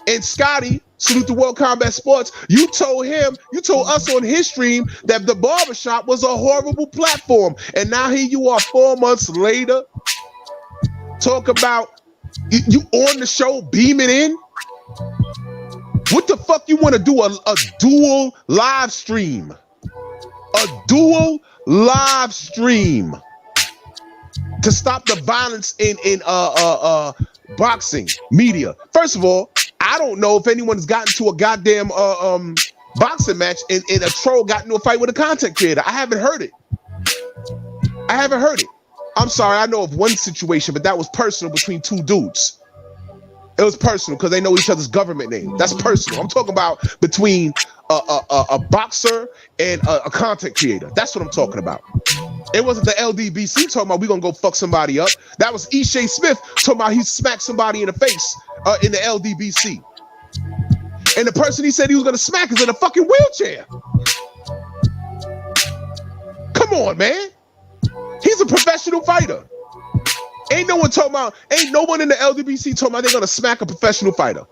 and Scotty, Salute to World Combat Sports, you told us on his stream that the barbershop was a horrible platform. And now here you are 4 months later, talk about you on the show beaming in? What the fuck you want to do a dual live stream? A dual live stream to stop the violence in boxing media. First of all, I don't know if anyone's gotten to a goddamn boxing match and a troll got into a fight with a content creator. I haven't heard it. I'm sorry, I know of one situation, but that was personal between two dudes. It was personal because they know each other's government name. That's personal. I'm talking about between a boxer and a content creator. That's what I'm talking about. It wasn't the LDBC talking about we gonna go fuck somebody up. That was Ishay Smith talking about he smacked somebody in the face in the LDBC. And the person he said he was gonna smack is in a fucking wheelchair. Come on, man. He's a professional fighter. Ain't no one in the LDBC talking about they're gonna smack a professional fighter.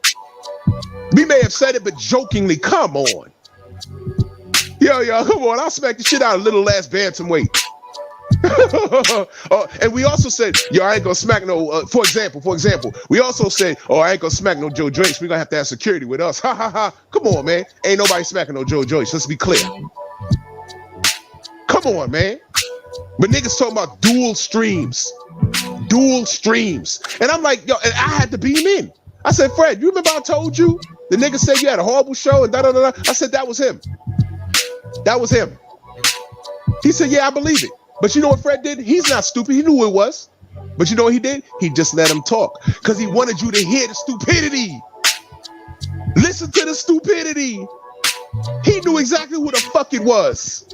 We may have said it, but jokingly, come on. Yo, come on, I'll smack the shit out of little ass bantamweight. And we also said, yo, I ain't gonna smack no, for example, we also said, oh, I ain't gonna smack no Joe Joyce. We're gonna have to have security with us. Ha ha ha. Come on, man. Ain't nobody smacking no Joe Joyce. Let's be clear. Come on, man. But niggas talking about dual streams. And I'm like, yo, and I had to beam in. I said, Fred, you remember I told you the nigga said you had a horrible show and da-da-da-da? I said, that was him. He said, yeah, I believe it. But you know what Fred did? He's not stupid. He knew who it was. But you know what he did? He just let him talk because he wanted you to hear the stupidity. Listen to the stupidity. He knew exactly who the fuck it was.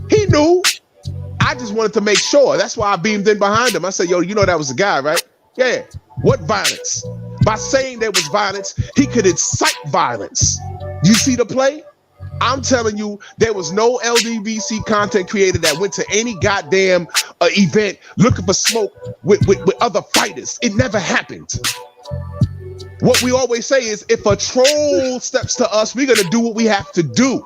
He knew. I just wanted to make sure. That's why I beamed in behind him. I said, yo, you know that was the guy, right? Yeah. What violence? By saying there was violence, he could incite violence. You see the play? I'm telling you, there was no LDBC content creator that went to any goddamn event looking for smoke with other fighters. It never happened. What we always say is, if a troll steps to us, we're going to do what we have to do.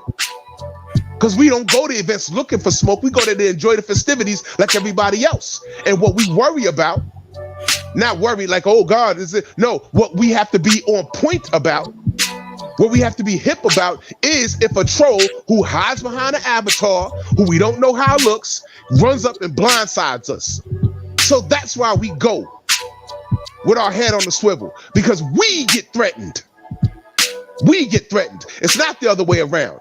Because we don't go to events looking for smoke. We go there to enjoy the festivities like everybody else. And what we worry about, not worry like, oh God, is it? No, what we have to be on point about, what we have to be hip about is if a troll who hides behind an avatar, who we don't know how it looks, runs up and blindsides us. So that's why we go with our head on the swivel, because we get threatened. It's not the other way around.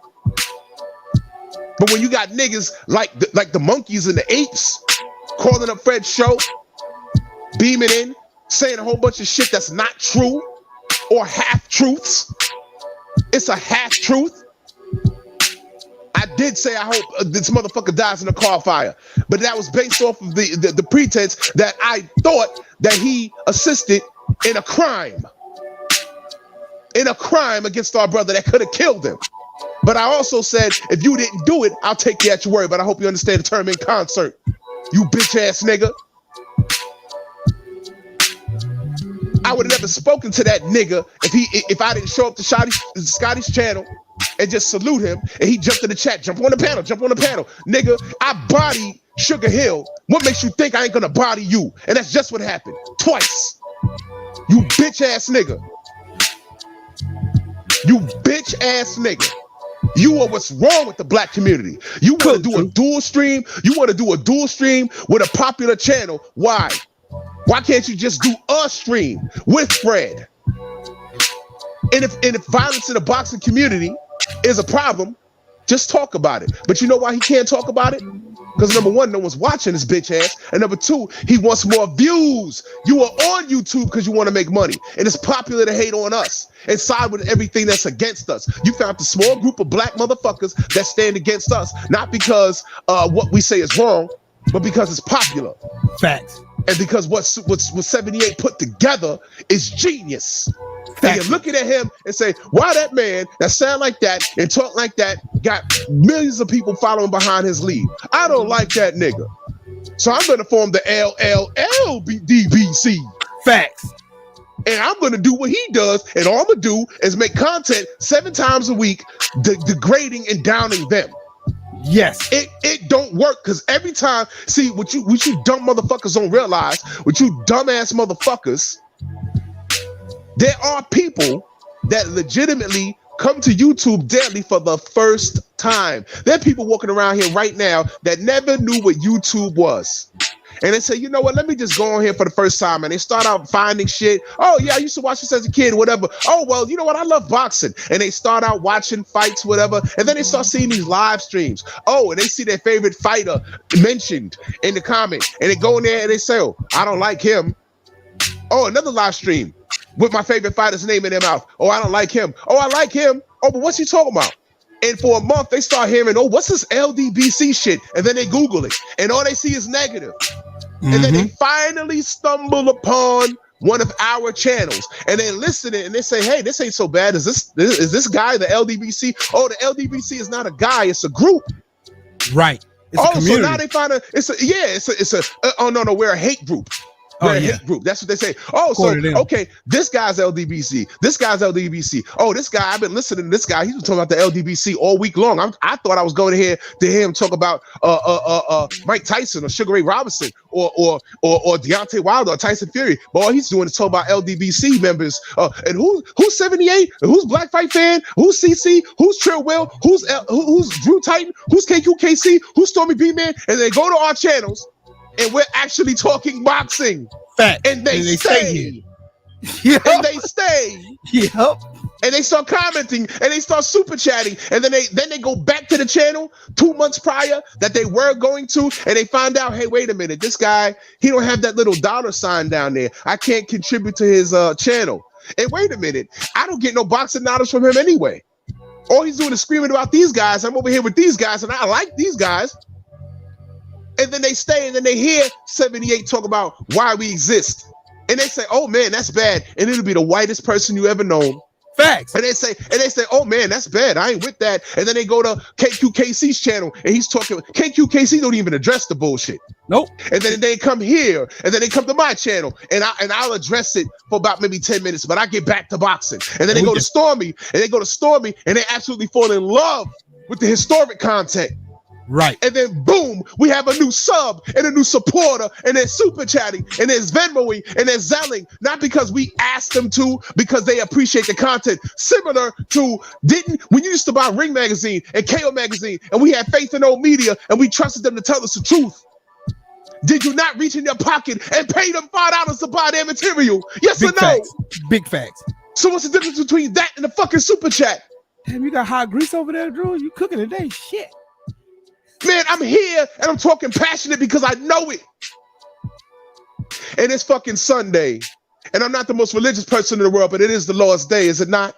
But when you got niggas like the monkeys and the apes calling up Fred's show, beaming in, saying a whole bunch of shit that's not true or half-truths, it's a half-truth. I did say I hope this motherfucker dies in a car fire, but that was based off of the pretense that I thought that he assisted in a crime against our brother that could have killed him. But I also said, if you didn't do it, I'll take you at your word. But I hope you understand the term in concert. You bitch ass nigga. I would have never spoken to that nigga if I didn't show up to Scotty's channel and just salute him and he jumped in the chat, jump on the panel. Nigga, I bodied Sugar Hill. What makes you think I ain't gonna body you? And that's just what happened. Twice. You bitch ass nigga. You bitch ass nigga. You are what's wrong with the black community. You want to do a dual stream? You want to do a dual stream with a popular channel? Why? Why can't you just do a stream with Fred? And if violence in the boxing community is a problem, just talk about it. But you know why he can't talk about it? Because number one, no one's watching this bitch ass. And number two, he wants more views. You are on YouTube because you want to make money. And it's popular to hate on us and side with everything that's against us. You found a small group of black motherfuckers that stand against us, not because what we say is wrong, but because it's popular. Facts. And because what 78 put together is genius. And you're looking at him and say, why that man that sound like that and talk like that got millions of people following behind his lead? I don't like that nigga. So I'm going to form the LDBC. Facts. And I'm going to do what he does. And all I'm going to do is make content 7 times a week, degrading and downing them. Yes. It don't work because every time, see, what you dumb motherfuckers don't realize, what you dumbass motherfuckers, there are people that legitimately come to YouTube daily for the first time. There are people walking around here right now that never knew what YouTube was. And they say, you know what, let me just go on here for the first time. And they start out finding shit. Oh, yeah, I used to watch this as a kid, whatever. Oh, well, you know what, I love boxing. And they start out watching fights, whatever. And then they start seeing these live streams. Oh, and they see their favorite fighter mentioned in the comment. And they go in there and they say, oh, I don't like him. Oh, another live stream with my favorite fighter's name in their mouth. Oh, I don't like him. Oh, I like him. Oh, but what's he talking about? And for a month, they start hearing, oh, what's this LDBC shit? And then they Google it. And all they see is negative. And then they finally stumble upon one of our channels. And they listen to it and they say, hey, this ain't so bad. Is this guy the LDBC? Oh, the LDBC is not a guy. It's a group. Right. It's a community. So now they find we're a hate group. We're a hate group. That's what they say. Oh, so okay, this guy's LDBC. This guy's LDBC. Oh, this guy, I've been listening to this guy. He's been talking about the LDBC all week long. I thought I was going to hear him talk about Mike Tyson or Sugar Ray Robinson or Deontay Wilder or Tyson Fury. But all he's doing is talk about LDBC members. And who's 78? Who's Black Fight Fan? Who's CC? Who's Trill Will? Who's Drew Titan? Who's KQKC? Who's Stormy B Man? And they go to our channels. And we're actually talking boxing. Fact. And they stay. Yep. And they stay. Yep. And they start commenting and they start super chatting. And then they go back to the channel 2 months prior that they were going to, and they find out, hey, wait a minute, this guy, he don't have that little $sign down there. I can't contribute to his channel. And wait a minute, I don't get no boxing knowledge from him anyway. All he's doing is screaming about these guys. I'm over here with these guys and I like these guys. And then they stay and then they hear 78 talk about why we exist. And they say, oh man, that's bad. And it'll be the whitest person you ever known. Facts. And they say, oh man, that's bad. I ain't with that. And then they go to KQKC's channel and he's talking. KQKC don't even address the bullshit. Nope. And then they come here and then they come to my channel and I'll address it for about maybe 10 minutes, but I get back to boxing. And then they go to Stormy and they absolutely fall in love with the historic content. Right. And then boom, we have a new sub and a new supporter, and they're super chatting, and there's Venmoing, and they're Zelling, not because we asked them to, because they appreciate the content. Similar to when you used to buy Ring Magazine and KO Magazine, and we had faith in old media, and we trusted them to tell us the truth. Did you not reach in your pocket and pay them $5 to buy their material? Yes or no? Facts. Big facts. So what's the difference between that and the fucking super chat? Damn, you got hot grease over there, Drew? You cooking today? Shit. Man, I'm here and I'm talking passionate because I know it. And it's fucking Sunday. And I'm not the most religious person in the world, but it is the Lord's day, is it not?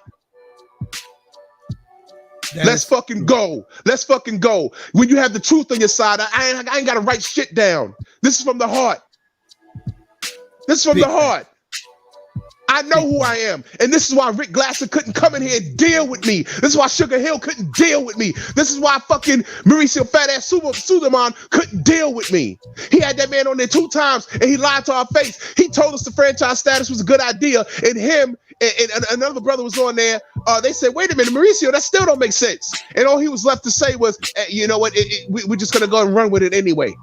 Let's fucking go. Let's fucking go. When you have the truth on your side, I ain't got to write shit down. This is from the heart. This is from the heart. I know who I am. And this is why Rick Glasser couldn't come in here and deal with me. This is why Sugar Hill couldn't deal with me. This is why fucking Mauricio Fat Ass Suleiman couldn't deal with me. He had that man on there 2 times and he lied to our face. He told us the franchise status was a good idea. And him and another brother was on there. They said, wait a minute, Mauricio, that still don't make sense. And all he was left to say was, you know what, we're just gonna go and run with it anyway.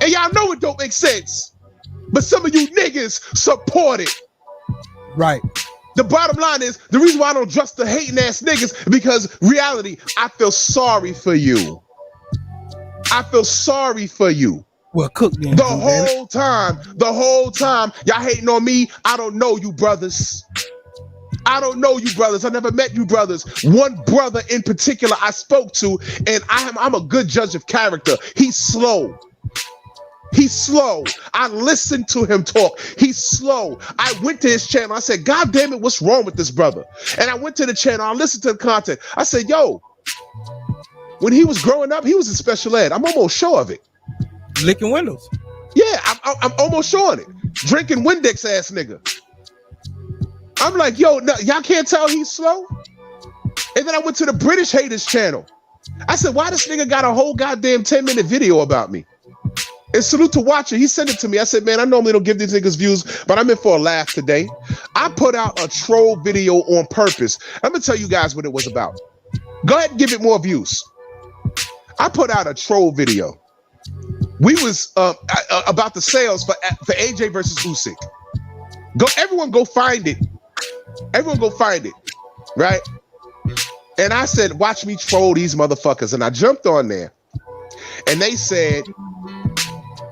And y'all know it don't make sense. But some of you niggas support it. Right. The bottom line is, the reason why I don't trust the hating ass niggas is because reality, I feel sorry for you. I feel sorry for you. Well, Cook then. The whole time, y'all hating on me. I don't know you brothers. I don't know you brothers. I never met you brothers. One brother in particular I spoke to, and I'm a good judge of character. He's slow. He's slow. I listened to him talk. He's slow. I went to his channel. I said, God damn it, what's wrong with this brother? And I went to the channel. I listened to the content. I said, yo, when he was growing up, he was in special ed. I'm almost sure of it. Licking windows. Yeah, I'm almost sure of it. Drinking Windex ass nigga. I'm like, yo, no, y'all can't tell he's slow? And then I went to the British haters channel. I said, why this nigga got a whole goddamn 10-minute video about me? And salute to Watcher, he sent it to me. I said, man, I normally don't give these niggas views, but I'm in for a laugh today. I put out a troll video on purpose. I'm gonna tell you guys what it was about. Go ahead and give it more views. I put out a troll video. We was about the sales for AJ versus Usyk. Everyone go find it. Everyone go find it, right? And I said, watch me troll these motherfuckers. And I jumped on there. And they said,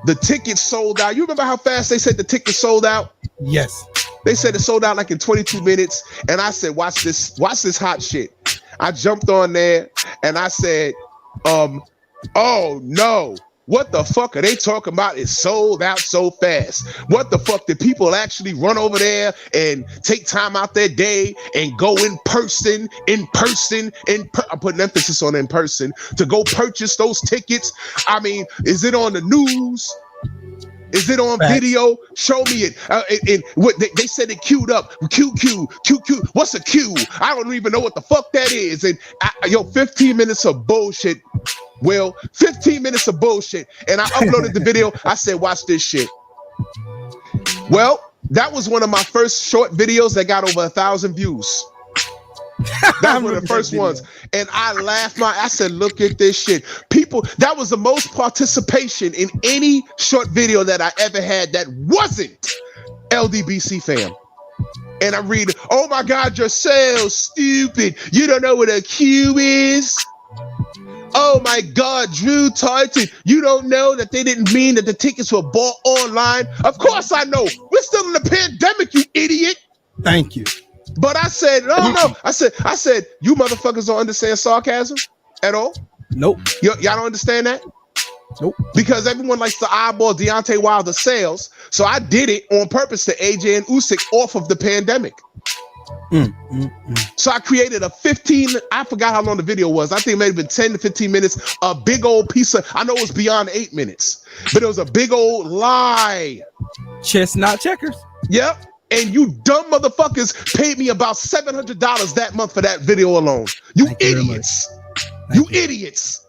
the tickets sold out. You remember how fast they said the tickets sold out? Yes. They said it sold out like in 22 minutes. And I said, watch this hot shit. I jumped on there and I said, oh no. What the fuck are they talking about? It sold out so fast. What the fuck did people actually run over there and take time out their day and go in person? I'm putting emphasis on in person to go purchase those tickets. I mean, is it on the news? Is it on video? Show me it. And what they said it queued up. QQ. What's a Q? I don't even know what the fuck that is. And 15 minutes of bullshit. Well, 15 minutes of bullshit. And I uploaded the video. I said, watch this shit. Well, that was one of my first short videos that got over 1,000 views. That was one of the first ones. And I laughed I said, look at this shit. People, that was the most participation in any short video that I ever had that wasn't LDBC fam. And I read, oh my God, you're so stupid. You don't know what a Q is? Oh my God, Drew Titan, you don't know that they didn't mean that the tickets were bought online? Of course I know. We're still in the pandemic, you idiot. Thank you. But I said, no. I said, you motherfuckers don't understand sarcasm at all? Nope. Y'all don't understand that? Nope. Because everyone likes to eyeball Deontay Wilder sales. So I did it on purpose to AJ and Usyk off of the pandemic. So I created a 15, I forgot how long the video was. I think it may have been 10 to 15 minutes, a big old piece of, I know it was beyond 8 minutes, but it was a big old lie. Chestnut checkers. Yep. And you dumb motherfuckers paid me about $700 that month for that video alone. You idiots. You idiots.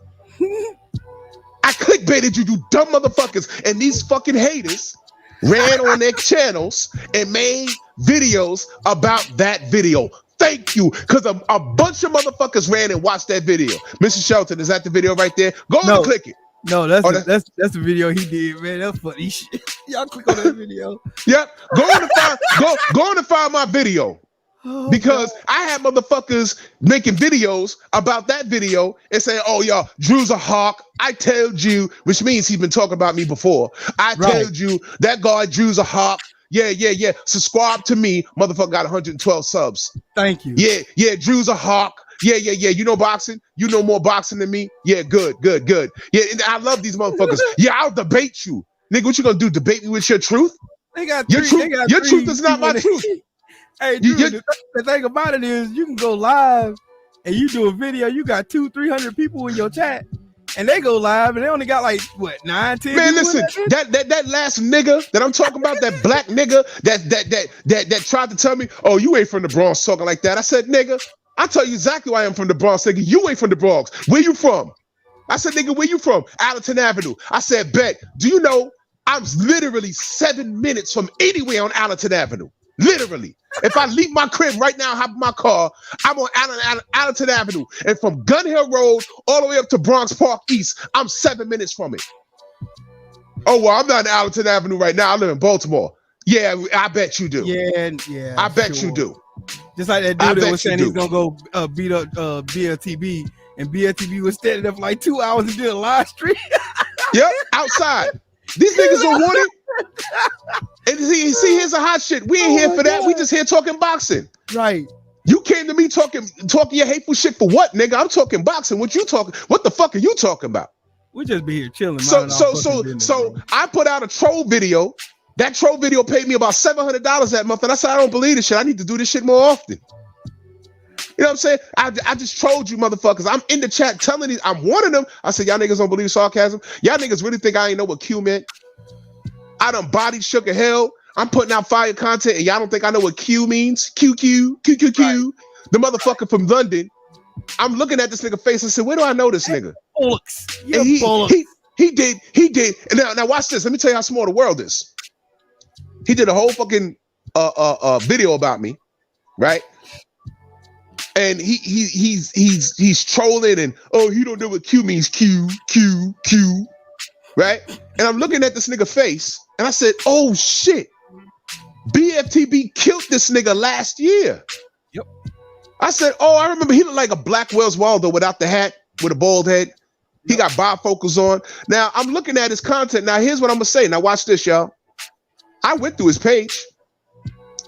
I clickbaited you, you dumb motherfuckers. And these fucking haters ran on their channels and made videos about that video. Thank you, because a bunch of motherfuckers ran and watched that video. Mr. Shelton, is that the video right there? Go on and click it. No, that's the video he did, man. That's funny shit. Y'all click on that video. Yep. Go on and find my video. Because I had motherfuckers making videos about that video and saying, oh, y'all, Drew's a hawk. I told you, which means he's been talking about me before. I told you that guy Drew's a hawk. Yeah. Subscribe to me. Motherfucker got 112 subs. Thank you. Yeah. Drew's a hawk. Yeah. You know boxing? You know more boxing than me? Yeah, good. Yeah, and I love these motherfuckers. Yeah, I'll debate you. Nigga, what you gonna do? Debate me with your truth? Your truth is not my truth. Hey, dude, the thing about it is you can go live and you do a video, you got 200-300 people in your chat, and they go live, and they only got like what 9, 10. Man, listen, that last nigga that I'm talking about, that black nigga that tried to tell me, oh, you ain't from the Bronx talking like that. I said, nigga, I tell you exactly why I'm from the Bronx. Nigga, you ain't from the Bronx. Where you from? I said, nigga, where you from? Allerton Avenue. I said, bet. Do you know I'm literally 7 minutes from anywhere on Allerton Avenue? Literally. If I leave my crib right now, hop in my car, I'm on Allerton Avenue. And from Gun Hill Road all the way up to Bronx Park East, I'm 7 minutes from it. Oh, well, I'm not in Allerton Avenue right now. I live in Baltimore. Yeah, I bet you do. Yeah. I bet you do. Just like that dude that was saying he's going to go beat up BLTB. And BLTB was standing up for like 2 hours and did a live stream. Yep, outside. These niggas don't want it. And see, here's a hot shit. We ain't here for that. We just here talking boxing. Right. You came to me talking your hateful shit for what, nigga? I'm talking boxing. What the fuck are you talking about? We just be here chilling. So I put out a troll video. That troll video paid me about $700 that month. And I said, I don't believe this shit. I need to do this shit more often. You know what I'm saying? I just trolled you motherfuckers. I'm in the chat telling these, I'm warning them. I said, y'all niggas don't believe sarcasm. Y'all niggas really think I ain't know what Q meant. I done body shook a hell. I'm putting out fire content and y'all don't think I know what Q means? QQ. Right. The motherfucker from London. I'm looking at this nigga face and said, where do I know this nigga? And he did. And now watch this. Let me tell you how small the world is. He did a whole fucking video about me, right? And he's trolling and he don't know what Q means. Q, right? And I'm looking at this nigga face and I said, oh shit, BFTB killed this nigga last year. Yep. I said, oh, I remember he looked like a black Wells Waldo without the hat, with a bald head. He got bifocals on. Now I'm looking at his content. Now here's what I'm gonna say. Now watch this, y'all. I went through his page.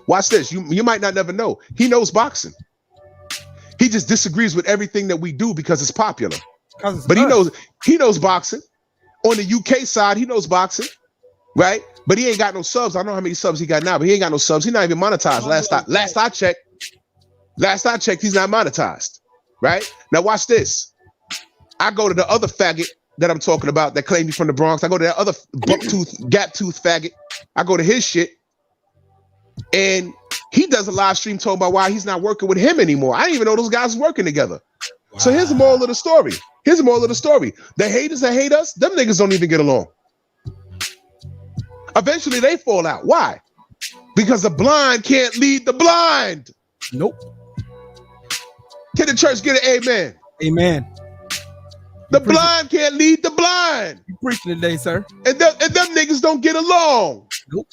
Watch this. You might not never know. He knows boxing. He just disagrees with everything that we do because it's popular. But he knows boxing. On the UK side, he knows boxing, right? But he ain't got no subs. I don't know how many subs he got now, but he ain't got no subs. He's not even monetized. Last I checked, he's not monetized, right? Now watch this. I go to the other faggot that I'm talking about that claimed he's from the Bronx. I go to that other gap tooth faggot. I go to his shit, and he does a live stream talking about why he's not working with him anymore. I didn't even know those guys were working together. Wow. So here's the moral of the story. The haters that hate us, them niggas don't even get along. Eventually they fall out. Why? Because the blind can't lead the blind. Nope. Can the church get an amen? Amen. The blind can't lead the blind. You preaching today, sir. And them niggas don't get along. Nope.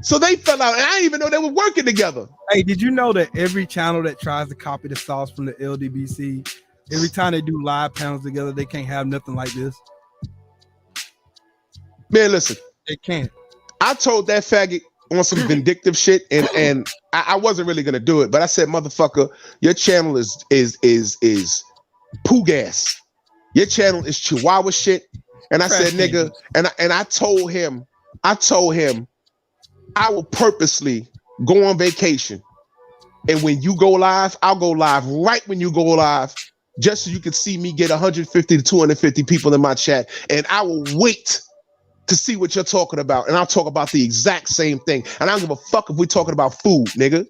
So they fell out, and I didn't even know they were working together. Hey, did you know that every channel that tries to copy the sauce from the LDBC, every time they do live panels together, they can't have nothing like this? Man, listen. They can't. I told that faggot on some vindictive shit, and I wasn't really gonna do it, but I said, motherfucker, your channel is poo gas. Your channel is Chihuahua shit. And I said, nigga, and I told him, I will purposely go on vacation. And when you go live, I'll go live right when you go live, just so you can see me get 150 to 250 people in my chat. And I will wait to see what you're talking about. And I'll talk about the exact same thing. And I don't give a fuck if we're talking about food, nigga.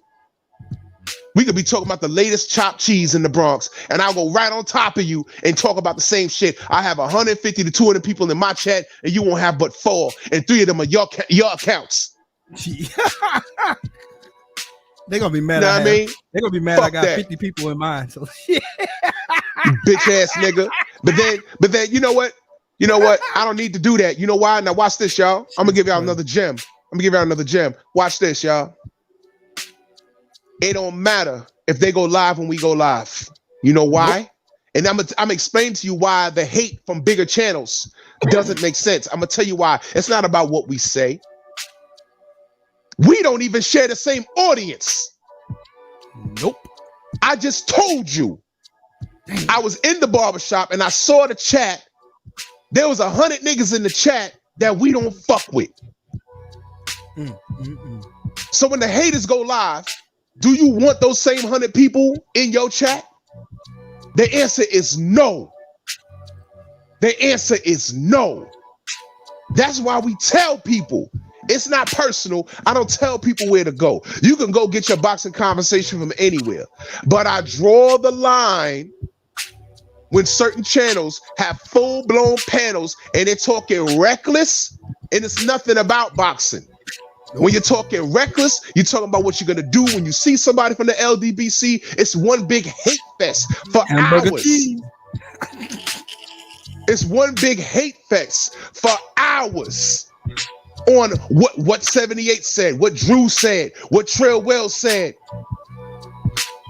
We could be talking about the latest chopped cheese in the Bronx, and I'll go right on top of you and talk about the same shit. I have 150 to 200 people in my chat, and you won't have but 4, and 3 of them are your accounts. They're gonna be mad. Know what I mean? They're gonna be mad. Fuck I got that. 50 people in mine. So bitch ass nigga. But then you know what? I don't need to do that. You know why? Now watch this, y'all. I'm gonna give y'all another gem. Watch this, y'all. It don't matter if they go live when we go live. You know why? Nope. And I'm explaining to you why the hate from bigger channels doesn't make sense. I'm gonna tell you why. It's not about what we say. We don't even share the same audience. Nope. I just told you. I was in the barbershop and I saw the chat. There was 100 niggas in the chat that we don't fuck with. So when the haters go live, do you want those same 100 people in your chat? The answer is no. The answer is no. That's why we tell people it's not personal. I don't tell people where to go. You can go get your boxing conversation from anywhere. But I draw the line when certain channels have full-blown panels and they're talking reckless and it's nothing about boxing. When you're talking reckless, you're talking about what you're going to do when you see somebody from the LDBC. It's one big hate fest for hours. It's one big hate fest for hours on what 78 said, what Drew said, what Trail Wells said.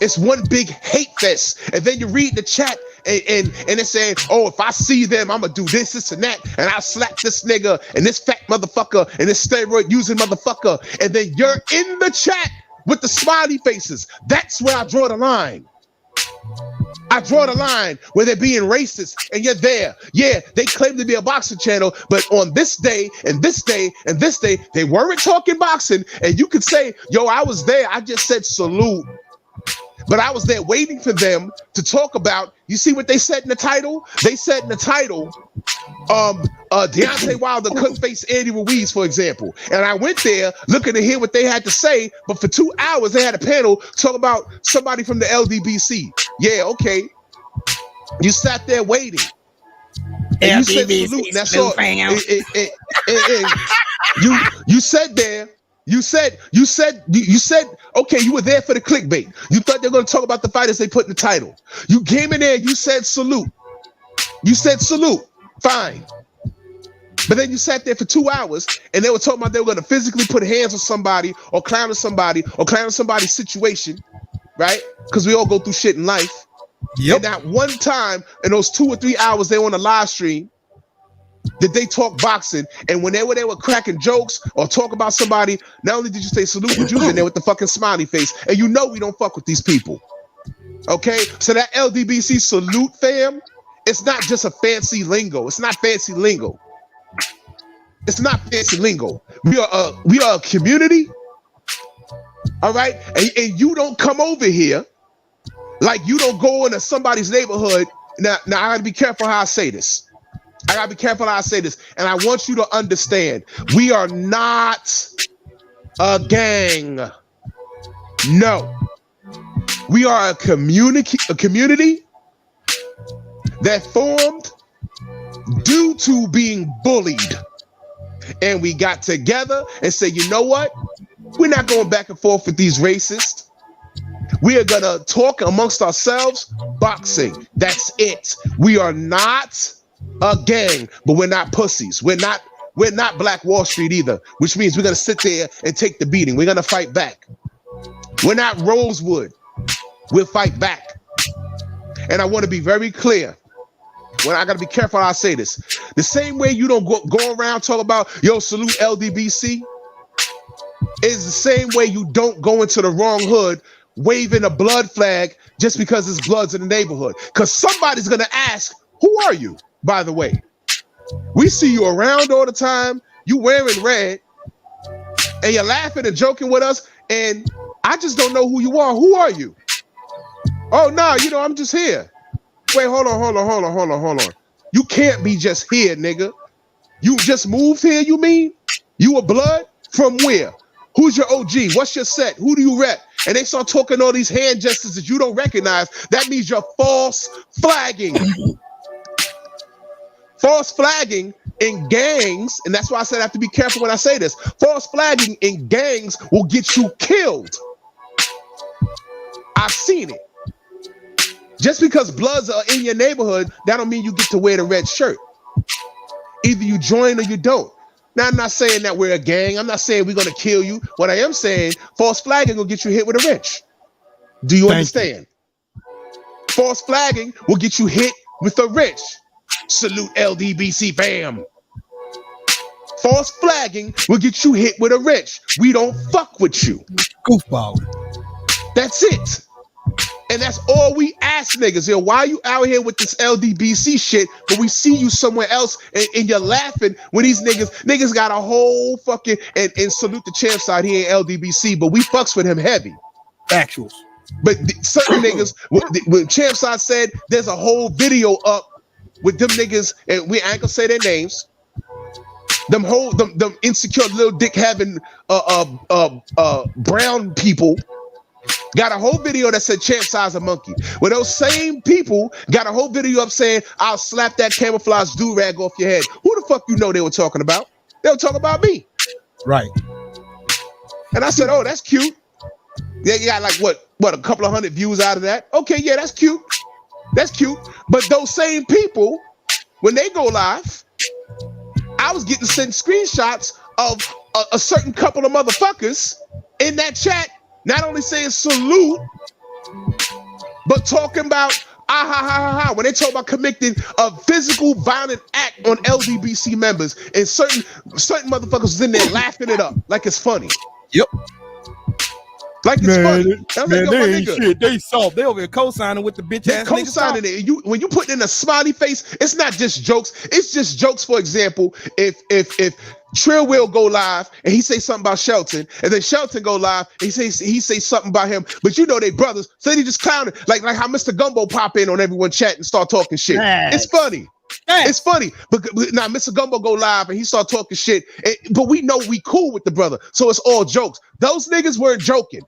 It's one big hate fest. And then you read the chat and it's saying, oh, if I see them, I'm going to do this, and that. And I'll slap this nigga and this fat motherfucker and this steroid using motherfucker. And then you're in the chat with the smiley faces. That's where I draw the line. I draw the line where they're being racist and you're there. Yeah, they claim to be a boxing channel, but on this day and this day and this day, they weren't talking boxing. And you could say, yo, I was there. I just said salute. But I was there waiting for them to talk about, you see what they said in the title? They said in the title, Deontay Wilder couldn't face Andy Ruiz, for example. And I went there looking to hear what they had to say, but for 2 hours they had a panel talk about somebody from the LDBC. Yeah, okay. You sat there waiting. And you said salute, and that's all. You said there. You said, okay, you were there for the clickbait. You thought they were going to talk about the fighters they put in the title. You came in there, you said salute. You said salute, fine. But then you sat there for 2 hours and they were talking about they were going to physically put hands on somebody or clown on somebody's situation, right? Because we all go through shit in life. Yep. And not one time in those 2 or 3 hours they were on a live stream did they talk boxing. And whenever they were cracking jokes or talk about somebody, not only did you say salute, but you was in there with the fucking smiley face. And you know we don't fuck with these people. Okay? So that LDBC salute, fam, it's not just a fancy lingo. It's not fancy lingo. It's not fancy lingo. We are a community. All right? And you don't come over here like you don't go into somebody's neighborhood. Now I gotta be careful how I say this. And I want you to understand, we are not a gang. No. We are a community that formed due to being bullied. And we got together and said, you know what? We're not going back and forth with these racists. We are going to talk amongst ourselves boxing. That's it. We are not a gang, but we're not pussies. We're not Black Wall Street either, which means we're going to sit there and take the beating. We're going to fight back. We're not Rosewood. We'll fight back. And I want to be very clear. I got to be careful how I say this. The same way you don't go around talking about, yo, salute LDBC, is the same way you don't go into the wrong hood waving a blood flag just because there's bloods in the neighborhood. Because somebody's going to ask, who are you, by the way? We see you around all the time. You wearing red. And you're laughing and joking with us. And I just don't know who you are. Who are you? Oh, no, I'm just here. Wait, hold on. You can't be just here, nigga. You just moved here, you mean? You a blood? From where? Who's your OG? What's your set? Who do you rep? And they start talking all these hand gestures that you don't recognize. That means you're false flagging. False flagging in gangs, and that's why I said I have to be careful when I say this. False flagging in gangs will get you killed. I've seen it. Just because bloods are in your neighborhood, that don't mean you get to wear the red shirt. Either you join or you don't. Now, I'm not saying that we're a gang. I'm not saying we're going to kill you. What I am saying, false flagging will get you hit with a wrench. Do you understand? False flagging will get you hit with a wrench. Salute LDBC, fam. False flagging will get you hit with a wrench. We don't fuck with you. Goofball. That's it. And that's all we ask niggas. Yo, why are you out here with this LDBC shit, but we see you somewhere else and you're laughing when these niggas got a whole fucking, and salute the champ side, he ain't LDBC, but we fucks with him heavy. Actuals. But certain niggas, when champ side said there's a whole video up with them niggas, and we ain't gonna say their names. Them insecure little dick having brown people got a whole video that said champ size a monkey. Well, those same people got a whole video up saying, I'll slap that camouflage do-rag off your head. Who the fuck you know they were talking about? They were talking about me. Right. And I said, oh, that's cute. Yeah, you got like what, a couple of hundred views out of that? Okay, yeah, that's cute. That's cute. But those same people, when they go live, I was getting sent screenshots of a certain couple of motherfuckers in that chat, not only saying salute, but talking about when they talk about committing a physical violent act on LDBC members, and certain motherfuckers was in there laughing it up like it's funny. Yep. Like it's funny. Man, like, they ain't shit. They soft. They over here co-signing with the bitch ass niggas. Co-signing it. When you put in a smiley face, it's not just jokes. It's just jokes. For example, if Trill will go live and he say something about Shelton, and then Shelton go live and he say something about him, but you know they brothers, so they just clowning like how Mr. Gumbo pop in on everyone chat and start talking shit. It's funny. It's funny. But now Mr. Gumbo go live and he start talking shit, but we know we cool with the brother, so it's all jokes. Those niggas weren't joking.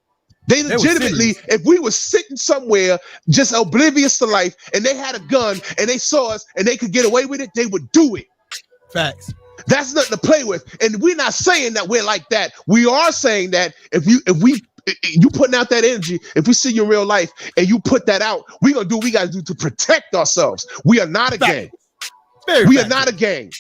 They legitimately, if we were sitting somewhere just oblivious to life and they had a gun and they saw us and they could get away with it, they would do it. Facts. That's nothing to play with. And we're not saying that we're like that. We are saying that if you putting out that energy, if we see you in real life and you put that out, we're gonna do what we gotta do to protect ourselves. We are not a gang. We are not a gang.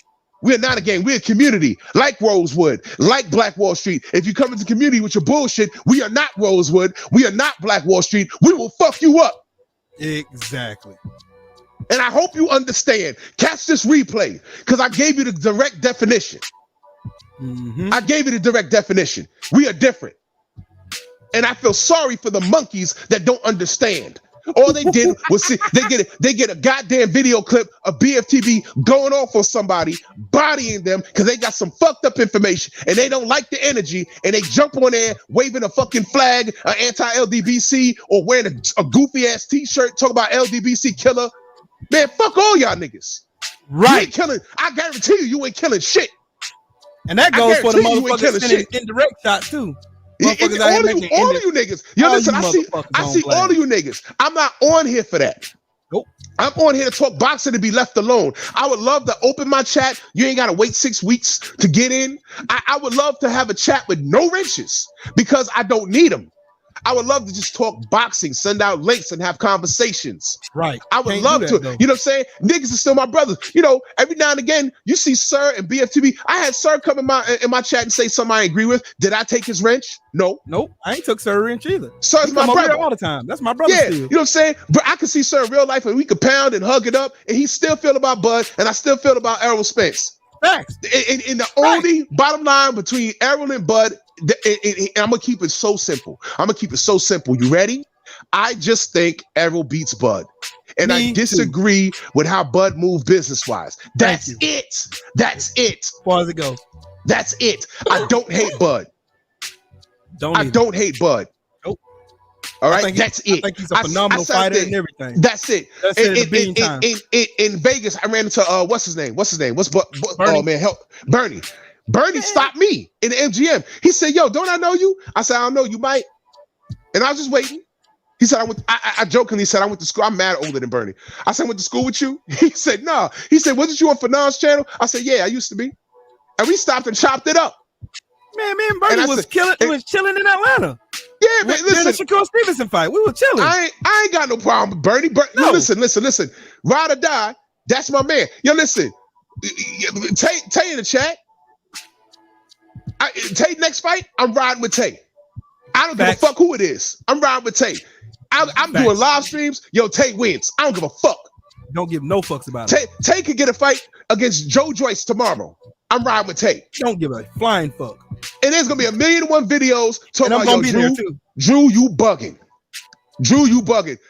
We are not a gang. We're a community, like Rosewood, like Black Wall Street. If you come into the community with your bullshit, we are not Rosewood. We are not Black Wall Street. We will fuck you up. Exactly. And I hope you understand. Catch this replay, because I gave you the direct definition. I gave you the direct definition. We are different. And I feel sorry for the monkeys that don't understand. All they did was see they get a goddamn video clip of BFTB going off on somebody, bodying them because they got some fucked up information and they don't like the energy, and they jump on there waving a fucking flag, an anti-LDBC, or wearing a goofy ass t-shirt talking about LDBC killer. Man, fuck all y'all niggas. Right. You ain't killing. I guarantee you ain't killing shit. And that goes for the motherfuckers sending indirect shots too. All of you niggas. Yo, listen, I see all of you niggas. I'm not on here for that. Nope. I'm on here to talk boxing and be left alone. I would love to open my chat. You ain't got to wait 6 weeks to get in. I would love to have a chat with no wrenches because I don't need them. I would love to just talk boxing, send out links and have conversations. Right. I would love to. Though. You know what I'm saying? Niggas are still my brothers. You know, every now and again, you see Sir and BFTB. I had Sir come in my chat and say something I agree with. Did I take his wrench? No. Nope. I ain't took Sir wrench either. Sir's my brother all the time. That's my brother. Yeah. Still. You know what I'm saying? But I can see Sir in real life and we could pound and hug it up, and he still feel about Bud, and I still feel about Errol Spence. Facts. And the only bottom line between Errol and Bud, and I'm gonna keep it so simple. You ready? I just think Errol beats Bud, and I disagree with how Bud moved business wise. That's it. That's it. As far as it goes. That's it. I don't hate Bud. Don't hate Bud. Nope. All right, that's it. I think he's a phenomenal fighter and everything. That's it. In Vegas, I ran into what's his name? Oh man, help Bernie. Bernie stopped me in the MGM. He said, "Yo, don't I know you?" I said, "I don't know. You might." And I was just waiting. He said, I jokingly said, "I went to school." I'm mad older than Bernie. I said, "I went to school with you?" He said, "No." He said, "Wasn't you on Fanon's channel?" I said, "Yeah, I used to be." And we stopped and chopped it up. Man, me and Bernie was chilling in Atlanta. Yeah, man, listen. The Shakur Stevenson fight, we were chilling. I ain't got no problem with Bernie. No. Listen. Ride or die, that's my man. Yo, listen. Tay in the chat. Tay next fight, I'm riding with Tay. I don't give a fuck who it is. I'm riding with Tay. I'm doing live streams. Yo, Tay wins. I don't give a fuck. Don't give no fucks about it. Tay could get a fight against Joe Joyce tomorrow. I'm riding with Tay. Don't give a flying fuck. And there's gonna be 1,000,001 videos talking about, yo, Drew, you bugging.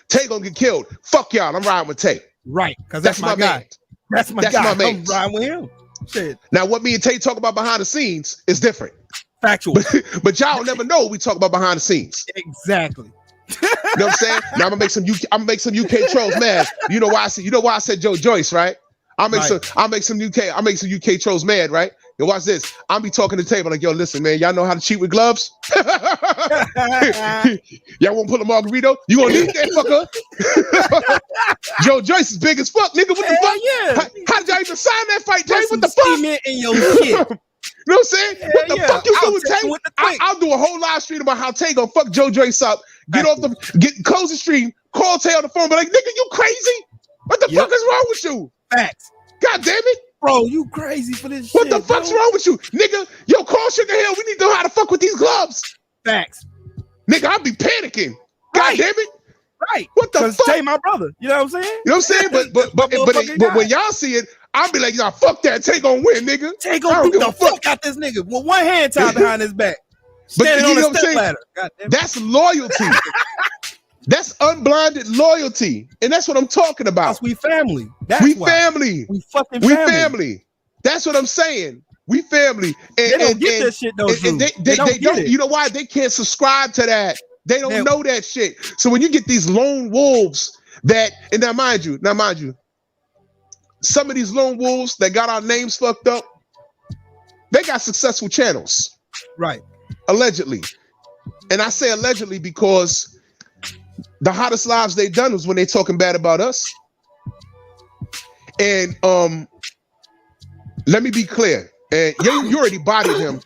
Tay gonna get killed. Fuck y'all. I'm riding with Tay. Right, because that's my guy. Man. That's my guy. I'm riding with him. Shit. Now, what me and Tay talk about behind the scenes is different. Factual. But y'all never know what we talk about behind the scenes. Exactly. You know what I'm saying? Now I'm gonna make some UK trolls mad. You know why I said Joe Joyce, right? I'll make some UK trolls mad, right? Yo, watch this. I'll be talking to the table like, yo, listen, man, y'all know how to cheat with gloves? Y'all won't put a margarita? You gonna need that fucker? Joe Joyce is big as fuck, nigga. What the fuck? Yeah. How did y'all even sign that fight, Tay? What the fuck? Cement in your shit. You know what I'm saying? What the fuck you doing, Tay? I'll do a whole live stream about how Tay gonna fuck Joe Joyce up. Close the stream, call Tay on the phone, be like, nigga, you crazy? What the fuck is wrong with you? Facts. God damn it. Bro, you crazy for this what shit. What the fuck's wrong with you? Nigga, yo, call Sugar Hill. We need to know how to fuck with these gloves. Facts. Nigga, I'll be panicking. God damn it. Right. What the fuck? Tay my brother. You know what I'm saying? You know what I'm saying? But when y'all see it, I'll be like, nah, fuck that. Tay gonna win, nigga. Tay gonna beat the fuck out this nigga with one hand tied behind his back. Standing on a step ladder. That's loyalty. That's unblinded loyalty. And that's what I'm talking about. Because we family. Family. We fucking family. We family. That's what I'm saying. We family. And, they don't get this shit, though. They don't. You know why? They can't subscribe to that. They don't know that shit. So when you get these lone wolves that, and now mind you, some of these lone wolves that got our names fucked up, they got successful channels. Right. Allegedly. And I say allegedly because the hottest lives they done was when they talking bad about us. And let me be clear. And you already bodied him.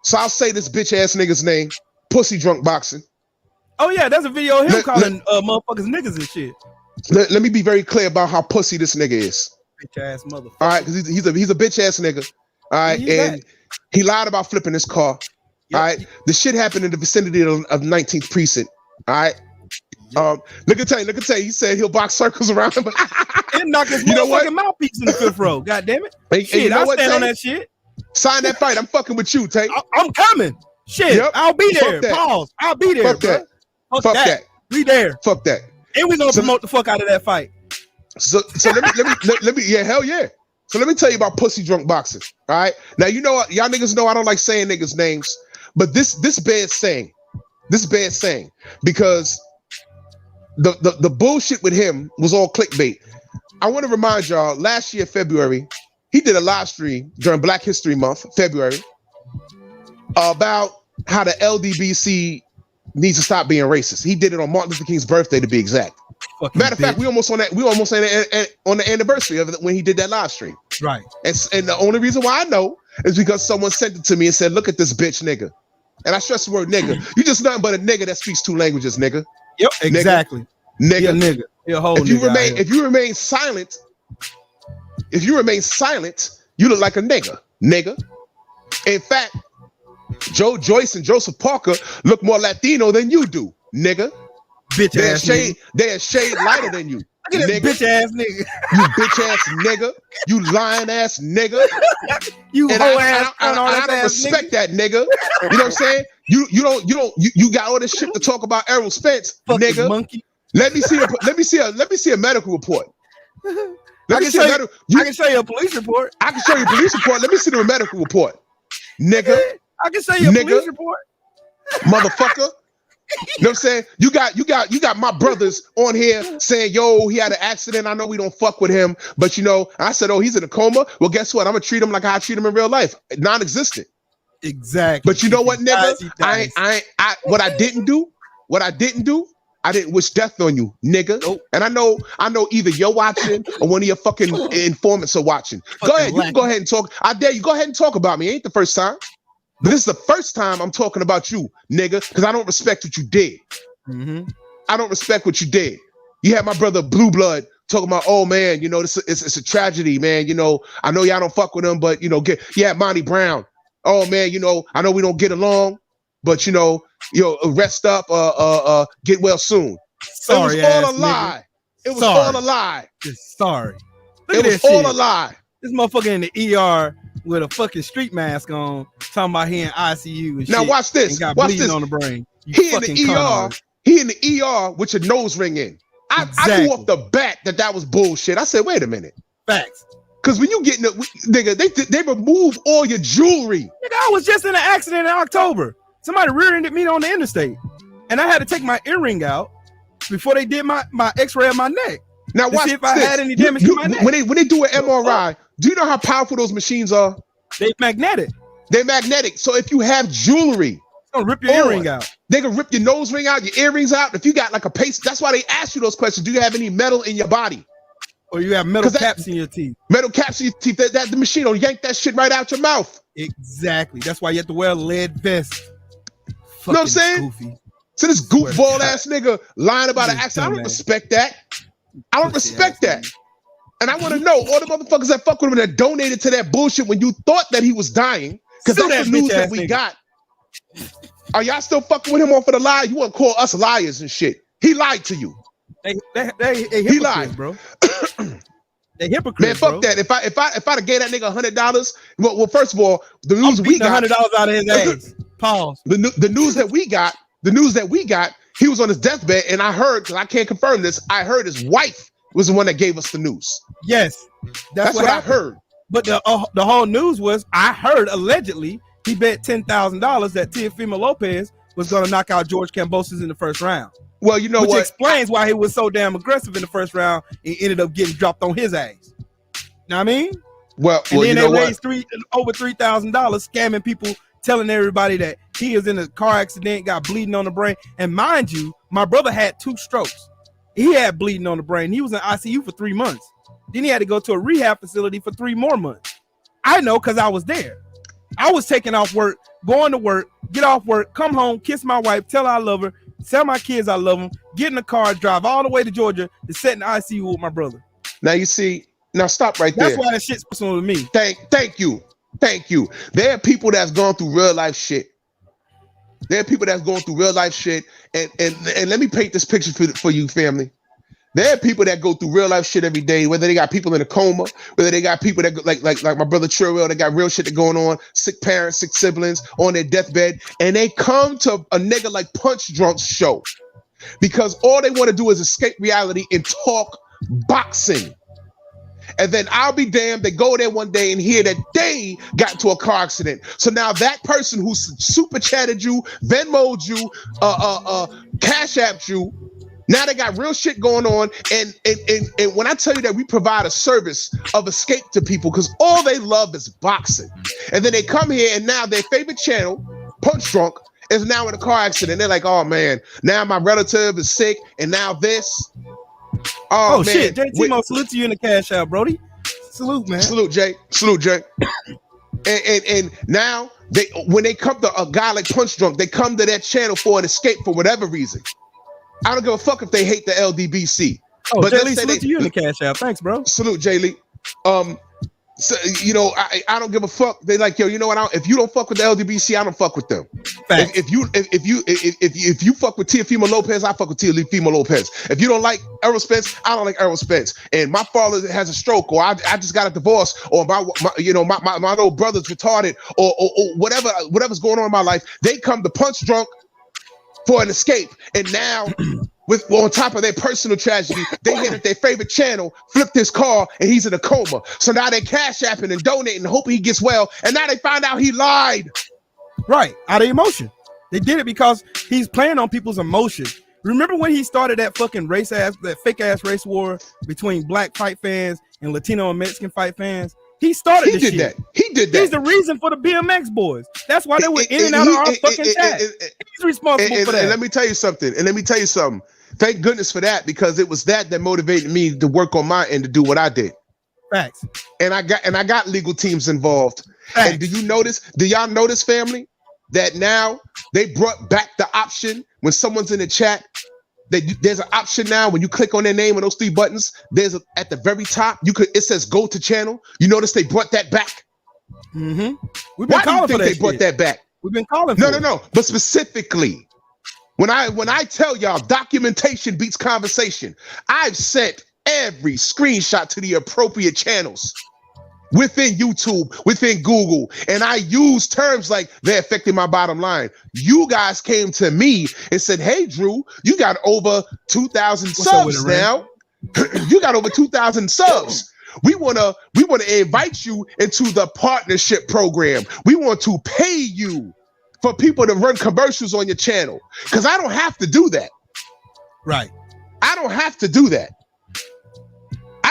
So I'll say this bitch ass nigga's name, Pussy Drunk Boxing. Oh yeah, that's a video of him calling motherfuckers niggas and shit. Let me be very clear about how pussy this nigga is. Bitch ass motherfucker. All right, because he's a bitch ass nigga. All right, and he lied about flipping his car. Yep. All right, the shit happened in the vicinity of 19th precinct. All right. Yep. Look at Tay. He said he'll box circles around him. And knock his motherfucking mouthpiece in the 5th row. God damn it. Shit, you know I'll what, stand Tay? on that shit. Sign that fight. I'm fucking with you, Tay. I'm coming. Shit, yep. I'll be there. Pause. I'll be there. Fuck that. Fuck that. We there. Fuck that. And we gonna promote the fuck out of that fight. So let me yeah, hell yeah. So let me tell you about Pussy Drunk Boxing. All right. Now you know what, y'all niggas know I don't like saying niggas' names, but this bad saying. Because the bullshit with him was all clickbait. I want to remind y'all, last year, February, he did a live stream during Black History Month, February, about how the LDBC needs to stop being racist. He did it on Martin Luther King's birthday, to be exact. Matter of fact, we almost on the anniversary of it when he did that live stream. Right. And the only reason why I know is because someone sent it to me and said, "Look at this bitch nigga." And I stress the word nigga. You just nothing but a nigga that speaks 2 languages, nigga. Yep, exactly. Nigga. Nigga. You're a whole nigga. If you remain silent, you look like a nigga. Nigga. In fact, Joe Joyce and Joseph Parker look more Latino than you do, nigga. Bitch ass nigga. They're a shade lighter than you. Look at that bitch ass nigga. You bitch ass nigga. You lying ass nigga. You and hoe ass. I don't respect that nigga. You know what I'm saying? You got all this shit to talk about Errol Spence, nigga. Monkey. Let me see a medical report. I can show you a police report. I can show you a police report. Let me see the medical report. Nigga. I can show you a police report. Motherfucker. You know what I'm saying? You got my brothers on here saying, yo, he had an accident. I know we don't fuck with him, but I said, oh, he's in a coma. Well, guess what? I'm gonna treat him like I treat him in real life. Non-existent. Exactly. But you know what, nigga? What I didn't do, I didn't wish death on you, nigga. Nope. And I know either you're watching or one of your fucking informants are watching. Go ahead. You can go ahead and talk. I dare you. Go ahead and talk about me. Ain't the first time. But this is the first time I'm talking about you, nigga, because I don't respect what you did. Mm-hmm. I don't respect what you did. You had my brother Blue Blood talking about, oh man, it's a tragedy, man. I know y'all don't fuck with him, but Monty Brown. Oh man, I know we don't get along, but rest up, get well soon. Sorry, it was all a lie. It was all a lie. Sorry. It was all a lie. This motherfucker in the ER with a fucking street mask on, talking about he in ICU and now shit. Watch this. And got watch bleeding this. on the brain. He in the ER. He in the ER with your nose ring in. I knew off the bat that was bullshit. I said, wait a minute. Facts. Because when you get nigga, they remove all your jewelry. Nigga, I was just in an accident in October. Somebody rear-ended me on the interstate, and I had to take my earring out before they did my X-ray of my neck. Now watch see if I this. had any damage to my neck. When they do an MRI, do you know how powerful those machines are? They magnetic. They're magnetic. So if you have jewelry, it's gonna rip your earring out. They can rip your nose ring out, your earrings out. If you got like a pace, that's why they ask you those questions. Do you have any metal in your body? Or you have metal caps in your teeth. Metal caps in your teeth. That the machine will yank that shit right out your mouth. Exactly. That's why you have to wear a lead vest. You know what I'm saying? Goofy. So this goofball ass nigga lying about an accident. I don't respect that. I don't respect that. And I want to know all the motherfuckers that fuck with him that donated to that bullshit when you thought that he was dying, because that's the news that we got. Are y'all still fucking with him off of the lie? You want to call us liars and shit? He lied to you. He lied, bro. They hypocrites, man. Fuck bro. that. If I'd have gave that nigga $100, well, first of all, the news we got $100 out of his ass. Pause. The news that we got, he was on his deathbed, and I heard, because I can't confirm this, I heard his wife was the one that gave us the news. Yes, that's what I heard. But the whole news was, I heard allegedly he bet $10,000 that Teofimo Lopez was going to knock out George Kambosos in the first round. Well, you know which what? Explains why he was so damn aggressive in the first round and ended up getting dropped on his ass. Know what I mean? Well, and then they raised over $3,000 scamming people, telling everybody that he is in a car accident, got bleeding on the brain. And mind you, my brother had 2 strokes. He had bleeding on the brain. He was in ICU for 3 months. Then he had to go to a rehab facility for 3 more months. I know because I was there. I was taking off work, going to work, get off work, come home, kiss my wife, tell her I love her, tell my kids I love them, get in the car, drive all the way to Georgia to sit in the ICU with my brother. Now you see, now stop right there. That's why that shit's personal to me. Thank you. There are people that's gone through real life shit. And let me paint this picture for you, family. There are people that go through real life shit every day, whether they got people in a coma, whether they got people that like my brother Churwell, that got real shit that going on, sick parents, sick siblings on their deathbed, and they come to a nigga like Punch Drunk's show because all they want to do is escape reality and talk boxing. And then I'll be damned, they go there one day and hear that they got into a car accident. So now that person who super chatted you, Venmo'd you, Cash App'd you, now they got real shit going on. And when I tell you that we provide a service of escape to people, because all they love is boxing. And then they come here and now their favorite channel, Punch Drunk, is now in a car accident. They're like, oh man, now my relative is sick and now this. Oh man. Shit, JT salute to you in the Cash App, Brody. Salute, man. Salute, Jay. and now when they come to a guy like Punch Drunk, they come to that channel for an escape for whatever reason. I don't give a fuck if they hate the LDBC. Oh, but Jay Lee, salute to you in the Cash App. Thanks, bro. Salute, Jay Lee. So, you know, I don't give a fuck. They like, yo, you know what? If you don't fuck with the LDBC, I don't fuck with them. If you fuck with Teofimo Lopez, I fuck with Teofimo Lopez. If you don't like Errol Spence, I don't like Errol Spence. And my father has a stroke, or I just got a divorce, or my little brother's retarded, or whatever's going on in my life. They come to Punch Drunk for an escape, and now. On top of their personal tragedy, they hit at their favorite channel, flipped his car, and he's in a coma. So now they cash apping and donating, hoping he gets well. And now they find out he lied. Right, out of emotion. They did it because he's playing on people's emotions. Remember when he started that fucking that fake ass race war between black fight fans and Latino and Mexican fight fans? He started this shit. He did that. He's the reason for the BMX boys. That's why they were in and out of our fucking chat. He's responsible for that. And let me tell you something. Thank goodness for that, because it was that motivated me to work on my end to do what I did. Facts. And I got legal teams involved. Facts. And do y'all notice, family, that now they brought back the option when someone's in the chat, there's an option now when you click on their name and those 3 buttons, at the very top, it says go to channel. You notice they brought that back. Mm-hmm. We've been calling for that. They brought that back. We've been calling for it. No. But specifically, when I tell y'all documentation beats conversation, I've sent every screenshot to the appropriate channels within YouTube, within Google, and I use terms like they're affecting my bottom line. You guys came to me and said, hey, Drew, you got over 2,000 subs now. You got over 2,000 subs. We wanna invite you into the partnership program. We want to pay you for people to run commercials on your channel, because I don't have to do that. Right. I don't have to do that.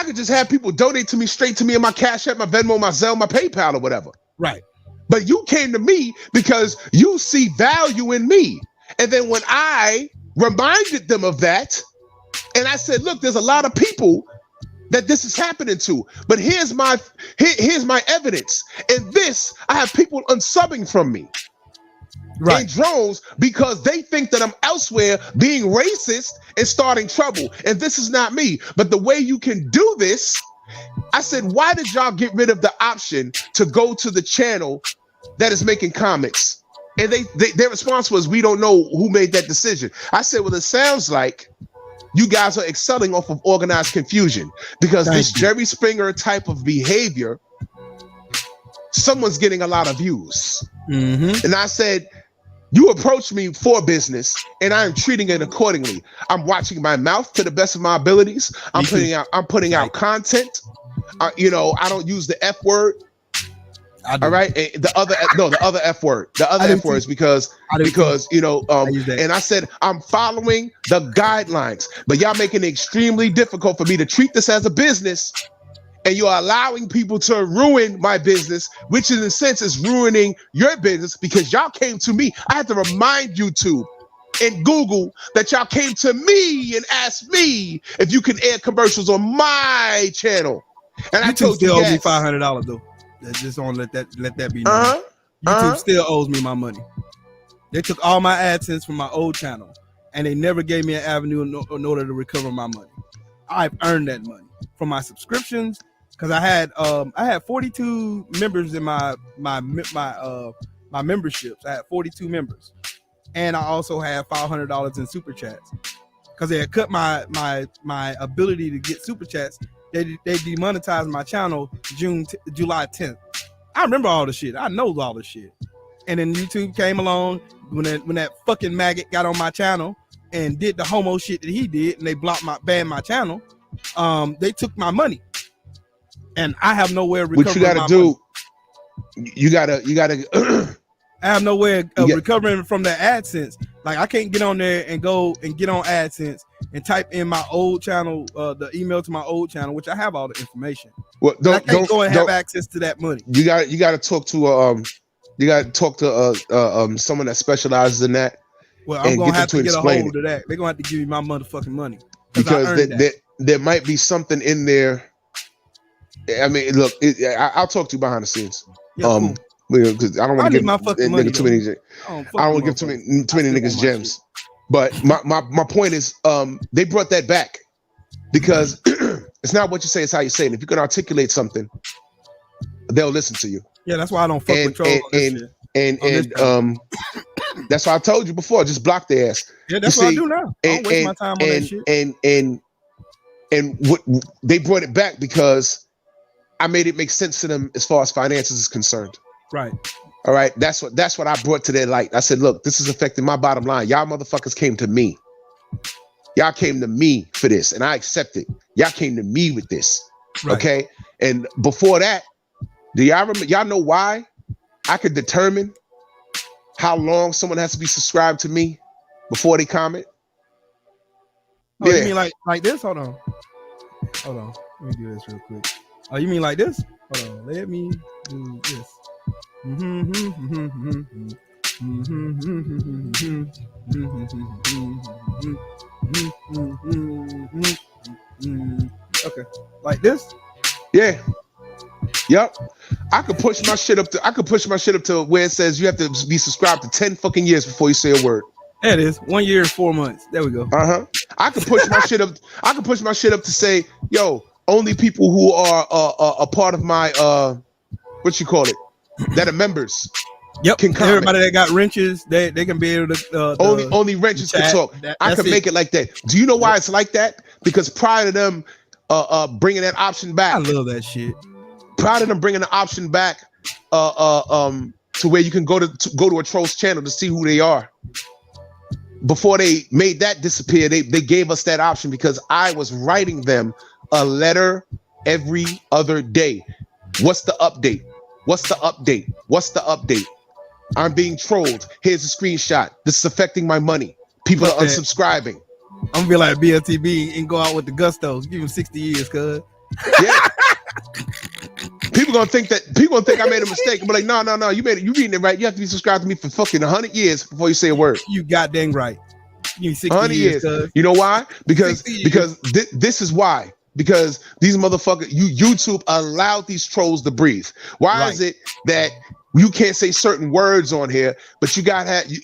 could just have people donate to me straight to me in my Cash App, my Venmo, my Zelle, my PayPal, or whatever. Right. But you came to me because you see value in me. And then when I reminded them of that, and I said, look, there's a lot of people that this is happening to, but here's my evidence. And this, I have people unsubbing from me in drones because they think that I'm elsewhere being racist and starting trouble. And this is not me. But the way you can do this, I said, why did y'all get rid of the option to go to the channel that is making comics? And their response was, we don't know who made that decision. I said, well, it sounds like you guys are excelling off of organized confusion, because this Jerry Springer type of behavior, someone's getting a lot of views. And I said, you approached me for business and I am treating it accordingly. I'm watching my mouth to the best of my abilities. I'm putting out content. You know, I don't use the F word. All right. The other F word. The other F word is because you know, and I said I'm following the guidelines, but y'all making it extremely difficult for me to treat this as a business, and you're allowing people to ruin my business, which in a sense is ruining your business, because y'all came to me. I had to remind YouTube and Google that y'all came to me and asked me if you can air commercials on my channel, and I told you still yes. owe me $500 though. Just don't let that be known. YouTube still owes me my money. They took all my AdSense from my old channel, and they never gave me an avenue in order to recover my money. I've earned that money from my subscriptions, because I had 42 members in my memberships. I had 42 members, and I also had $500 in super chats, because they had cut my ability to get super chats. They demonetized my channel July 10th. I remember all the shit. I know all the shit. And then YouTube came along when that fucking maggot got on my channel and did the homo shit that he did, and they banned my channel. They took my money, and I have nowhere to recover. What you gotta do? Money. You gotta. I have no way of recovering from that AdSense. Like, I can't get on there and go and get on AdSense and type in my old channel, the email to my old channel, which I have all the information. Well, I can't go and have access to that money. You got to talk to someone that specializes in that. Well, I'm gonna have to get a hold of that. They're gonna have to give me my motherfucking money, because there might be something in there. I mean, look, I'll talk to you behind the scenes. Yeah, cool. Because I don't want to give my fucking money. Too many. I don't want to give too many niggas gems. But my point is, they brought that back because it's not what you say, it's how you say it. If you can articulate something, they'll listen to you. Yeah, that's why I don't fuck with trolls. And that's why I told you before, just block their ass. Yeah, that's what I do now. I don't waste my time on that shit. And what they brought it back because I made it make sense to them as far as finances is concerned. Right. All right. That's what I brought to their light. I said, look, this is affecting my bottom line. Y'all motherfuckers came to me. Y'all came to me for this, and I accept it. Y'all came to me with this. Right. Okay. And before that, do y'all remember? Y'all know why I could determine how long someone has to be subscribed to me before they comment? Oh, yeah. You mean like this? Hold on. Let me do this real quick. Oh, you mean like this? Hold on. Let me do this. Okay, like this. Yeah. Yep. I could push my shit up to where it says you have to be subscribed to 10 fucking years before you say a word. There it is. 1 year and 4 months. There we go. I could push my shit up. I could push my shit up to say, yo, only people who are a part of my what you call it, that are members. Yep. Can comment. Everybody that got wrenches, they can be able to. Only wrenches can talk. I can make it like that. Do you know why it's like that? Because prior to them bringing that option back, I love that shit. Prior to them bringing the option back, to where you can go to a troll's channel to see who they are. Before they made that disappear, they gave us that option because I was writing them a letter every other day. What's the update? What's the update? What's the update? I'm being trolled. Here's a screenshot. This is affecting my money. People are unsubscribing. I'm gonna be like BLTB and go out with the gustos. Give him 60 years, cuz. Yeah. People gonna think I made a mistake. I'm like, no, you reading it right. You have to be subscribed to me for fucking 100 years before you say a word. You goddamn right. You need 60 100 years. You know why? Because this is why. Because these motherfuckers, YouTube allowed these trolls to breathe. Why is it that you can't say certain words on here, but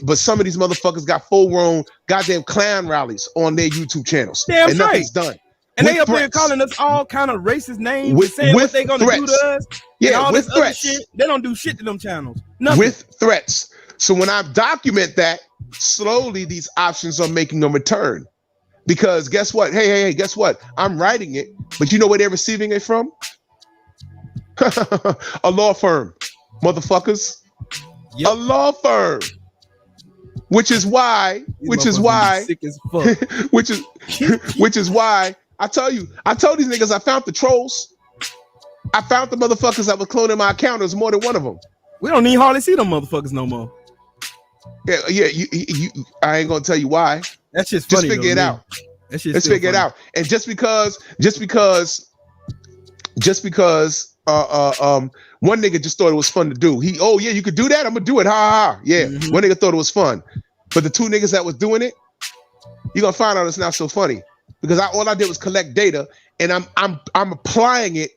but some of these motherfuckers got full-grown goddamn clown rallies on their YouTube channels, and nothing's done. And they up there calling us all kind of racist names, saying what they gonna do to us. Yeah, all with this threats. Other shit. They don't do shit to them channels. Nothing. With threats. So when I document that, slowly these options are making a return. Because guess what? Hey, guess what? I'm writing it, but you know where they're receiving it from? A law firm, motherfuckers. Yep. A law firm. Which is why sick as fuck. which is why I told these niggas I found the trolls. I found the motherfuckers that were cloning my account. There's more than one of them. We don't need hardly see them motherfuckers no more. Yeah. I ain't gonna tell you why. That's just funny. Just figure it out. That's just Let's figure it out. And just because one nigga just thought it was fun to do. You could do that. I'm gonna do it. Ha ha. Yeah. Mm-hmm. One nigga thought it was fun, but the two niggas that was doing it, you're gonna find out it's not so funny because all I did was collect data and I'm applying it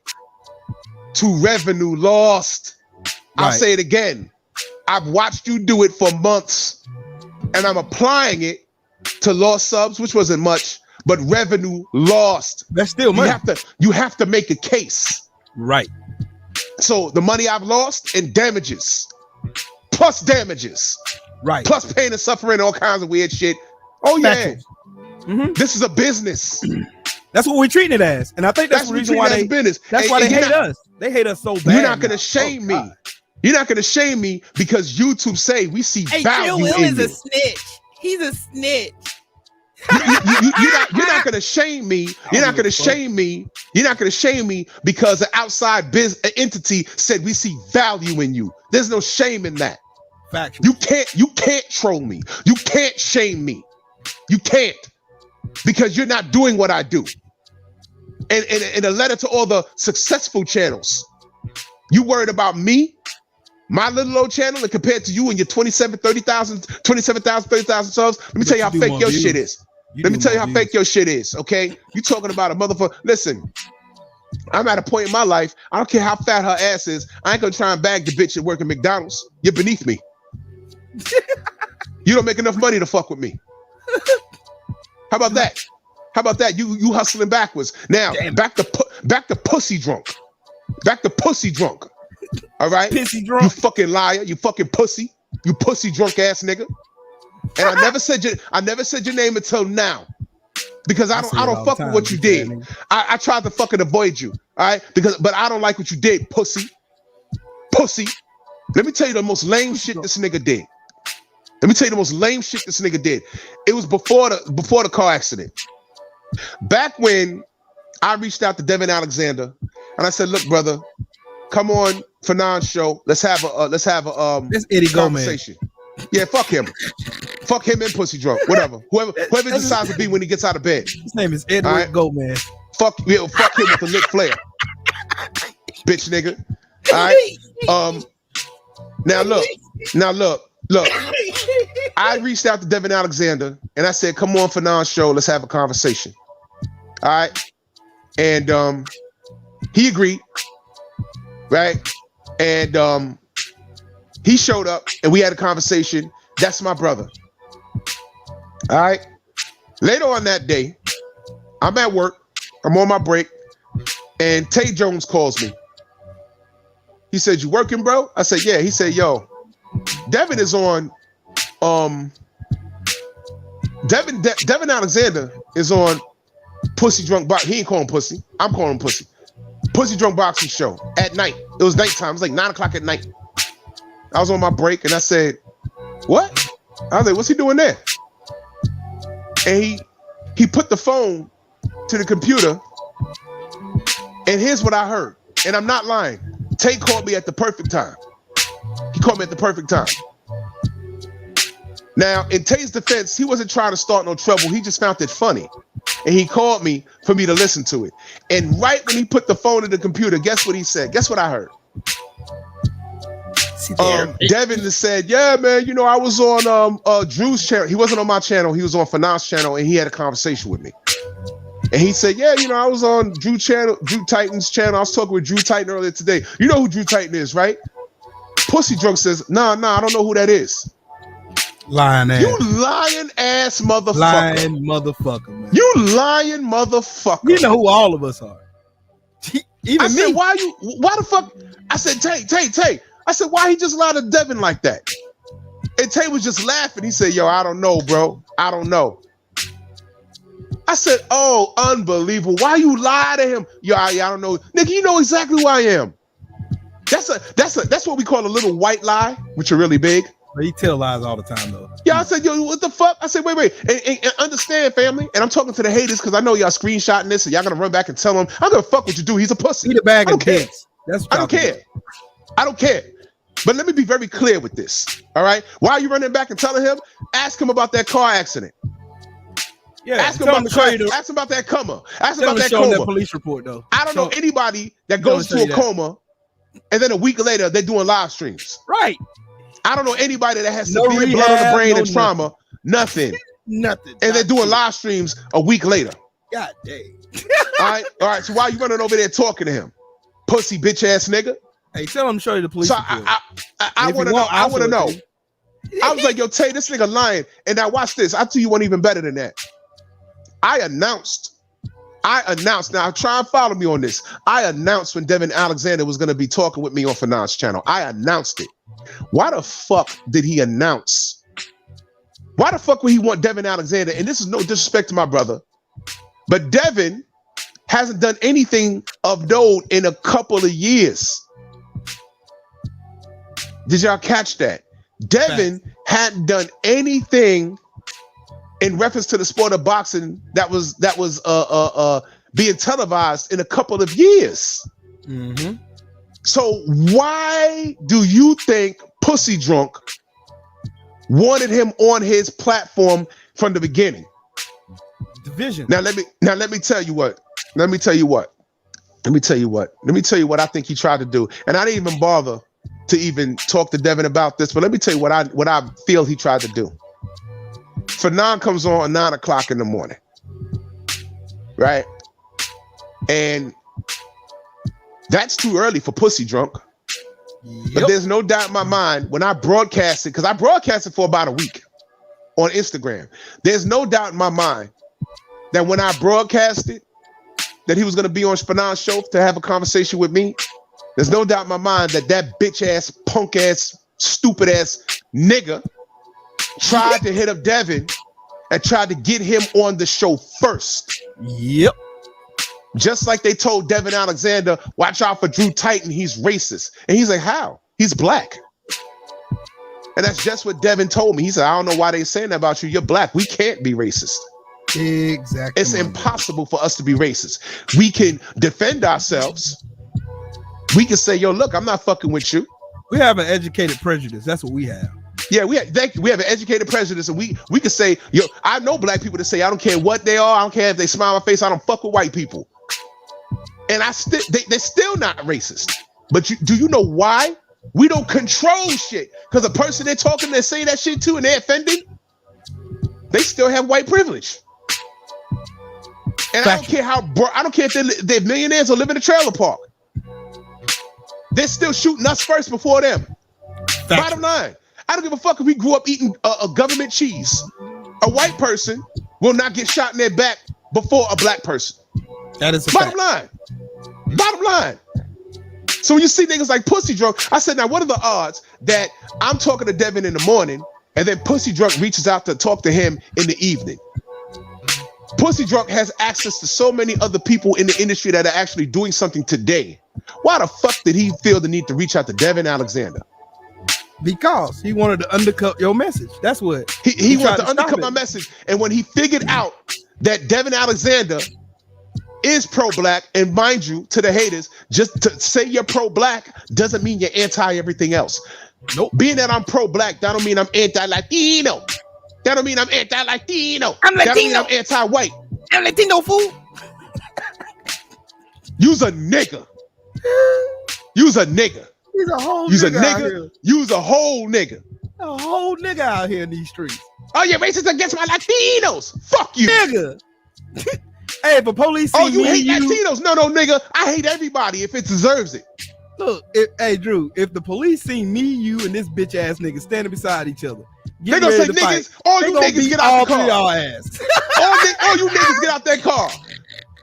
to revenue lost. Right. I'll say it again. I've watched you do it for months, and I'm applying it to lost subs, which wasn't much, but revenue lost. That's still money. You have to make a case. Right. So the money I've lost in damages, plus damages, right, plus pain and suffering, all kinds of weird shit. Oh yeah, This is a business. That's what we're treating it as, and I think that's the reason why they business. That's why they hate us. They hate us so bad. You're not gonna shame me. You're not gonna shame me because YouTube say we see value in you. Is a snitch. He's a snitch. You're not gonna shame me. You're not gonna shame me. You're not gonna shame me because an outside entity said we see value in you. There's no shame in that. Factual. You can't troll me. You can't shame me. You can't, because you're not doing what I do. And in a letter to all the successful channels, you worried about me, my little old channel, and compared to you and your 30,000 subs, let me tell you how fake your shit is. Let me tell you how fake your shit is, okay? You talking about a motherfucker. Listen, I'm at a point in my life, I don't care how fat her ass is, I ain't gonna try and bag the bitch that work at McDonald's. You're beneath me. You don't make enough money to fuck with me. How about that? How about that? You hustling backwards. Now, back to pussy drunk. Back to pussy drunk. All right? Pissy drunk. You fucking liar. You fucking pussy. You pussy drunk ass nigga. And I never said your name until now. Because I don't fuck with what you did. I tried to fucking avoid you. All right? But I don't like what you did, pussy. Pussy. Let me tell you the most lame shit this nigga did. It was before the car accident. Back when I reached out to Devin Alexander and I said, "Look, brother, come on Fanon's show. Let's have a this Eddie conversation." Gomez. Yeah, fuck him. Fuck him and pussy drunk. Whatever. Whoever decides to be when he gets out of bed. His name is Edward Gomez. Fuck him with the lit flare. Bitch nigga. All right. Now look. I reached out to Devin Alexander and I said, "Come on Fanon's show. Let's have a conversation." All right. And he agreed. Right. And he showed up and we had a conversation. That's my brother. All right. Later on that day, I'm at work. I'm on my break. And Tay Jones calls me. He said, "You working, bro?" I said, "Yeah." He said, "Yo, Devin is on Devin Alexander is on Pussy Drunk Box. He ain't calling pussy. I'm calling him pussy. Pussy Drunk Boxing show at night. It was nighttime. It was like 9 o'clock at night. I was on my break and I said, "What?" I was like, "What's he doing there?" And he put the phone to the computer and here's what I heard. And I'm not lying. Tay called me at the perfect time. He called me at the perfect time. Now, in Tay's defense, he wasn't trying to start no trouble. He just found it funny. and he called me for me to listen to it. And right when he put the phone in the computer, guess what he said? Guess what I heard? Devin said, yeah, man, you know, I was on Drew's channel. He wasn't on my channel. He was on Fanon's channel, and he had a conversation with me. And he said, yeah, you know, I was on Drew Titan's channel. I was talking with Drew Titan earlier today. You know who Drew Titan is, right? Pussy Drunk says, nah, I don't know who that is. Lying ass. You lying ass motherfucker. Lying motherfucker, man. You lying motherfucker. You know who all of us are. Even I me. said, why the fuck? I said, Tay. I said, why he just lied to Devin like that? And Tay was just laughing. He said, yo, I don't know, bro. I don't know. I said, oh, unbelievable. Why you lie to him? Yo, I don't know. Nigga, you know exactly who I am. That's what we call a little white lie, which are really big. He tell lies all the time, though. Yeah, I said, yo, what the fuck? I said, wait. And understand, family. And I'm talking to the haters because I know y'all screenshotting this and y'all gonna run back and tell him, I'm gonna fuck what you do. He's a pussy. Eat a bag of dicks. That's what I don't care. I don't care. But let me be very clear with this. All right. Why are you running back and telling him? Ask him about that car accident. Yeah. Ask him about ask him about that coma. Ask him about that coma. That police report, though. I don't know anybody that goes to a coma and then a week later they're doing live streams. Right. I don't know anybody that has severe blood on the brain and trauma. Nothing. Nothing. And they're doing live streams a week later. God dang. All right. So why are you running over there talking to him? Pussy bitch ass nigga. Hey, tell him to show you the police so report. I want to know. I want to know. I was like, yo, Tay, this nigga lying. And now watch this. I'll tell you one even better than that. I announced. Now try and follow me on this. I announced when Devin Alexander was going to be talking with me on Fanon's channel. I announced it. Why the fuck did he announce? Why the fuck would he want Devin Alexander? And this is no disrespect to my brother, but Devin hasn't done anything of note in a couple of years. Did y'all catch that? Devin hadn't done anything in reference to the sport of boxing that was being televised in a couple of years. Mm-hmm. So why do you think Pussy Drunk wanted him on his platform from the beginning? Division. Now let me tell you what. Let me tell you what I think he tried to do. And I didn't even bother to even talk to Devin about this, but let me tell you what I feel he tried to do. Fanon comes on at 9 o'clock in the morning, right? And that's too early for Pussy Drunk. Yep. But there's no doubt in my mind when I broadcasted, because I broadcasted for about a week on Instagram. There's no doubt in my mind that when I broadcasted that he was going to be on Fanon's show to have a conversation with me, there's no doubt in my mind that that bitch ass, punk ass, stupid ass nigga tried to hit up Devin and tried to get him on the show first. Yep. Just like they told Devin Alexander, watch out for Drew Titan, he's racist. And he's like, how? He's black. And that's just what Devin told me. He said, I don't know why they're saying that about you. You're black. We can't be racist. Exactly. It's impossible for us to be racist. We can defend ourselves. We can say, yo, look, I'm not fucking with you. We have an educated prejudice. That's what we have. Yeah, we have an educated prejudice, and we can say, yo, I know black people that say, I don't care what they are, I don't care if they smile on my face, I don't fuck with white people. And they're still not racist. But do you know why? We don't control shit. Because the person they're talking, they say that shit to and they're offended, they still have white privilege. And I don't care if they're millionaires or live in a trailer park. They're still shooting us first before them. Bottom line, I don't give a fuck if we grew up eating a government cheese. A white person will not get shot in their back before a black person. That is a bottom line. Bottom line. So when you see niggas like Pussy Drunk, I said, now what are the odds that I'm talking to Devin in the morning and then Pussy Drunk reaches out to talk to him in the evening? Pussy Drunk has access to so many other people in the industry that are actually doing something today. Why the fuck did he feel the need to reach out to Devin Alexander? Because he wanted to undercut your message. That's what he wanted to undercut my message. And when he figured out that Devin Alexander is pro-black, and mind you, to the haters, just to say you're pro-black doesn't mean you're anti everything else. Nope. Being that I'm pro-black, that don't mean I'm anti-Latino. That don't mean I'm anti-Latino. I'm Latino. That don't mean I'm anti-white. El Latino fool. You's a nigga. You's a nigga. He's a whole You's a nigga. Out nigga. here. You's a whole nigga. A whole nigga out here in these streets. Oh, you're racist against my Latinos. Fuck you. Nigga. Hey, if a police see you me hate and you, Latinos. No, nigga. I hate everybody if it deserves it. look, hey, Drew, if the police see me, you, and this bitch ass nigga standing beside each other, They gonna say, niggas, all you niggas get out the car. Y'all ass. all you niggas get out that car.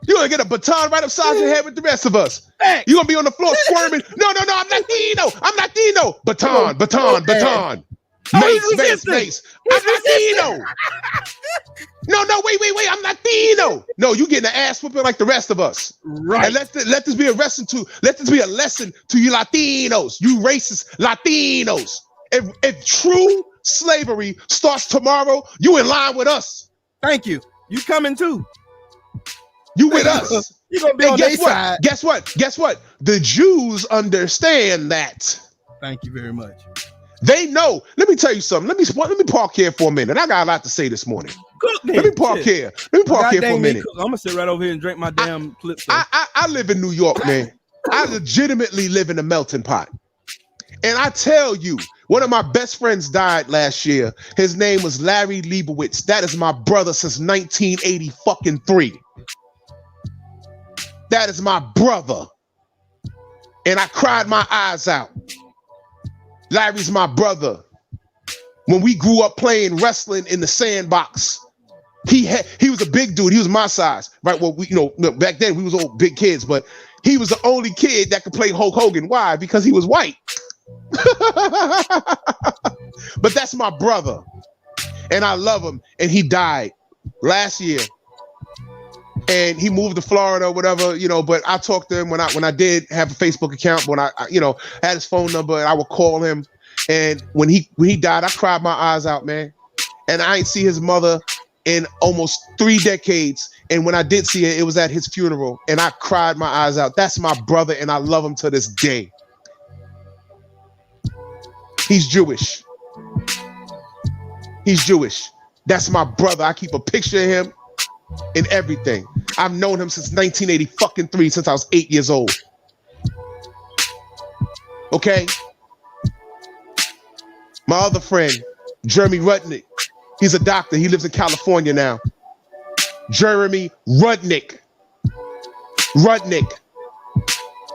You gonna get a baton right upside your head with the rest of us. Hey. You gonna be on the floor squirming. No, I'm Latino. Baton. Mace. I'm Latino. No, wait. I'm Latino. No, you getting an ass whooping like the rest of us. Right. And let this be a lesson to you Latinos, you racist Latinos. If true slavery starts tomorrow, you in line with us. Thank you. You coming too. You with us. You gonna be on their side. Guess what? The Jews understand that. Thank you very much. They know. Let me tell you something. Let me park here for a minute. I got a lot to say this morning. Let me park here. Let me park here for a minute. I'm gonna sit right over here and drink my damn clips. I live in New York, man. I legitimately live in a melting pot. And I tell you, one of my best friends died last year. His name was Larry Leibowitz. That is my brother since 1983. That is my brother. And I cried my eyes out. Larry's my brother. When we grew up playing wrestling in the sandbox, he was a big dude. He was my size, right? Well, back then we was all big kids, but he was the only kid that could play Hulk Hogan. Why? Because he was white. But that's my brother, and I love him. And he died last year, and he moved to Florida or whatever, But I talked to him when I did have a Facebook account. When I had his phone number, and I would call him. And when he died, I cried my eyes out, man. And I ain't see his mother in almost 3 decades. And when I did see her, it was at his funeral, and I cried my eyes out. That's my brother, and I love him to this day. He's Jewish. That's my brother. I keep a picture of him and everything. I've known him since 1983, since I was 8 years old. Okay? My other friend, Jeremy Rudnick. He's a doctor. He lives in California now. Jeremy Rudnick.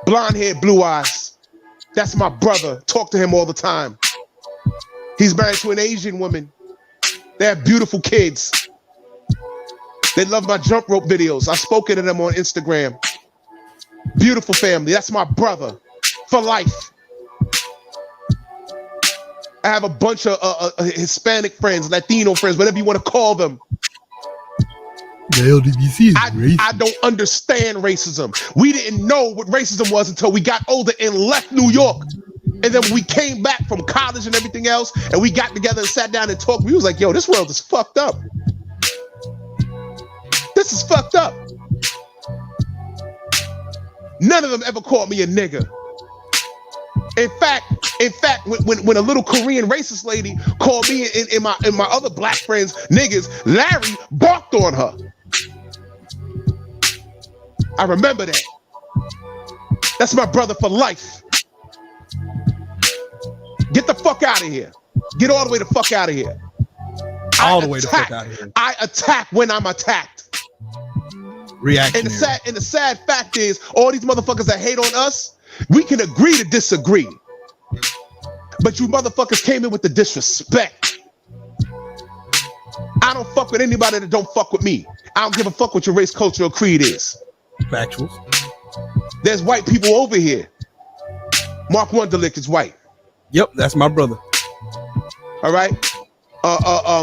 Blonde hair, blue eyes. That's my brother. Talk to him all the time. He's married to an Asian woman. They have beautiful kids. They love my jump rope videos. I've spoken to them on Instagram. Beautiful family. That's my brother for life. I have a bunch of Hispanic friends, Latino friends, whatever you want to call them. The LDBC is racist. I don't understand racism. We didn't know what racism was until we got older and left New York. And then when we came back from college and everything else, and we got together and sat down and talked, we was like, yo, this world is fucked up. This is fucked up. None of them ever called me a nigga. In fact, when a little Korean racist lady called me and my other black friends niggas, Larry barked on her. I remember that. That's my brother for life. Get the fuck out of here. Get all the way the fuck out of here. All the way the fuck out of here. I attack when I'm attacked. Reactionary. And the sad fact is, all these motherfuckers that hate on us, we can agree to disagree. But you motherfuckers came in with the disrespect. I don't fuck with anybody that don't fuck with me. I don't give a fuck what your race, culture, or creed is. Factuals. There's white people over here. Mark Wunderlich is white. Yep, that's my brother. All right.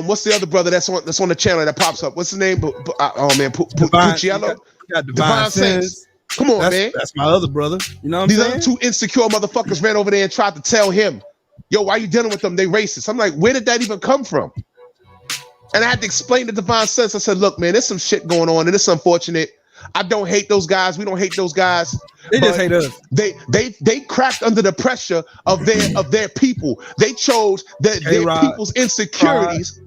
What's the other brother that's on the channel that pops up? What's his name? Pucciello? Divine Sense. Come on, man. That's my other brother. You know what I'm These saying? other two insecure motherfuckers ran over there and tried to tell him, yo, why you dealing with them? They racist. I'm like, where did that even come from? And I had to explain to Divine Sense. I said, look, man, there's some shit going on and it's unfortunate. I don't hate those guys. We don't hate those guys. They just hate us. They cracked under the pressure of their people. They chose their people's insecurities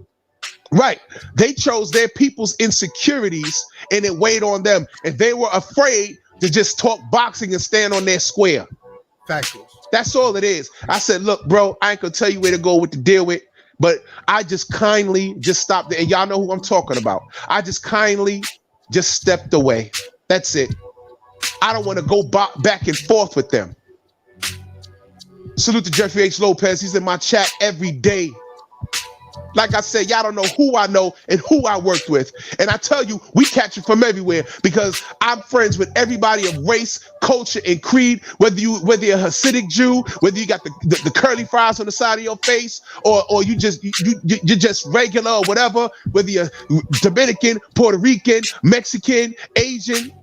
Right. They chose their people's insecurities and it weighed on them. And they were afraid to just talk boxing and stand on their square. Factuals. That's all it is. I said, look, bro, I ain't gonna tell you where to go, what to deal with, but I just kindly just stopped there. And y'all know who I'm talking about. I just kindly just stepped away. That's it. I don't want to go back and forth with them. Salute to Jeffrey H. Lopez. He's in my chat every day. Like I said, y'all don't know who I know and who I worked with. And I tell you, we catch it from everywhere because I'm friends with everybody of race, culture, and creed. Whether you're a Hasidic Jew, whether you got the curly fries on the side of your face, or you're just regular or whatever, whether you're Dominican, Puerto Rican, Mexican, Asian,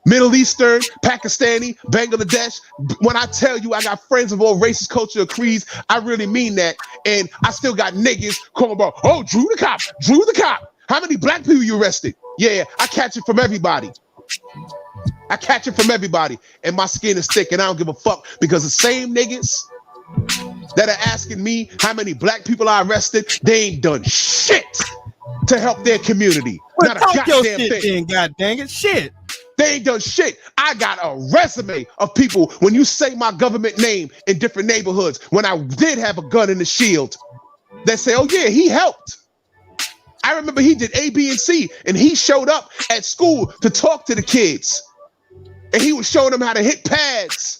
Middle Eastern, Pakistani, Bangladesh. When I tell you I got friends of all races, culture, or creeds, I really mean that. And I still got niggas calling about, oh, Drew the cop. How many black people you arrested? Yeah, I catch it from everybody. And my skin is thick and I don't give a fuck because the same niggas that are asking me how many black people I arrested, they ain't done shit to help their community. Well, not talk a your goddamn shit thing. then, god dang it. Shit. They ain't done shit. I got a resume of people when you say my government name in different neighborhoods, when I did have a gun in the shield, that say, oh yeah, he helped. I remember he did A, B, and C, and he showed up at school to talk to the kids. And he was showing them how to hit pads.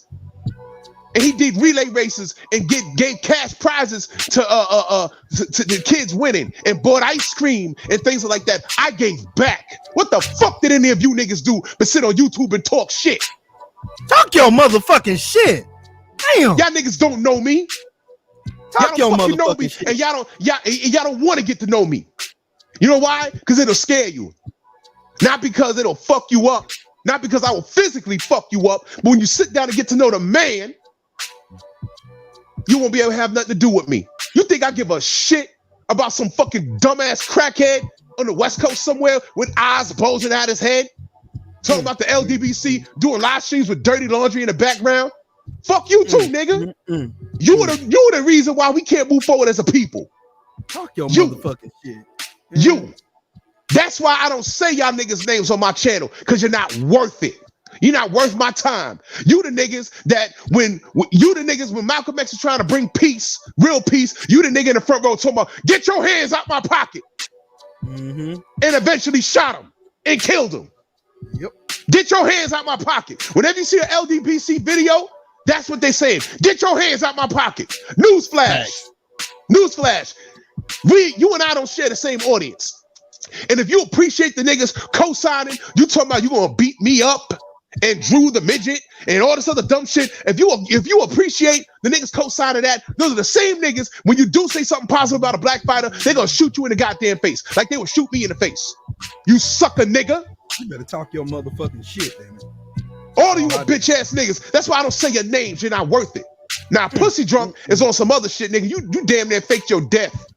And he did relay races and gave cash prizes to the kids winning and bought ice cream and things like that. I gave back. What the fuck did any of you niggas do but sit on YouTube and talk shit? Talk your motherfucking shit. Damn. Y'all niggas don't know me. Talk y'all your don't know me, motherfucking shit. and y'all don't want to get to know me. You know why? Because it'll scare you. Not because it'll fuck you up. Not because I will physically fuck you up. But when you sit down and get to know the man, you won't be able to have nothing to do with me. You think I give a shit about some fucking dumbass crackhead on the West Coast somewhere with eyes bulging out his head? Talking about the LDBC doing live streams with dirty laundry in the background? Fuck you too, nigga. You were the reason why we can't move forward as a people. Talk your motherfucking shit. You. That's why I don't say y'all niggas' names on my channel, because you're not worth it. You're not worth my time. You the niggas that when Malcolm X is trying to bring peace, real peace, you the nigga in the front row talking about, get your hands out my pocket. And eventually shot him and killed him. Yep. Get your hands out my pocket. Whenever you see an LDBC video, that's what they saying. Get your hands out my pocket. Newsflash. You and I don't share the same audience. And if you appreciate the niggas co-signing, you talking about you gonna beat me up and Drew the midget and all this other dumb shit. If you appreciate the niggas co-signing that, those are the same niggas when you do say something positive about a black fighter, they're gonna shoot you in the goddamn face. Like they would shoot me in the face. You sucker nigga. You better talk your motherfucking shit, damn it. All of you are bitch ass niggas. That's why I don't say your names. You're not worth it. Now, Pussy Drunk is on some other shit, nigga. You damn near faked your death.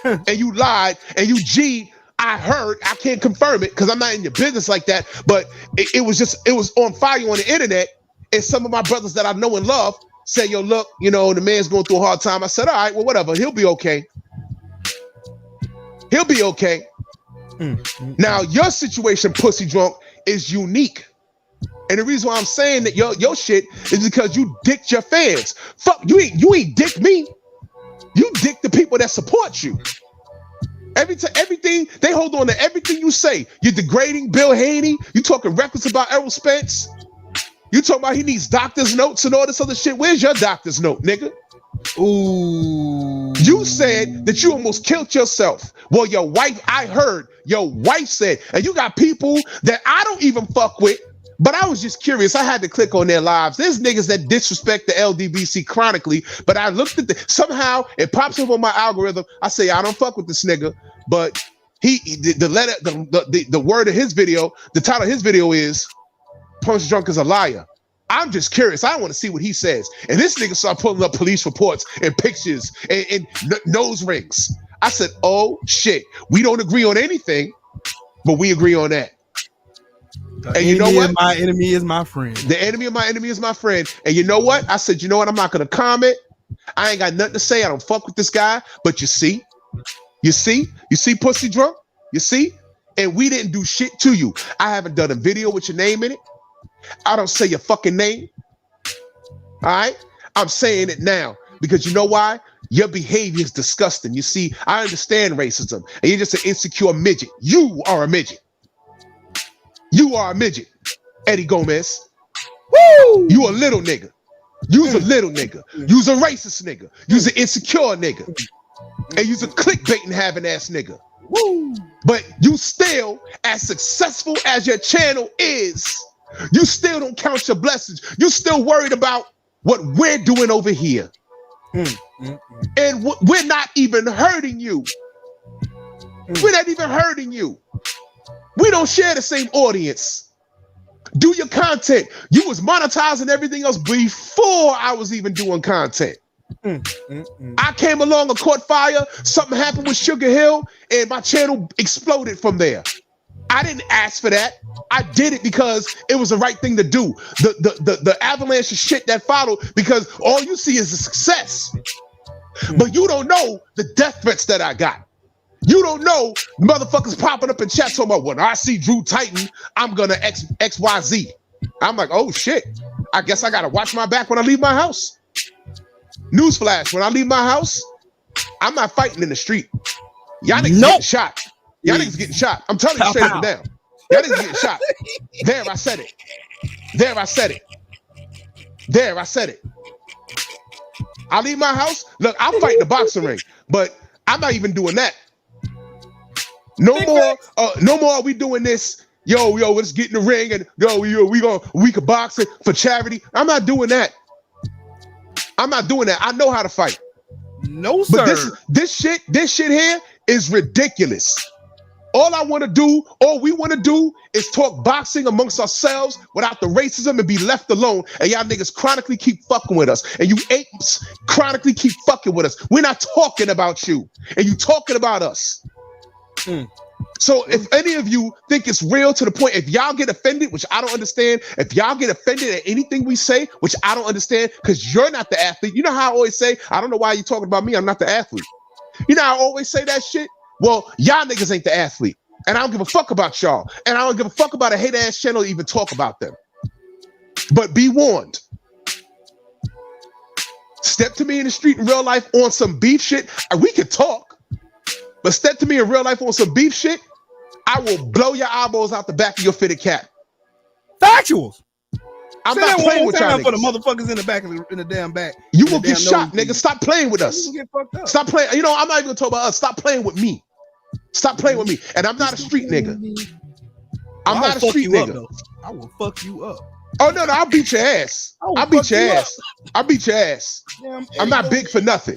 And you lied and you G'd. I heard, I can't confirm it because I'm not in your business like that, but it was on fire on the internet. And some of my brothers that I know and love said, yo, look, you know, the man's going through a hard time. I said, all right, well, whatever. He'll be okay. Now, your situation, Pussy Drunk, is unique. And the reason why I'm saying that your shit is because you dicked your fans. Fuck, you ain't dicked me. You dick the people that support you. Everything, they hold on to everything you say. You're degrading Bill Haney. You talking reckless about Errol Spence. You talking about he needs doctor's notes and all this other shit. Where's your doctor's note, nigga? Ooh. You said that you almost killed yourself. Well, your wife, I heard your wife said, and you got people that I don't even fuck with, but I was just curious. I had to click on their lives. There's niggas that disrespect the LDBC chronically, but I looked at somehow it pops up on my algorithm. I say, I don't fuck with this nigga, but the word of his video, the title of his video is Punch Drunk is a Liar. I'm just curious. I want to see what he says. And this nigga started pulling up police reports and pictures and nose rings. I said, oh shit, we don't agree on anything, but we agree on that. And you know what? My enemy is my friend. The enemy of my enemy is my friend. And you know what? I said, you know what? I'm not going to comment. I ain't got nothing to say. I don't fuck with this guy. But you see, You see pussy drunk? You see? And we didn't do shit to you. I haven't done a video with your name in it. I don't say your fucking name. All right? I'm saying it now because you know why? Your behavior is disgusting. You see, I understand racism and you're just an insecure midget. You are a midget. You are a midget, Eddie Gomez. Woo! You a little nigga. You's a little nigga. You's a racist nigga. You's an insecure nigga. And you's a clickbaiting having ass nigga. Woo! But you still, as successful as your channel is, you still don't count your blessings. You still worried about what we're doing over here. And we're not even hurting you. We're not even hurting you. We don't share the same audience. Do your content. You was monetizing everything else before I was even doing content. I came along and caught fire. Something happened with Sugar Hill and my channel exploded from there. I didn't ask for that. I did it because it was the right thing to do. The avalanche of shit that followed, because all you see is the success. But you don't know the death threats that I got. You don't know motherfuckers popping up in chat talking about, when I see Drew Titan, I'm gonna XYZ. I'm like, oh shit. I guess I gotta watch my back when I leave my house. Newsflash, when I leave my house, I'm not fighting in the street. Y'all niggas getting shot. Y'all niggas getting shot. I'm telling you straight up and down. Y'all niggas getting shot. There, I said it. There, I said it. There, I said it. I leave my house. Look, I'll fight in the boxing ring, but I'm not even doing that. No more are we doing this. Yo, let's get in the ring and we could box it for charity. I'm not doing that. I'm not doing that. I know how to fight. No, sir. But this shit here is ridiculous. All we want to do is talk boxing amongst ourselves without the racism and be left alone. And y'all niggas chronically keep fucking with us. And you apes chronically keep fucking with us. We're not talking about you. And you talking about us. So if any of you think it's real to the point, if y'all get offended, which I don't understand, if y'all get offended at anything we say, which I don't understand, because you're not the athlete. You know how I always say, I don't know why you're talking about me, I'm not the athlete. You know how I always say that shit? Well, y'all niggas ain't the athlete. And I don't give a fuck about y'all. And I don't give a fuck about a hate-ass channel to even talk about them. But be warned. Step to me in the street in real life on some beef shit, we can talk. But step to me in real life on some beef shit, I will blow your eyeballs out the back of your fitted cap. Factuals. I'm not playing with y'all for the motherfuckers in the back in the damn back. You will get shot, nigga. Stop playing with us. You get fucked up. Stop playing. You know, I'm not even gonna talk about us. Stop playing with me. Stop playing with me. And I'm not a street nigga. I'm not a street nigga. I will fuck you up. Oh no, I'll beat your ass. I'll beat your ass. I'll beat your ass. I'm not big for nothing.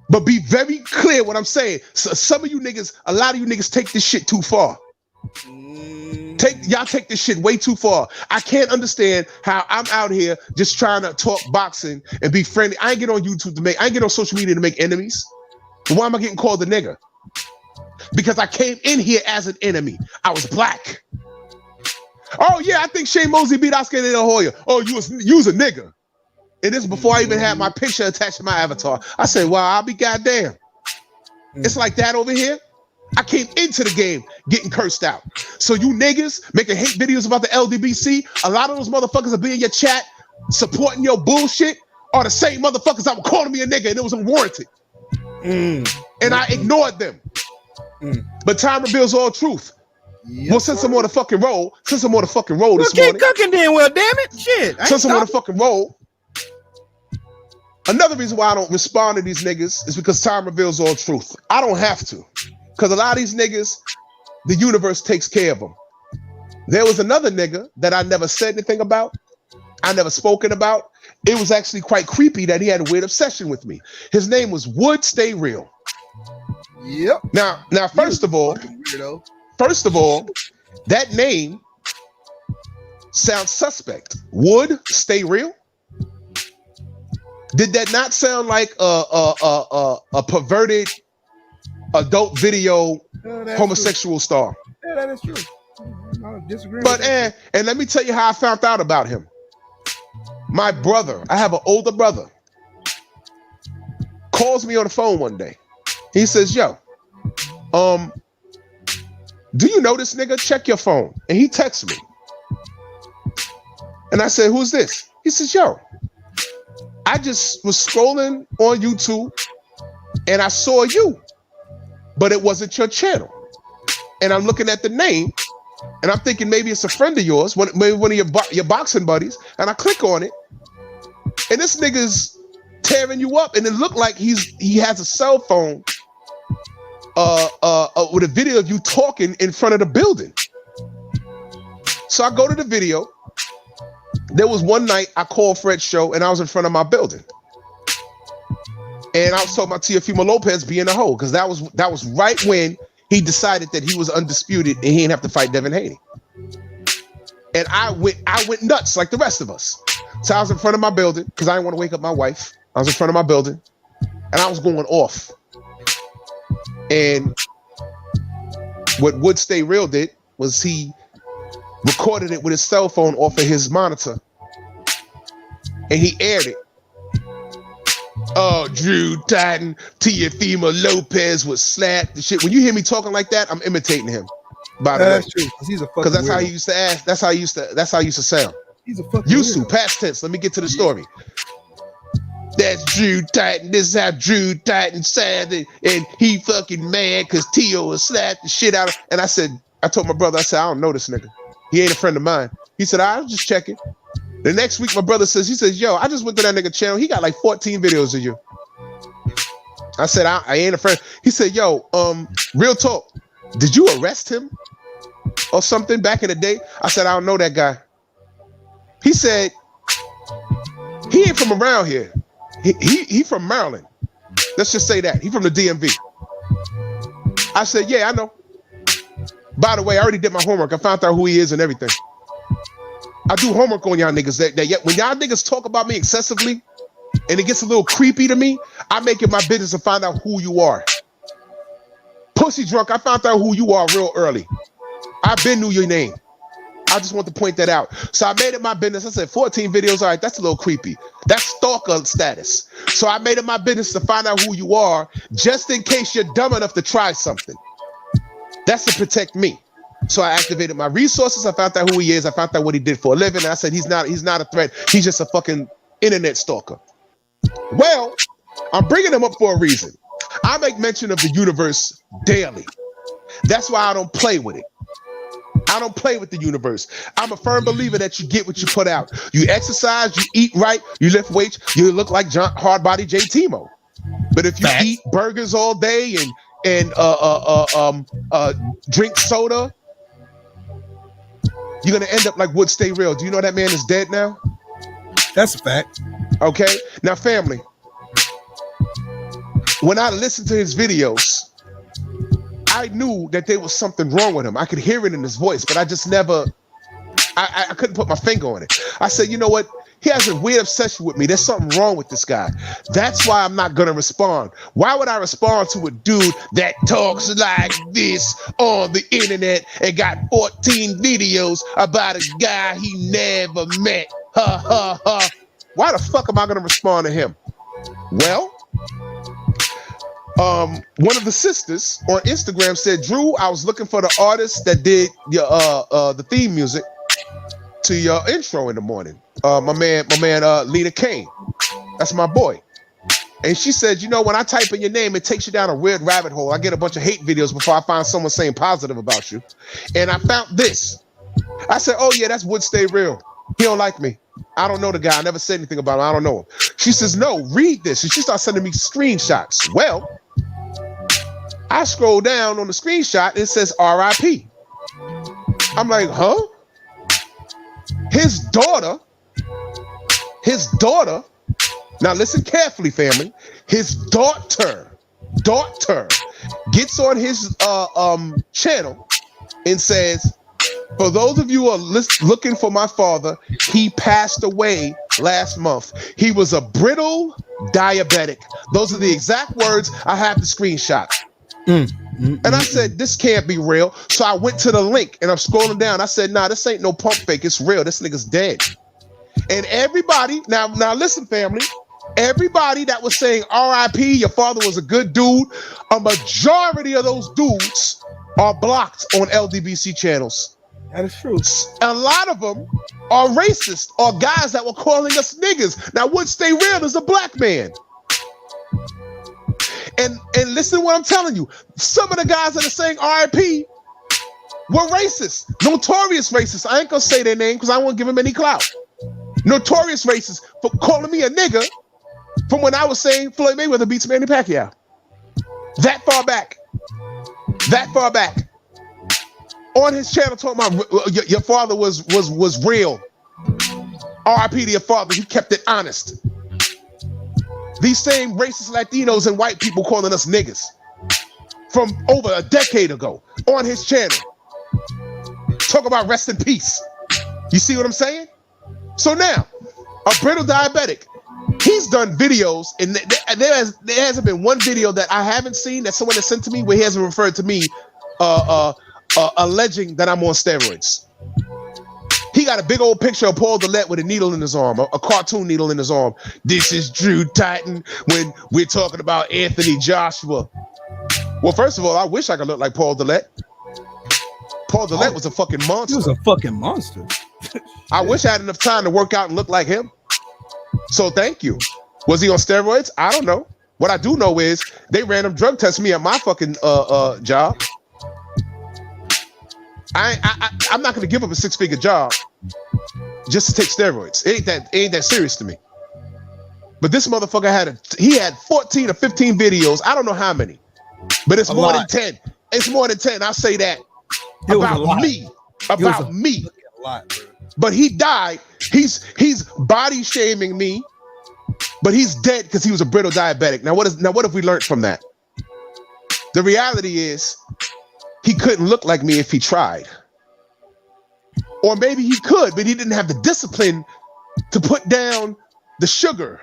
But be very clear what I'm saying. So some of you niggas, a lot of you niggas take this shit too far. Y'all take this shit way too far. I can't understand how I'm out here just trying to talk boxing and be friendly. I ain't get on YouTube I ain't get on social media to make enemies. But why am I getting called a nigga? Because I came in here as an enemy. I was black. Oh yeah, I think Shane Mosley beat Oscar De La Hoya. Oh, you was a nigga. And this is before I even had my picture attached to my avatar. I said, wow, I'll be goddamn. It's like that over here. I came into the game getting cursed out. So you niggas making hate videos about the LDBC, a lot of those motherfuckers that be in your chat supporting your bullshit are the same motherfuckers that were calling me a nigga and it was unwarranted. And I ignored them. But time reveals all truth. Yep. Well, since I'm on the fucking roll, this morning. Keep cooking then, well, damn it. Shit. Since I'm on the fucking roll. Another reason why I don't respond to these niggas is because time reveals all truth. I don't have to. Because a lot of these niggas, the universe takes care of them. There was another nigga that I never said anything about. I never spoken about. It was actually quite creepy that he had a weird obsession with me. His name was Would Stay Real. Yep. Now, first of all, that name sounds suspect. Would Stay Real? Did that not sound like a perverted adult video homosexual star? Yeah, that is true. I disagree. But and let me tell you how I found out about him. My brother, I have an older brother, calls me on the phone one day. He says, yo, do you know this nigga? Check your phone. And he texts me. And I said, who's this? He says, yo, I just was scrolling on YouTube and I saw you, but it wasn't your channel. And I'm looking at the name and I'm thinking maybe it's a friend of yours, maybe one of your boxing buddies. And I click on it and this nigga's tearing you up. And it looked like he has a cell phone with a video of you talking in front of the building. So I go to the video. There was one night I called Fred's show and I was in front of my building. And I was talking about Teofimo Lopez being a hoe, because that was right when he decided that he was undisputed and he didn't have to fight Devin Haney. And I went nuts like the rest of us. So I was in front of my building because I didn't want to wake up my wife. I was in front of my building and I was going off. And what Would Stay Real did was he recorded it with his cell phone off of his monitor and he aired it. Oh, Drew Titan, Teofimo Lopez was slapped the shit. When you hear me talking like that, I'm imitating him. By the way, that's true. Because that's how he used to ask. That's how he used to sound. He's a fucking used to, past tense. Let me get to the story. That's Drew Titan. This is how Drew Titan sounded, and he fucking mad because Tio was slapped the shit out of. And I told my brother, I said, I don't know this nigga. He ain't a friend of mine. He said, I was just checking. The next week, my brother says, yo, I just went to that nigga channel. He got like 14 videos of you. I said, I ain't a friend. He said, yo, real talk. Did you arrest him or something back in the day? I said, I don't know that guy. He said, he ain't from around here. He from Maryland. Let's just say that. He from the DMV. I said, yeah, I know. By the way, I already did my homework. I found out who he is and everything. I do homework on y'all niggas. That when y'all niggas talk about me excessively and it gets a little creepy to me, I make it my business to find out who you are. Pussy drunk, I found out who you are real early. I've been knew your name. I just want to point that out. So I made it my business. I said 14 videos. All right, that's a little creepy. That's stalker status. So I made it my business to find out who you are, just in case you're dumb enough to try something. That's to protect me. So I activated my resources. I found out who he is. I found out what he did for a living. And I said, he's not a threat. He's just a fucking internet stalker. Well, I'm bringing him up for a reason. I make mention of the universe daily. That's why I don't play with it. I don't play with the universe. I'm a firm believer that you get what you put out. You exercise, you eat right, you lift weights, you look like hard-body J. Timo. But if you eat burgers all day and drink soda, you're gonna end up like Would Stay Real. Do you know that man is dead now? That's a fact. Okay. Now, family, when I listened to his videos, I knew that there was something wrong with him. I could hear it in his voice, but I just never, I couldn't put my finger on it. I said, you know what? He has a weird obsession with me. There's something wrong with this guy. That's why I'm not going to respond. Why would I respond to a dude that talks like this on the internet and got 14 videos about a guy he never met? Ha, ha, ha. Why the fuck am I going to respond to him? Well, one of the sisters on Instagram said, Drew, I was looking for the artist that did your the theme music to your intro in the morning. My man, Lena Kane. That's my boy. And she said, you know, when I type in your name, it takes you down a weird rabbit hole. I get a bunch of hate videos before I find someone saying positive about you. And I found this. I said, oh yeah, that's Would Stay Real. He don't like me. I don't know the guy. I never said anything about him. I don't know him. She says, no, read this. And she starts sending me screenshots. Well, I scroll down on the screenshot and it says RIP. I'm like, huh? His daughter, now listen carefully, family. His daughter gets on his channel and says, for those of you who are looking for my father, he passed away last month. He was a brittle diabetic. Those are the exact words. I have the screenshot. And I said, this can't be real. So I went to the link and I'm scrolling down. I said, nah, this ain't no pump fake. It's real. This nigga's dead. And everybody, now listen, family. Everybody that was saying R.I.P., your father was a good dude, a majority of those dudes are blocked on LDBC channels. That is true. A lot of them are racist or guys that were calling us niggas. Now, Would Stay Real is a black man. And listen to what I'm telling you. Some of the guys that are saying R.I.P. were racist. Notorious racist. I ain't gonna say their name because I won't give them any clout. Notorious racist for calling me a nigga from when I was saying Floyd Mayweather beats Manny Pacquiao. That far back. That far back. On his channel talking about your father was real. R.I.P. to your father. He kept it honest. These same racist Latinos and white people calling us niggas from over a decade ago on his channel. Talk about rest in peace. You see what I'm saying? So now, a brittle diabetic, he's done videos, and there hasn't been one video that I haven't seen that someone has sent to me where he hasn't referred to me alleging that I'm on steroids. He got a big old picture of Paul Dillette with a needle in his arm, a cartoon needle in his arm. This is Drew Titan when we're talking about Anthony Joshua. Well, first of all, I wish I could look like Paul Dillette. Paul Dillette was a fucking monster. He was a fucking monster. I wish I had enough time to work out and look like him. So thank you. Was he on steroids? I don't know. What I do know is they random drug test me at my fucking job. I'm not gonna give up a 6-figure job just to take steroids. It ain't that serious to me. But this motherfucker had 14 or 15 videos. I don't know how many, but it's more than 10. It's more than 10. I'll say that about me. About me. A lot, bro. But he died. He's body shaming me, but he's dead because he was a brittle diabetic. Now what have we learned from that? The reality is he couldn't look like me if he tried. Or maybe he could, but he didn't have the discipline to put down the sugar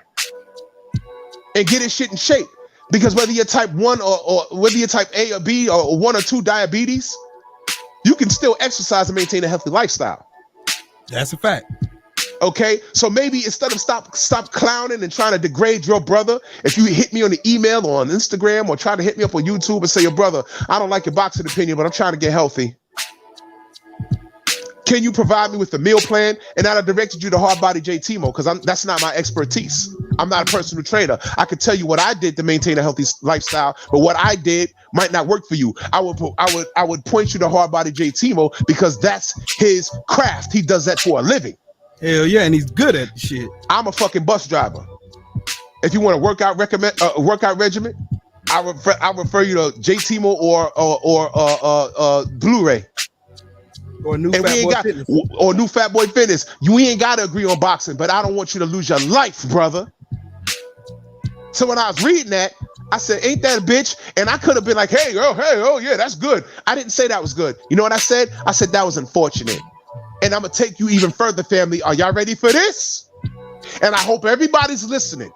and get his shit in shape. Because whether you're type 1 or whether you're type A or B or 1 or 2 diabetes, you can still exercise and maintain a healthy lifestyle. That's a fact. Okay, so maybe instead of stop clowning and trying to degrade your brother, if you hit me on the email or on Instagram or try to hit me up on YouTube and say, your brother, I don't like your boxing opinion, but I'm trying to get healthy. Can you provide me with the meal plan? And I'd have directed you to Hardbody JTmo because that's not my expertise. I'm not a personal trainer. I could tell you what I did to maintain a healthy lifestyle, but what I did might not work for you. I would point you to Hardbody JTmo because that's his craft. He does that for a living. Hell yeah, and he's good at shit. I'm a fucking bus driver. If you want a workout regimen, I refer you to JTmo or Blu-ray. Or New Fat Boy Fitness. You ain't got to agree on boxing, but I don't want you to lose your life, brother. So when I was reading that, I said, ain't that a bitch? And I could have been like, oh yeah, that's good. I didn't say that was good. You know what I said? I said that was unfortunate. And I'm going to take you even further, family. Are y'all ready for this? And I hope everybody's listening.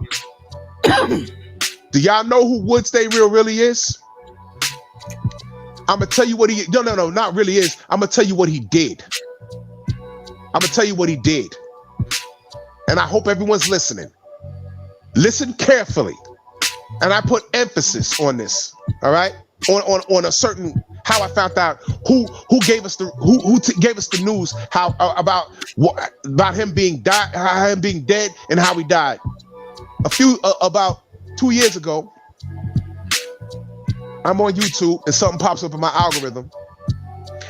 Do y'all know who Would Stay Real really is? I'm going to tell you what he... No, not really is. I'm going to tell you what he did. I'm going to tell you what he did. And I hope everyone's listening. Listen carefully. And I put emphasis on this, all right? On a certain... How I found out who gave us the gave us the news about him being dead and how he died. About 2 years ago, I'm on YouTube and something pops up in my algorithm,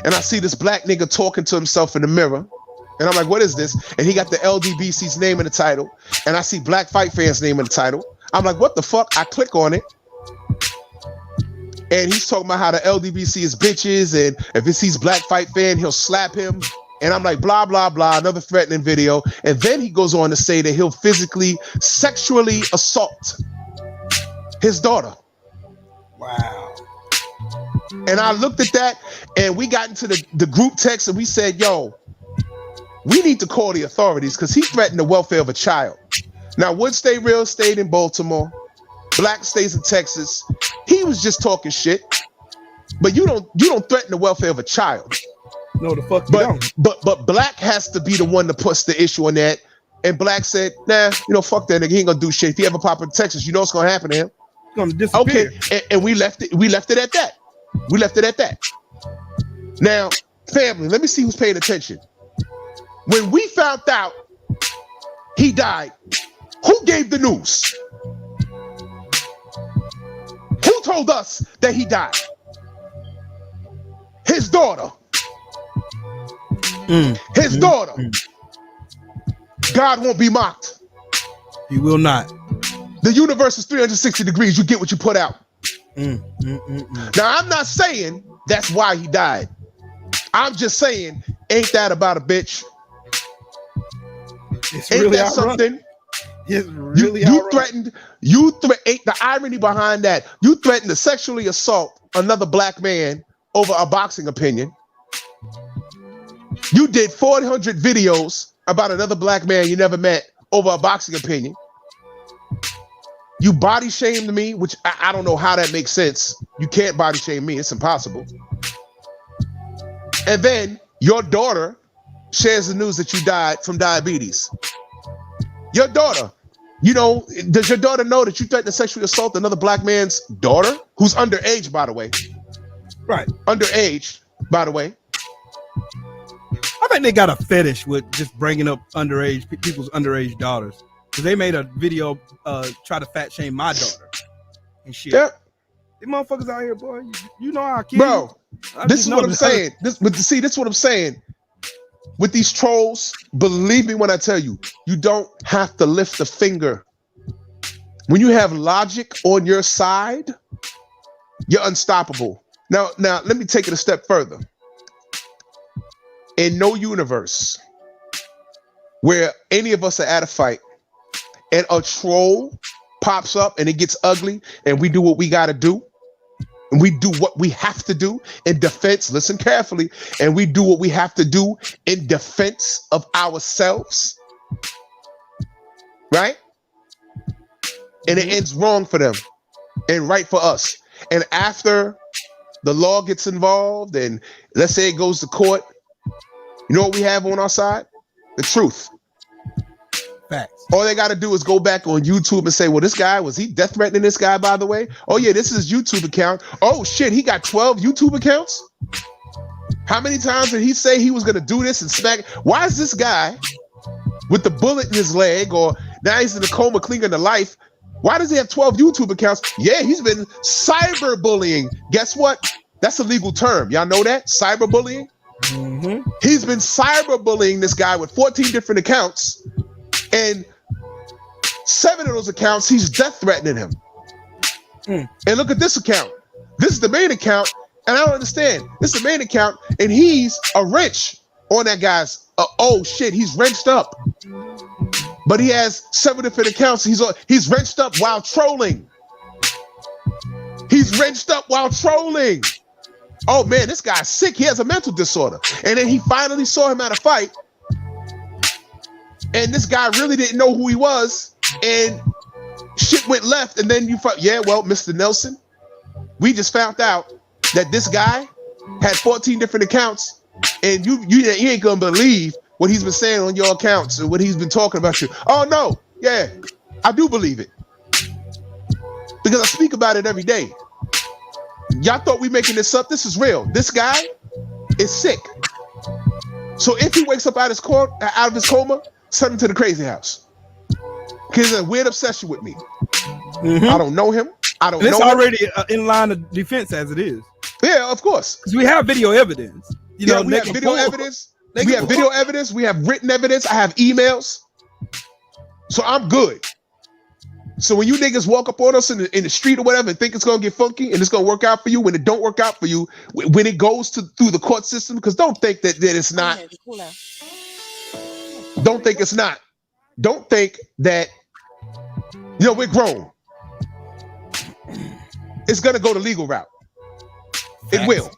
and I see this black nigga talking to himself in the mirror, and I'm like, what is this? And he got the LDBC's name in the title, and I see Black Fight Fan's name in the title. I'm like, what the fuck? I click on it. And he's talking about how the LDBC is bitches, and if he sees Black Fight Fan, he'll slap him. And I'm like, blah, blah, blah, another threatening video. And then he goes on to say that he'll sexually assault his daughter. Wow. And I looked at that, and we got into the group text, and we said, yo, we need to call the authorities because he threatened the welfare of a child. Now, Would Stay Real stayed in Baltimore. Black stays in Texas. He was just talking shit, but you don't threaten the welfare of a child. No, the fuck you don't. But Black has to be the one that puts the issue on that. And Black said, nah, fuck that nigga. He ain't gonna do shit. If he ever pop in Texas, you know what's gonna happen to him. He's gonna disappear. Okay, and we left it. We left it at that. We left it at that. Now, family, let me see who's paying attention. When we found out he died, who gave the news? Who told us that he died? His daughter. His daughter. God won't be mocked. He will not. The universe is 360 degrees. You get what you put out. Now, I'm not saying that's why he died. I'm just saying, ain't that about a bitch? It's ain't really that something? It's really you threatened. The irony behind that. You threatened to sexually assault another black man over a boxing opinion. You did 400 videos about another black man you never met over a boxing opinion. You body shamed me, which I don't know how that makes sense. You can't body shame me. It's impossible. And then your daughter shares the news that you died from diabetes. Your daughter, does your daughter know that you threatened to sexually assault another black man's daughter, who's underage, by the way? Right. Underage, by the way. I think they got a fetish with just bringing up people's underage daughters. Because they made a video try to fat shame my daughter and shit. Yeah. These motherfuckers out here, boy. You know how kids. Bro, this is what I'm saying. This is what I'm saying. With these trolls, believe me when I tell you, you don't have to lift a finger. When you have logic on your side, you're unstoppable. Now, let me take it a step further. In no universe where any of us are at a fight and a troll pops up and it gets ugly and we do what we got to do, and we do what we have to do in defense, listen carefully, and we do what we have to do in defense of ourselves, right? And it ends wrong for them and right for us. And after the law gets involved and let's say it goes to court, you know what we have on our side? The truth. Facts. All they got to do is go back on YouTube and say, well, this guy, was he death threatening this guy, by the way? Oh, yeah, this is his YouTube account. Oh, shit, he got 12 YouTube accounts? How many times did he say he was going to do this and smack? Why is this guy with the bullet in his leg, or now he's in a coma clinging to life? Why does he have 12 YouTube accounts? Yeah, he's been cyberbullying. Guess what? That's a legal term. Y'all know that? Cyberbullying? Mm-hmm. He's been cyberbullying this guy with 14 different accounts. And 7 of those accounts, he's death threatening him. And look at this account. This is the main account, and I don't understand. This is the main account, and he's a wrench on that guy's. Oh shit, he's wrenched up. But he has 7 different accounts. He's wrenched up while trolling. He's wrenched up while trolling. Oh man, this guy's sick. He has a mental disorder. And then he finally saw him at a fight. And this guy really didn't know who he was, and shit went left. And then Mr. Nelson, we just found out that this guy had 14 different accounts, and you ain't gonna believe what he's been saying on your accounts and what he's been talking about you. Oh no, yeah, I do believe it because I speak about it every day. Y'all thought we making this up? This is real. This guy is sick. So if he wakes up out of his coma, send him to the crazy house. Because there's a weird obsession with me. Mm-hmm. I don't know him. I don't know him. It's already in line of defense as it is. Yeah, of course. Because we have video evidence. We have video evidence. We have video evidence. We have written evidence. I have emails. So I'm good. So when you niggas walk up on us in the street or whatever and think it's going to get funky and it's going to work out for you, when it don't work out for you, when it goes through the court system, because don't think that it's not. Don't think it's not. Don't think that, we're grown. It's going to go the legal route. It will.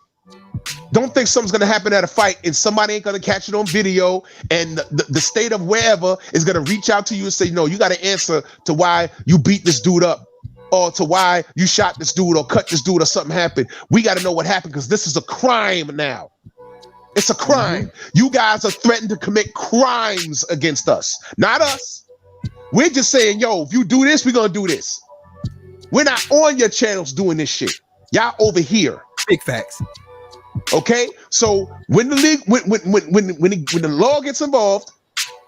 Don't think something's going to happen at a fight and somebody ain't going to catch it on video and the state of wherever is going to reach out to you and say, no, you got to answer to why you beat this dude up or to why you shot this dude or cut this dude or something happened. We got to know what happened because this is a crime now. It's a crime. You guys are threatened to commit crimes against us, not us. We're just saying, yo, if you do this, we're gonna do this. We're not on your channels doing this shit. Y'all over here. Big facts. Okay, so when the league, when the law gets involved,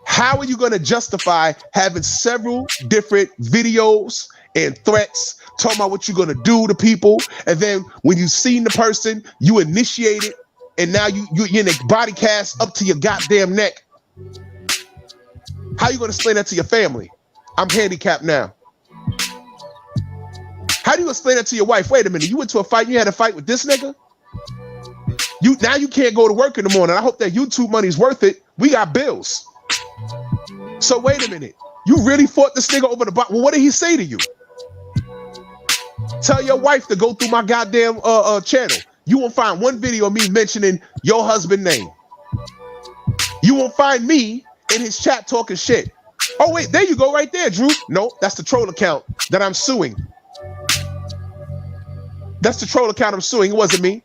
how are you going to justify having several different videos and threats talking about what you're going to do to people, and then when you seen the person, you initiate it, and now you're in a body cast up to your goddamn neck? How you going to explain that to your family? I'm handicapped now. How do you explain that to your wife? Wait a minute, you went to a fight, you had a fight with this nigga? Now you can't go to work in the morning. I hope that YouTube money's worth it. We got bills. So wait a minute. You really fought this nigga over the bottom. Well, what did he say to you? Tell your wife to go through my goddamn channel. You won't find one video of me mentioning your husband's name. You won't find me in his chat talking shit. Oh wait, there you go right there, Drew. No, that's the troll account that I'm suing. That's the troll account I'm suing. It wasn't me.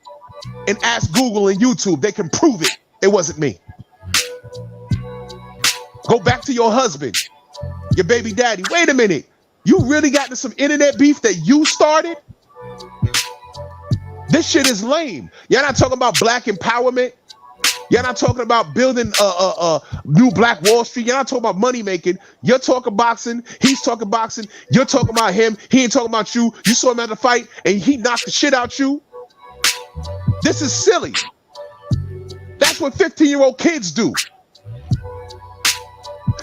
And ask Google and YouTube. They can prove it. It wasn't me. Go back to your husband, your baby daddy. Wait a minute. You really got into some internet beef that you started? This shit is lame. You're not talking about black empowerment. You're not talking about building a new Black Wall Street. You're not talking about money making. You're talking boxing. He's talking boxing. You're talking about him. He ain't talking about you. You saw him at the fight and he knocked the shit out you. This is silly. That's what 15-year-old kids do.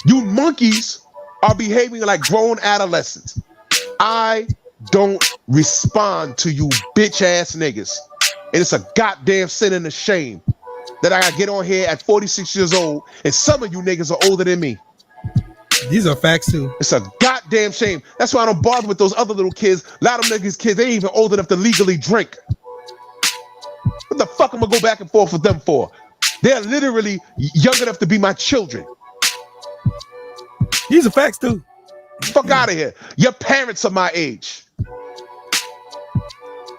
You monkeys are behaving like grown adolescents. I don't respond to you bitch ass niggas. And it's a goddamn sin and a shame that I gotta get on here at 46 years old and some of you niggas are older than me. These are facts too. It's a goddamn shame. That's why I don't bother with those other little kids. A lot of them niggas kids, they ain't even old enough to legally drink. What the fuck am I gonna go back and forth with them for? They're literally young enough to be my children. These are facts too. Fuck out of here. Your parents are my age.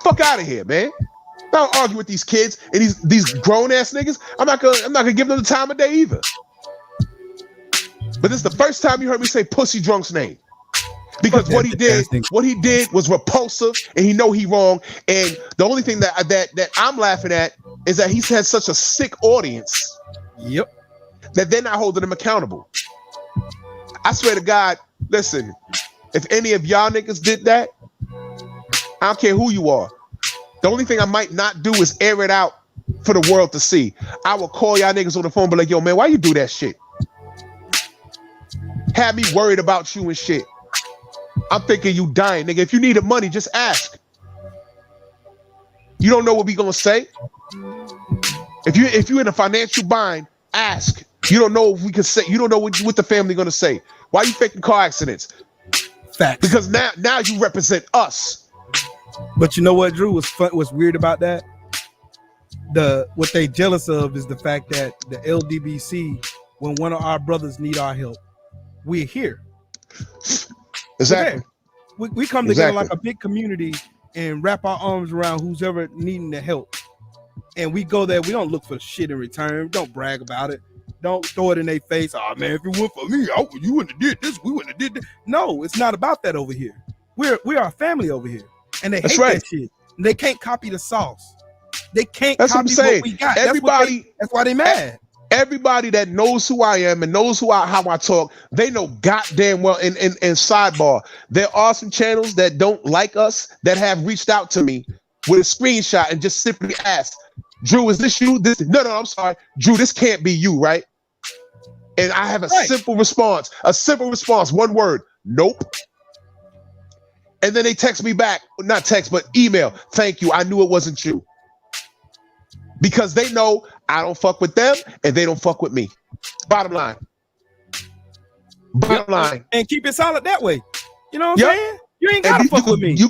Fuck out of here, man. I don't argue with these kids and these grown ass niggas. I'm not gonna give them the time of day either. But this is the first time you heard me say Pussy Drunk's name. Because what he did was repulsive, and he know he wrong. And the only thing that I'm laughing at is that he's had such a sick audience. Yep. That they're not holding him accountable. I swear to God, listen, if any of y'all niggas did that, I don't care who you are. The only thing I might not do is air it out for the world to see. I will call y'all niggas on the phone and be like, yo, man, why you do that shit? Have me worried about you and shit. I'm thinking you dying, nigga. If you needed money, just ask. You don't know what we gonna say? If you're in a financial bind, ask. You don't know if we can say. You don't know what the family gonna say. Why are you faking car accidents? Facts. Because now you represent us. But you know what, Drew? What's weird about that? What they jealous of is the fact that the LDBC, when one of our brothers need our help, we're here. Exactly. We come together like a big community and wrap our arms around who's ever needing the help. And we go there. We don't look for shit in return. Don't brag about it. Don't throw it in their face. Oh man, if it weren't for me, you wouldn't have did this. We wouldn't have did that. No, it's not about that over here. We are a family over here, and they hate that shit. And they can't copy the sauce. They can't copy what we got. Everybody. That's why they mad. Everybody that knows who I am and knows how I talk, they know goddamn well. And sidebar, there are some channels that don't like us that have reached out to me with a screenshot and just simply asked, Drew, is this you? No, I'm sorry. Drew, this can't be you, right? And I have a simple response. One word, nope. And then they text me back, not text, but email. Thank you. I knew it wasn't you. Because they know I don't fuck with them and they don't fuck with me. Bottom line. And keep it solid that way. You know what I'm saying? You ain't gotta fuck with me. You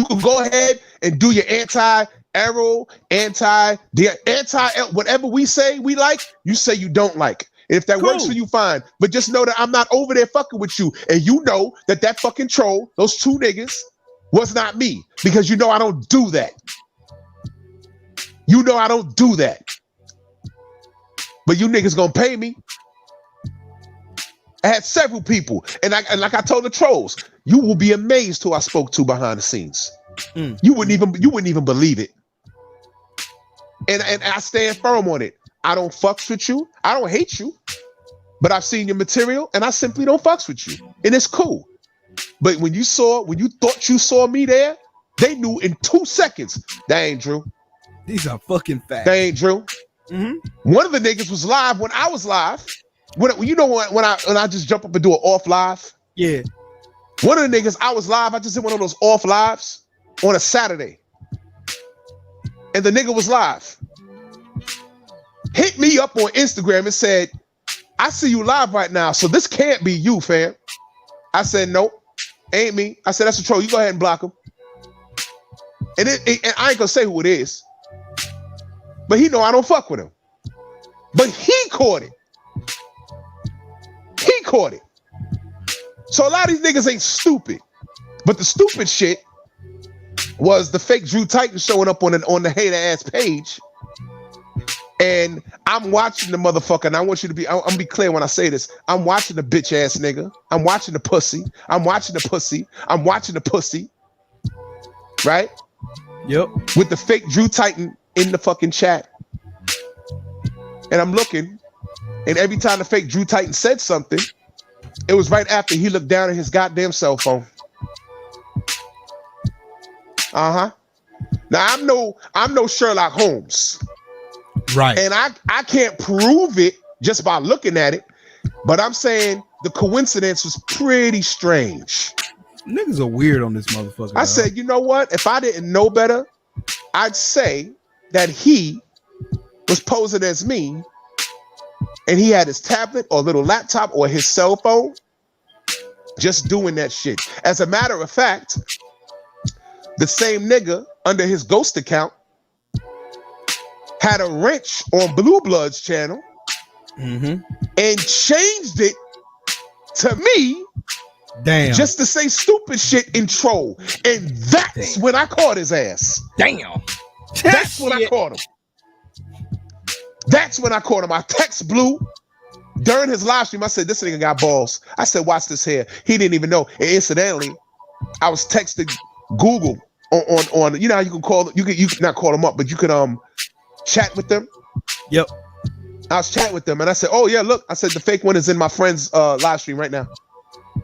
can go ahead and do your anti-arrow, whatever we say we like, you say you don't like. And if that works for you, fine. But just know that I'm not over there fucking with you. And you know that fucking troll, those two niggas, was not me. Because you know I don't do that. You know I don't do that. but you niggas gonna pay me. I had several people, and like I told the trolls, you will be amazed who I spoke to behind the scenes. You wouldn't even believe it. And I stand firm on it. I don't fucks with you. I don't hate you, but I've seen your material, and I simply don't fucks with you, and it's cool. But when you thought you saw me there, they knew in 2 seconds that ain't Drew. These are fucking facts. That ain't Drew. One of the niggas was live when I was live. When I just jump up and do an off live. Yeah. One of the niggas, I was live. I just did one of those off lives on a Saturday, and the nigga was live. Hit me up on Instagram and said, "I see you live right now, so this can't be you, fam." I said, "Nope, ain't me." I said, "That's a troll. You go ahead and block him." And I ain't gonna say who it is, but he know I don't fuck with him. But he caught it. He caught it. So a lot of these niggas ain't stupid, but the stupid shit was the fake Drew Titan showing up on the hater ass page. And I'm watching the motherfucker, and I want you to I'm gonna be clear when I say this. I'm watching the bitch ass nigga. I'm watching the pussy. I'm watching the pussy. I'm watching the pussy. Right? Yep. With the fake Drew Titan in the fucking chat. And I'm looking, and every time the fake Drew Titan said something, it was right after he looked down at his goddamn cell phone. Now I'm no Sherlock Holmes. Right. And I can't prove it just by looking at it, but I'm saying the coincidence was pretty strange. Niggas are weird on this motherfucker. I said, you know what? If I didn't know better, I'd say that he was posing as me, and he had his tablet or little laptop or his cell phone just doing that shit. As a matter of fact, the same nigga under his ghost account had a wrench on Blue Blood's channel and changed it to me. Damn. Just to say stupid shit and troll. And that's when I caught his ass. Damn. That's when I caught him. That's when I caught him. I text Blue during his live stream. I said, this nigga got balls. I said, watch this here. He didn't even know. And incidentally, I was texting Google on you know how you can call, you can not call them up, but you could chat with them. Yep. I was chatting with them, and I said, oh yeah, look, I said the fake one is in my friend's live stream right now.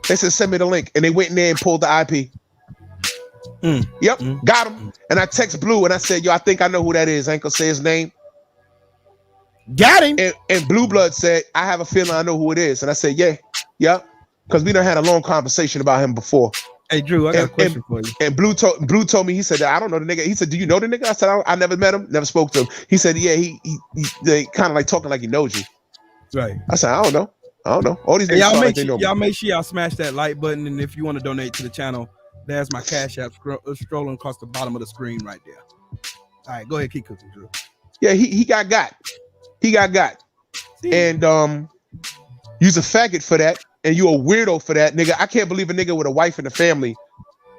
They said, send me the link, and they went in there and pulled the IP. Yep, got him. And I text Blue, and I said, yo, I think I know who that is. I ain't gonna say his name. Got him. And Blue Blood said, I have a feeling I know who it is. And I said, yeah, because we done had a long conversation about him before. Hey Drew, I got a question for you. And Blue told me, he said, I don't know the nigga. He said, do you know the nigga? I said, I never met him, never spoke to him. He said, yeah, they kind of like talking like he knows you. Right. I said, I don't know. All these niggas y'all make sure y'all smash that like button, and if you want to donate to the channel, there's my Cash App scrolling across the bottom of the screen right there. All right, go ahead, keep cooking, Drew. Yeah, he got got. He got got. See? And you's a faggot for that, and you a weirdo for that, nigga. I can't believe a nigga with a wife and a family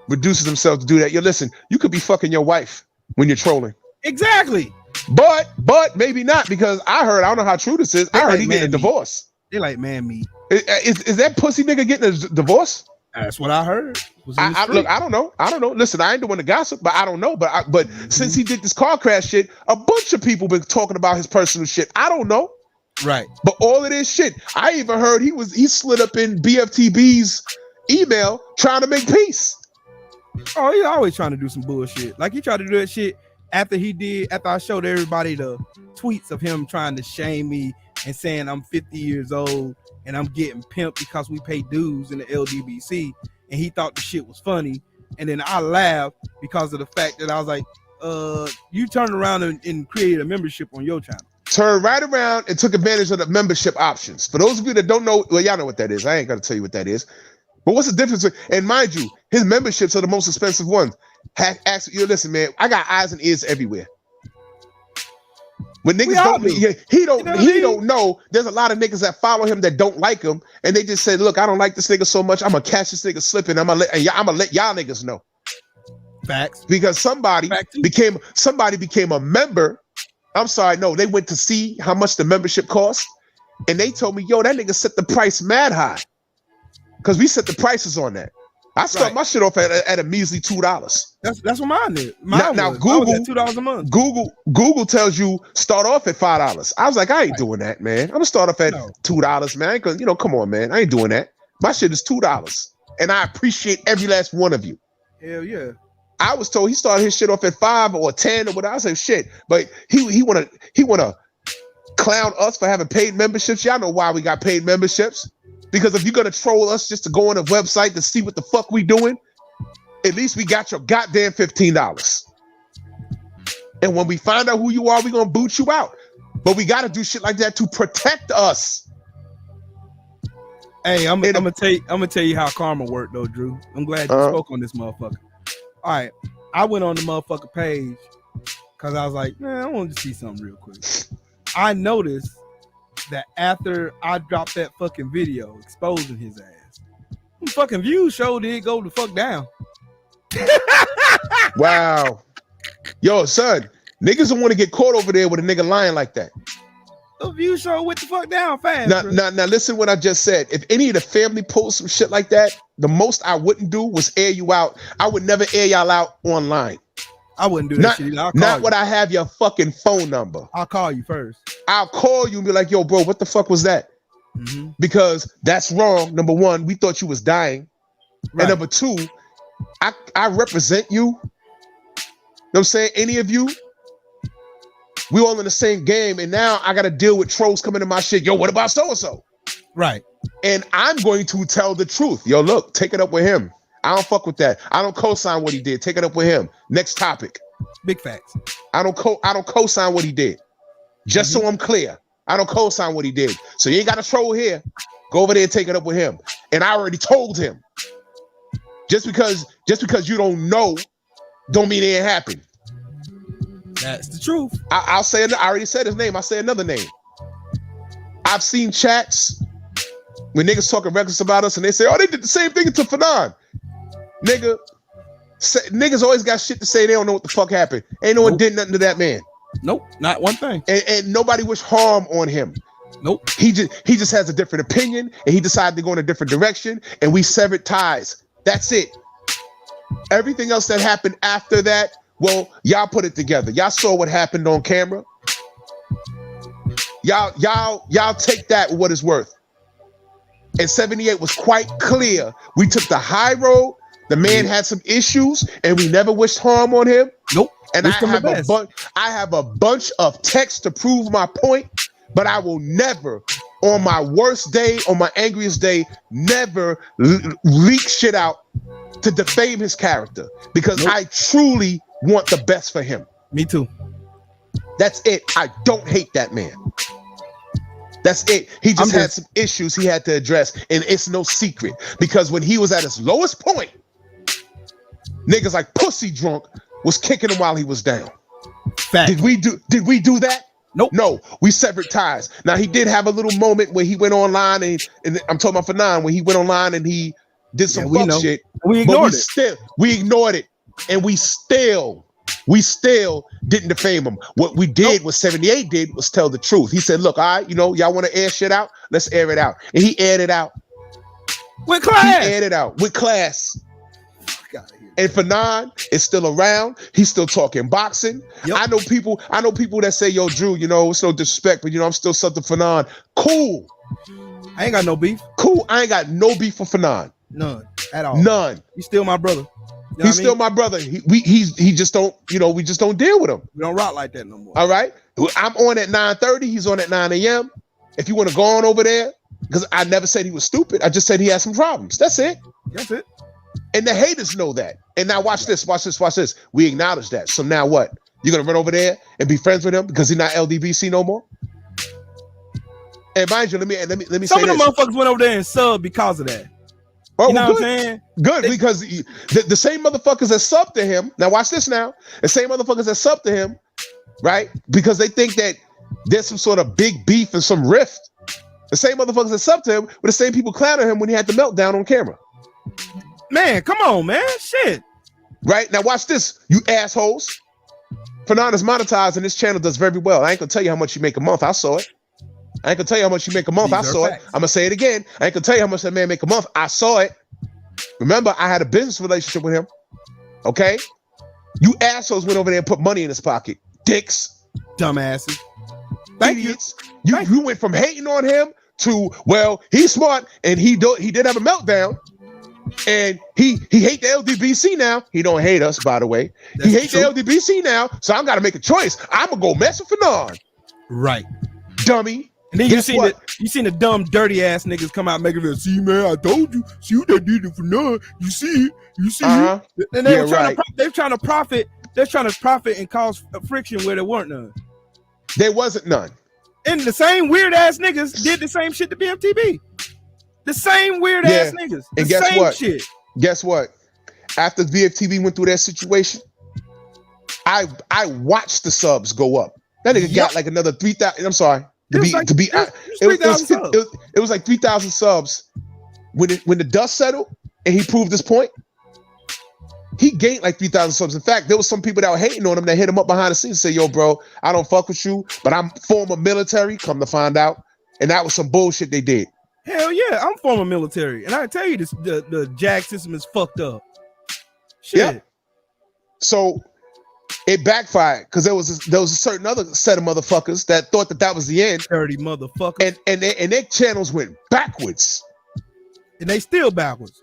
reduces himself to do that. Yo, listen, you could be fucking your wife when you're trolling. Exactly. But maybe not, because I don't know how true this is. I heard he getting a divorce. They like man meat. Is that pussy nigga getting a divorce? That's what I heard. Look, I don't know. Listen, I ain't the one to gossip, but I don't know. But since he did this car crash shit, a bunch of people been talking about his personal shit. I don't know. Right. But all of this shit, I even heard he slid up in BFTB's email trying to make peace. Oh, he's always trying to do some bullshit. Like he tried to do that shit after I showed everybody the tweets of him trying to shame me and saying I'm 50 years old and I'm getting pimped because we pay dues in the LDBC, and he thought the shit was funny. And then I laughed because of the fact that I was like, you turned around and created a membership on your channel. Turned right around and took advantage of the membership options. For those of you that don't know, well, y'all know what that is. I ain't gonna tell you what that is. But what's the difference? And mind you, his memberships are the most expensive ones. Listen, man, I got eyes and ears everywhere. When niggas he don't know. There's a lot of niggas that follow him that don't like him, and they just say, "Look, I don't like this nigga so much. I'm gonna catch this nigga slipping. I'm gonna let y'all niggas know." Facts. Because somebody became a member I'm sorry, no, they went to see how much the membership cost, and they told me, yo, that nigga set the price mad high. Because we set the prices on that. I start my shit off at a measly $2. That's what mine did. Now Google $2 a month. Google tells you start off at $5. I was like, I ain't doing that, man. I'm gonna start off at $2, man. Because come on, man. I ain't doing that. My shit is $2, and I appreciate every last one of you. Hell yeah. I was told he started his shit off at 5 or 10 or whatever. I said shit, but he wanna clown us for having paid memberships. Y'all know why we got paid memberships. Because if you're gonna troll us just to go on a website to see what the fuck we doing, at least we got your goddamn $15. And when we find out who you are, we gonna boot you out. But we gotta do shit like that to protect us. Hey, I'm gonna tell you how karma worked though, Drew. I'm glad you spoke on this motherfucker. All right, I went on the motherfucker page because I was like, man, I want to see something real quick. I noticed that after I dropped that fucking video exposing his ass, them fucking views show did go the fuck down. Wow. Yo, son, niggas don't want to get caught over there with a nigga lying like that. The views show went the fuck down fast. Now listen what I just said. If any of the family posts some shit like that, the most I wouldn't do was air you out. I would never air y'all out online. I wouldn't do that shit either. Not when I have your fucking phone number. I'll call you first. I'll call you and be like, yo, bro, what the fuck was that? Mm-hmm. Because that's wrong. Number one, we thought you was dying. Right. And number two, I represent you. You know what I'm saying? Any of you, we all in the same game. And now I got to deal with trolls coming to my shit. Yo, what about so-and-so? Right. And I'm going to tell the truth. Yo, look, take it up with him. I don't fuck with that. I don't co-sign what he did. Take it up with him. Next topic. Big facts. I don't co-sign what he did. Just so I'm clear. I don't co-sign what he did. So you ain't got to troll here. Go over there and take it up with him. And I already told him. Just because you don't know, don't mean it ain't happen. That's the truth. I'll say it. I already said his name. I'll say another name. I've seen chats when niggas talking reckless about us and they say, oh, they did the same thing to Fanon. Niggas always got shit to say. They don't know what the fuck happened. Ain't no one did nothing to that man. Nope, not one thing. And nobody wished harm on him. Nope. He just has a different opinion, and he decided to go in a different direction, and we severed ties. That's it. Everything else that happened after that, well, y'all put it together. Y'all saw what happened on camera. Y'all take that with what it's worth. And 78 was quite clear. We took the high road. The man had some issues, and we never wished harm on him. Nope. And I have a bunch of texts to prove my point, but I will never, on my worst day, on my angriest day, never leak shit out to defame his character because I truly want the best for him. Me too. That's it. I don't hate that man. That's it. He just had some issues he had to address, and it's no secret because when he was at his lowest point, niggas like Pussy Drunk was kicking him while he was down. Fact. Did we do that? Nope. No, we severed ties. Now he did have a little moment where he went online and I'm talking about Fanon, when he went online and he did some fuck shit. We ignored it. We ignored it, and we still didn't defame him. What we did, what 78 did, was tell the truth. He said, look, all right, y'all want to air shit out? Let's air it out. And he aired it out. With class. He aired it out with class. And Fanon is still around. He's still talking boxing. Yep. I know people that say, yo, Drew, it's no disrespect, but I'm still something Fanon. Cool. I ain't got no beef. Cool. I ain't got no beef for Fanon. None at all. None. He's still my brother. He's still my brother. He just don't, we just don't deal with him. We don't rock like that no more. All right. I'm on at 9:30. He's on at 9 a.m. If you want to go on over there, because I never said he was stupid. I just said he had some problems. That's it. That's it. And the haters know that. And now watch this. We acknowledge that. So now what? You're going to run over there and be friends with him because he's not LDBC no more? And mind you, let me say this. Some of the motherfuckers went over there and subbed because of that. Oh, you know what I'm saying? Good, because the same motherfuckers that subbed to him, now watch this now, the same motherfuckers that subbed to him, right? Because they think that there's some sort of big beef and some rift. The same motherfuckers that subbed to him were the same people clowning him when he had the meltdown on camera. Man, come on, man. Shit. Right? Now watch this, you assholes. Fanon is monetized and this channel does very well. I ain't gonna tell you how much you make a month. I saw it. I ain't gonna tell you how much you make a month. I saw it. I'm gonna say it again. I ain't gonna tell you how much that man make a month. I saw it. Remember, I had a business relationship with him. Okay? You assholes went over there and put money in his pocket. Dicks. Dumbasses. Idiots. You went from hating on him to, well, he's smart and he did have a meltdown. And he hate the LDBC now. He don't hate us, by the way. He hates the LDBC now, so I gotta make a choice. I'm gonna go mess with Fanon. Right. Dummy. And then you seen the dumb, dirty ass niggas come out making it. See, man, I told you. See what they did it for none. You see it. You see it. And they were trying to profit. They're trying to profit and cause friction where there weren't none. There wasn't none. And the same weird ass niggas did the same shit to BFTB. The same weird ass niggas. And guess what? Shit. Guess what? After BFTV went through that situation, I watched the subs go up. That nigga got like another 3,000. I'm sorry. It was like 3,000 subs. When the dust settled and he proved his point, he gained like 3,000 subs. In fact, there was some people that were hating on him that hit him up behind the scenes and say, yo, bro, I don't fuck with you, but I'm former military, come to find out. And that was some bullshit they did. Hell yeah, I'm former military. And I tell you this, the JAG system is fucked up. Shit. Yeah. So it backfired because there was a certain other set of motherfuckers that thought that was the end. Dirty motherfuckers. And their channels went backwards. And they still backwards.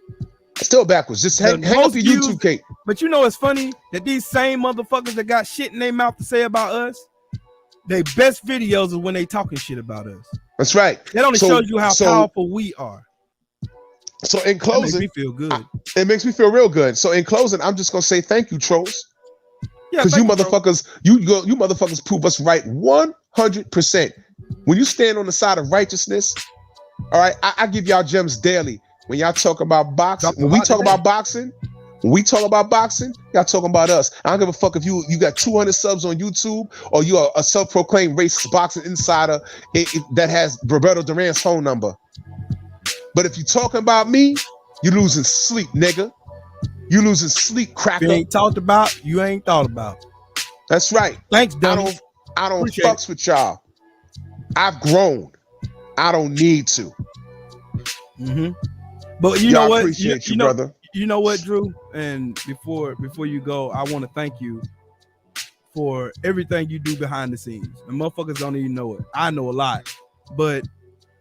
Still backwards. Just hang up your YouTube cake. But you know it's funny that these same motherfuckers that got shit in their mouth to say about us, their best videos is when they talking shit about us. That's right. That only shows you how powerful we are. So in closing, that makes me feel good. It makes me feel real good. So in closing, I'm just gonna say thank you, trolls. Yeah, because you motherfuckers, you motherfuckers prove us right 100%. When you stand on the side of righteousness, all right, I give y'all gems daily. When y'all talk about boxing, when we talk about boxing, y'all talking about us. I don't give a fuck if you got 200 subs on YouTube or you are a self-proclaimed racist boxing insider that has Roberto Duran's phone number. But if you talking about me, you losing sleep, nigga. You losing sleep, cracker. If you ain't talked about, you ain't thought about. That's right. Thanks, dummy. I don't fucks with y'all. I've grown. I don't need to. But you know what? Appreciate you, brother. You know what, Drew? And before you go, I want to thank you for everything you do behind the scenes. And motherfuckers don't even know it. I know a lot, but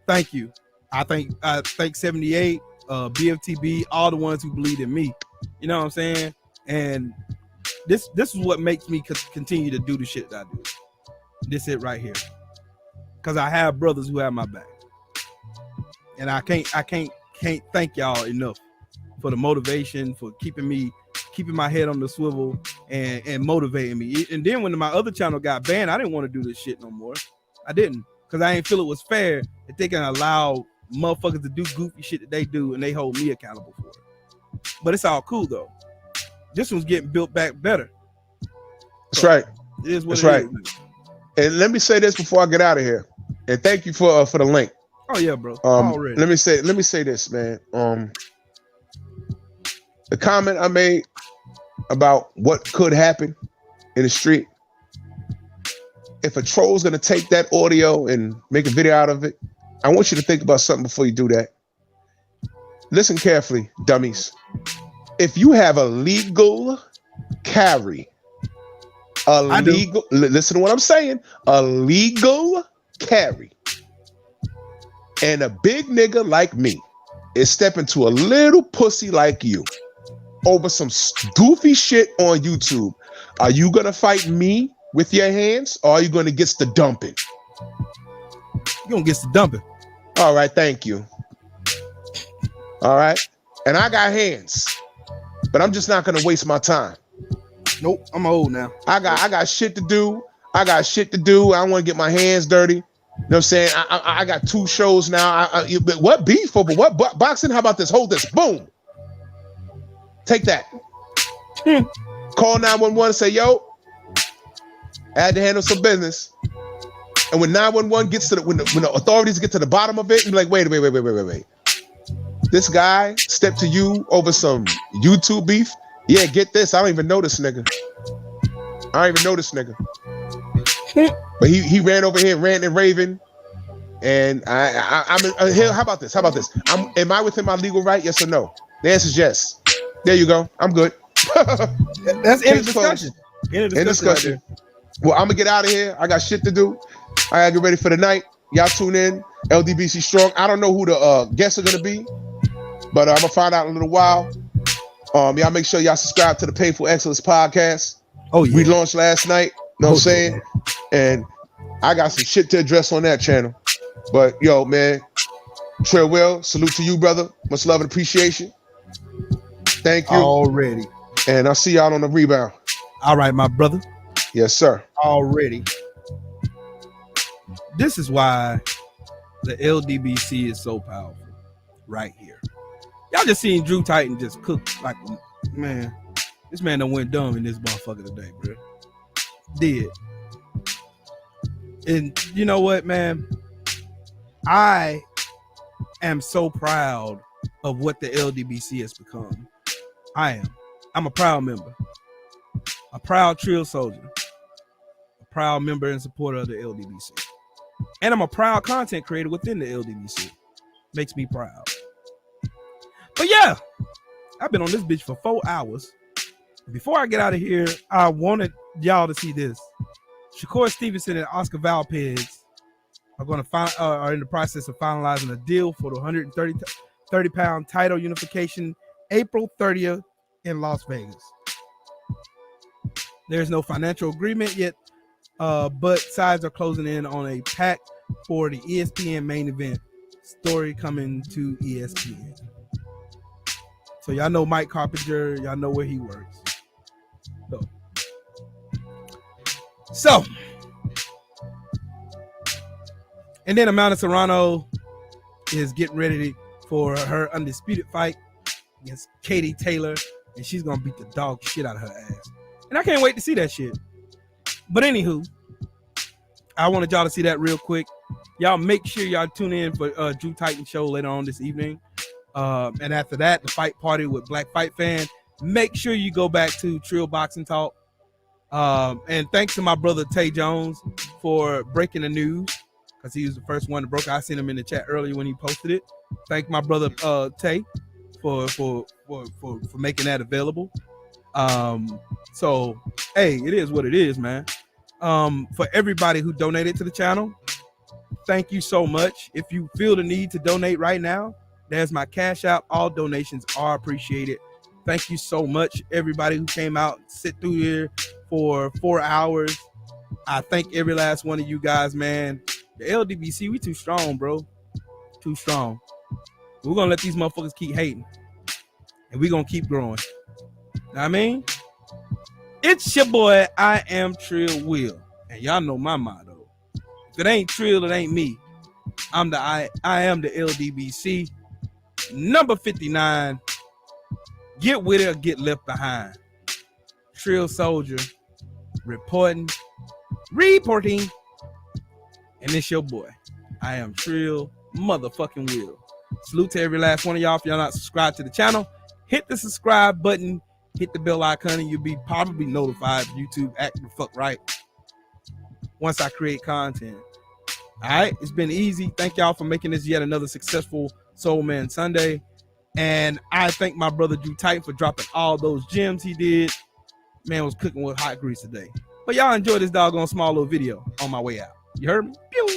thank you. I thank 78, BFTB, all the ones who believe in me. You know what I'm saying? And this is what makes me continue to do the shit that I do. This it right here, because I have brothers who have my back, and I can't thank y'all enough for the motivation, for keeping my head on the swivel and motivating me. And then when my other channel got banned, I didn't want to do this shit no more. I didn't, because I didn't feel it was fair that they can allow motherfuckers to do goofy shit that they do and they hold me accountable for it. But it's all cool though. This one's getting built back better. That's right. It is what That's it right. is. And let me say this before I get out of here. And thank you for the link. Oh yeah, bro. Already. Let me say this, man. The comment I made about what could happen in the street. If a troll's gonna take that audio and make a video out of it, I want you to think about something before you do that. Listen carefully, dummies. If you have a legal carry, listen to what I'm saying, a legal carry, and a big nigga like me is stepping to a little pussy like you over some goofy shit on YouTube, are you gonna fight me with your hands, or are you gonna get the dumping? You're gonna get the dumping. All right, thank you. All right, and I got hands, but I'm just not gonna waste my time. Nope, I'm old now. I got shit to do. I don't want to get my hands dirty. You know what I'm saying? I got 2 shows now. What beef for? But what boxing? How about this? Hold this. Boom. Take that. Call 911 and say, yo, I had to handle some business. And when 911 gets to when the authorities get to the bottom of it, you're like, wait. This guy stepped to you over some YouTube beef? Yeah, get this. I don't even know this nigga. I don't even know this nigga. But he ran over here ranting and raving. And I'm here. How about this? Am I within my legal right? Yes or no? The answer is yes. There you go. I'm good. That's end of discussion. End of discussion. Right, well, I'm gonna get out of here. I got shit to do. I gotta get ready for the night. Y'all tune in. LDBC Strong. I don't know who the guests are gonna be, but I'm gonna find out in a little while. Y'all make sure y'all subscribe to the Painful Excellence podcast. Oh yeah. We launched last night. Know what I'm saying? And I got some shit to address on that channel. But yo, man, Trill Will, salute to you, brother. Much love and appreciation. Thank you. Already. And I'll see y'all on the rebound. All right, my brother. Yes, sir. Already. This is why the LDBC is so powerful right here. Y'all just seen Drew Titan just cook like, man, this man done went dumb in this motherfucker today, bro. Did. And you know what, man? I am so proud of what the LDBC has become. I am. I'm a proud member. A proud Trill soldier. A proud member and supporter of the LDBC. And I'm a proud content creator within the LDBC. Makes me proud. But yeah, I've been on this bitch for 4 hours. Before I get out of here, I wanted y'all to see this. Shakur Stevenson and Oscar Valpez are in the process of finalizing a deal for the 130-pound title unification April 30th in Las Vegas. There's no financial agreement yet, but sides are closing in on a pact for the ESPN main event. Story coming to ESPN. So y'all know Mike Carpenter, y'all know where he works. So and then Amanda Serrano is getting ready for her undisputed fight against Katie Taylor, and she's gonna beat the dog shit out of her ass. And I can't wait to see that shit. But anywho, I wanted y'all to see that real quick. Y'all make sure y'all tune in for Drew Titan show later on this evening. And after that, the fight party with Black Fight Fan. Make sure you go back to Trill Boxing Talk. And thanks to my brother Tay Jones for breaking the news, because he was the first one to broke. I seen him in the chat earlier when he posted it. Thank my brother Tay for making that available. So hey, it is what it is, man. For everybody who donated to the channel, thank you so much. If you feel the need to donate right now, there's my Cash App. All donations are appreciated. Thank you so much, everybody who came out and sit through here for 4 hours. I thank every last one of you guys, man. The LDBC, we too strong, bro. Too strong. We're gonna let these motherfuckers keep hating, and we're gonna keep growing. Know what I mean? It's your boy, I am Trill Will, and y'all know my motto. If it ain't Trill, it ain't me. I am the LDBC. Number 59. Get with it or get left behind. Trill soldier, reporting, and it's your boy. I am Trill motherfucking Will. Salute to every last one of y'all. If y'all not subscribed to the channel, hit the subscribe button, hit the bell icon, and you'll be probably notified. YouTube acting the fuck right once I create content. All right, it's been easy. Thank y'all for making this yet another successful Soul Man Sunday. And I thank my brother Drew Titan for dropping all those gems he did. Man was cooking with hot grease today. But y'all enjoy this doggone small little video on my way out. You heard me? Pew!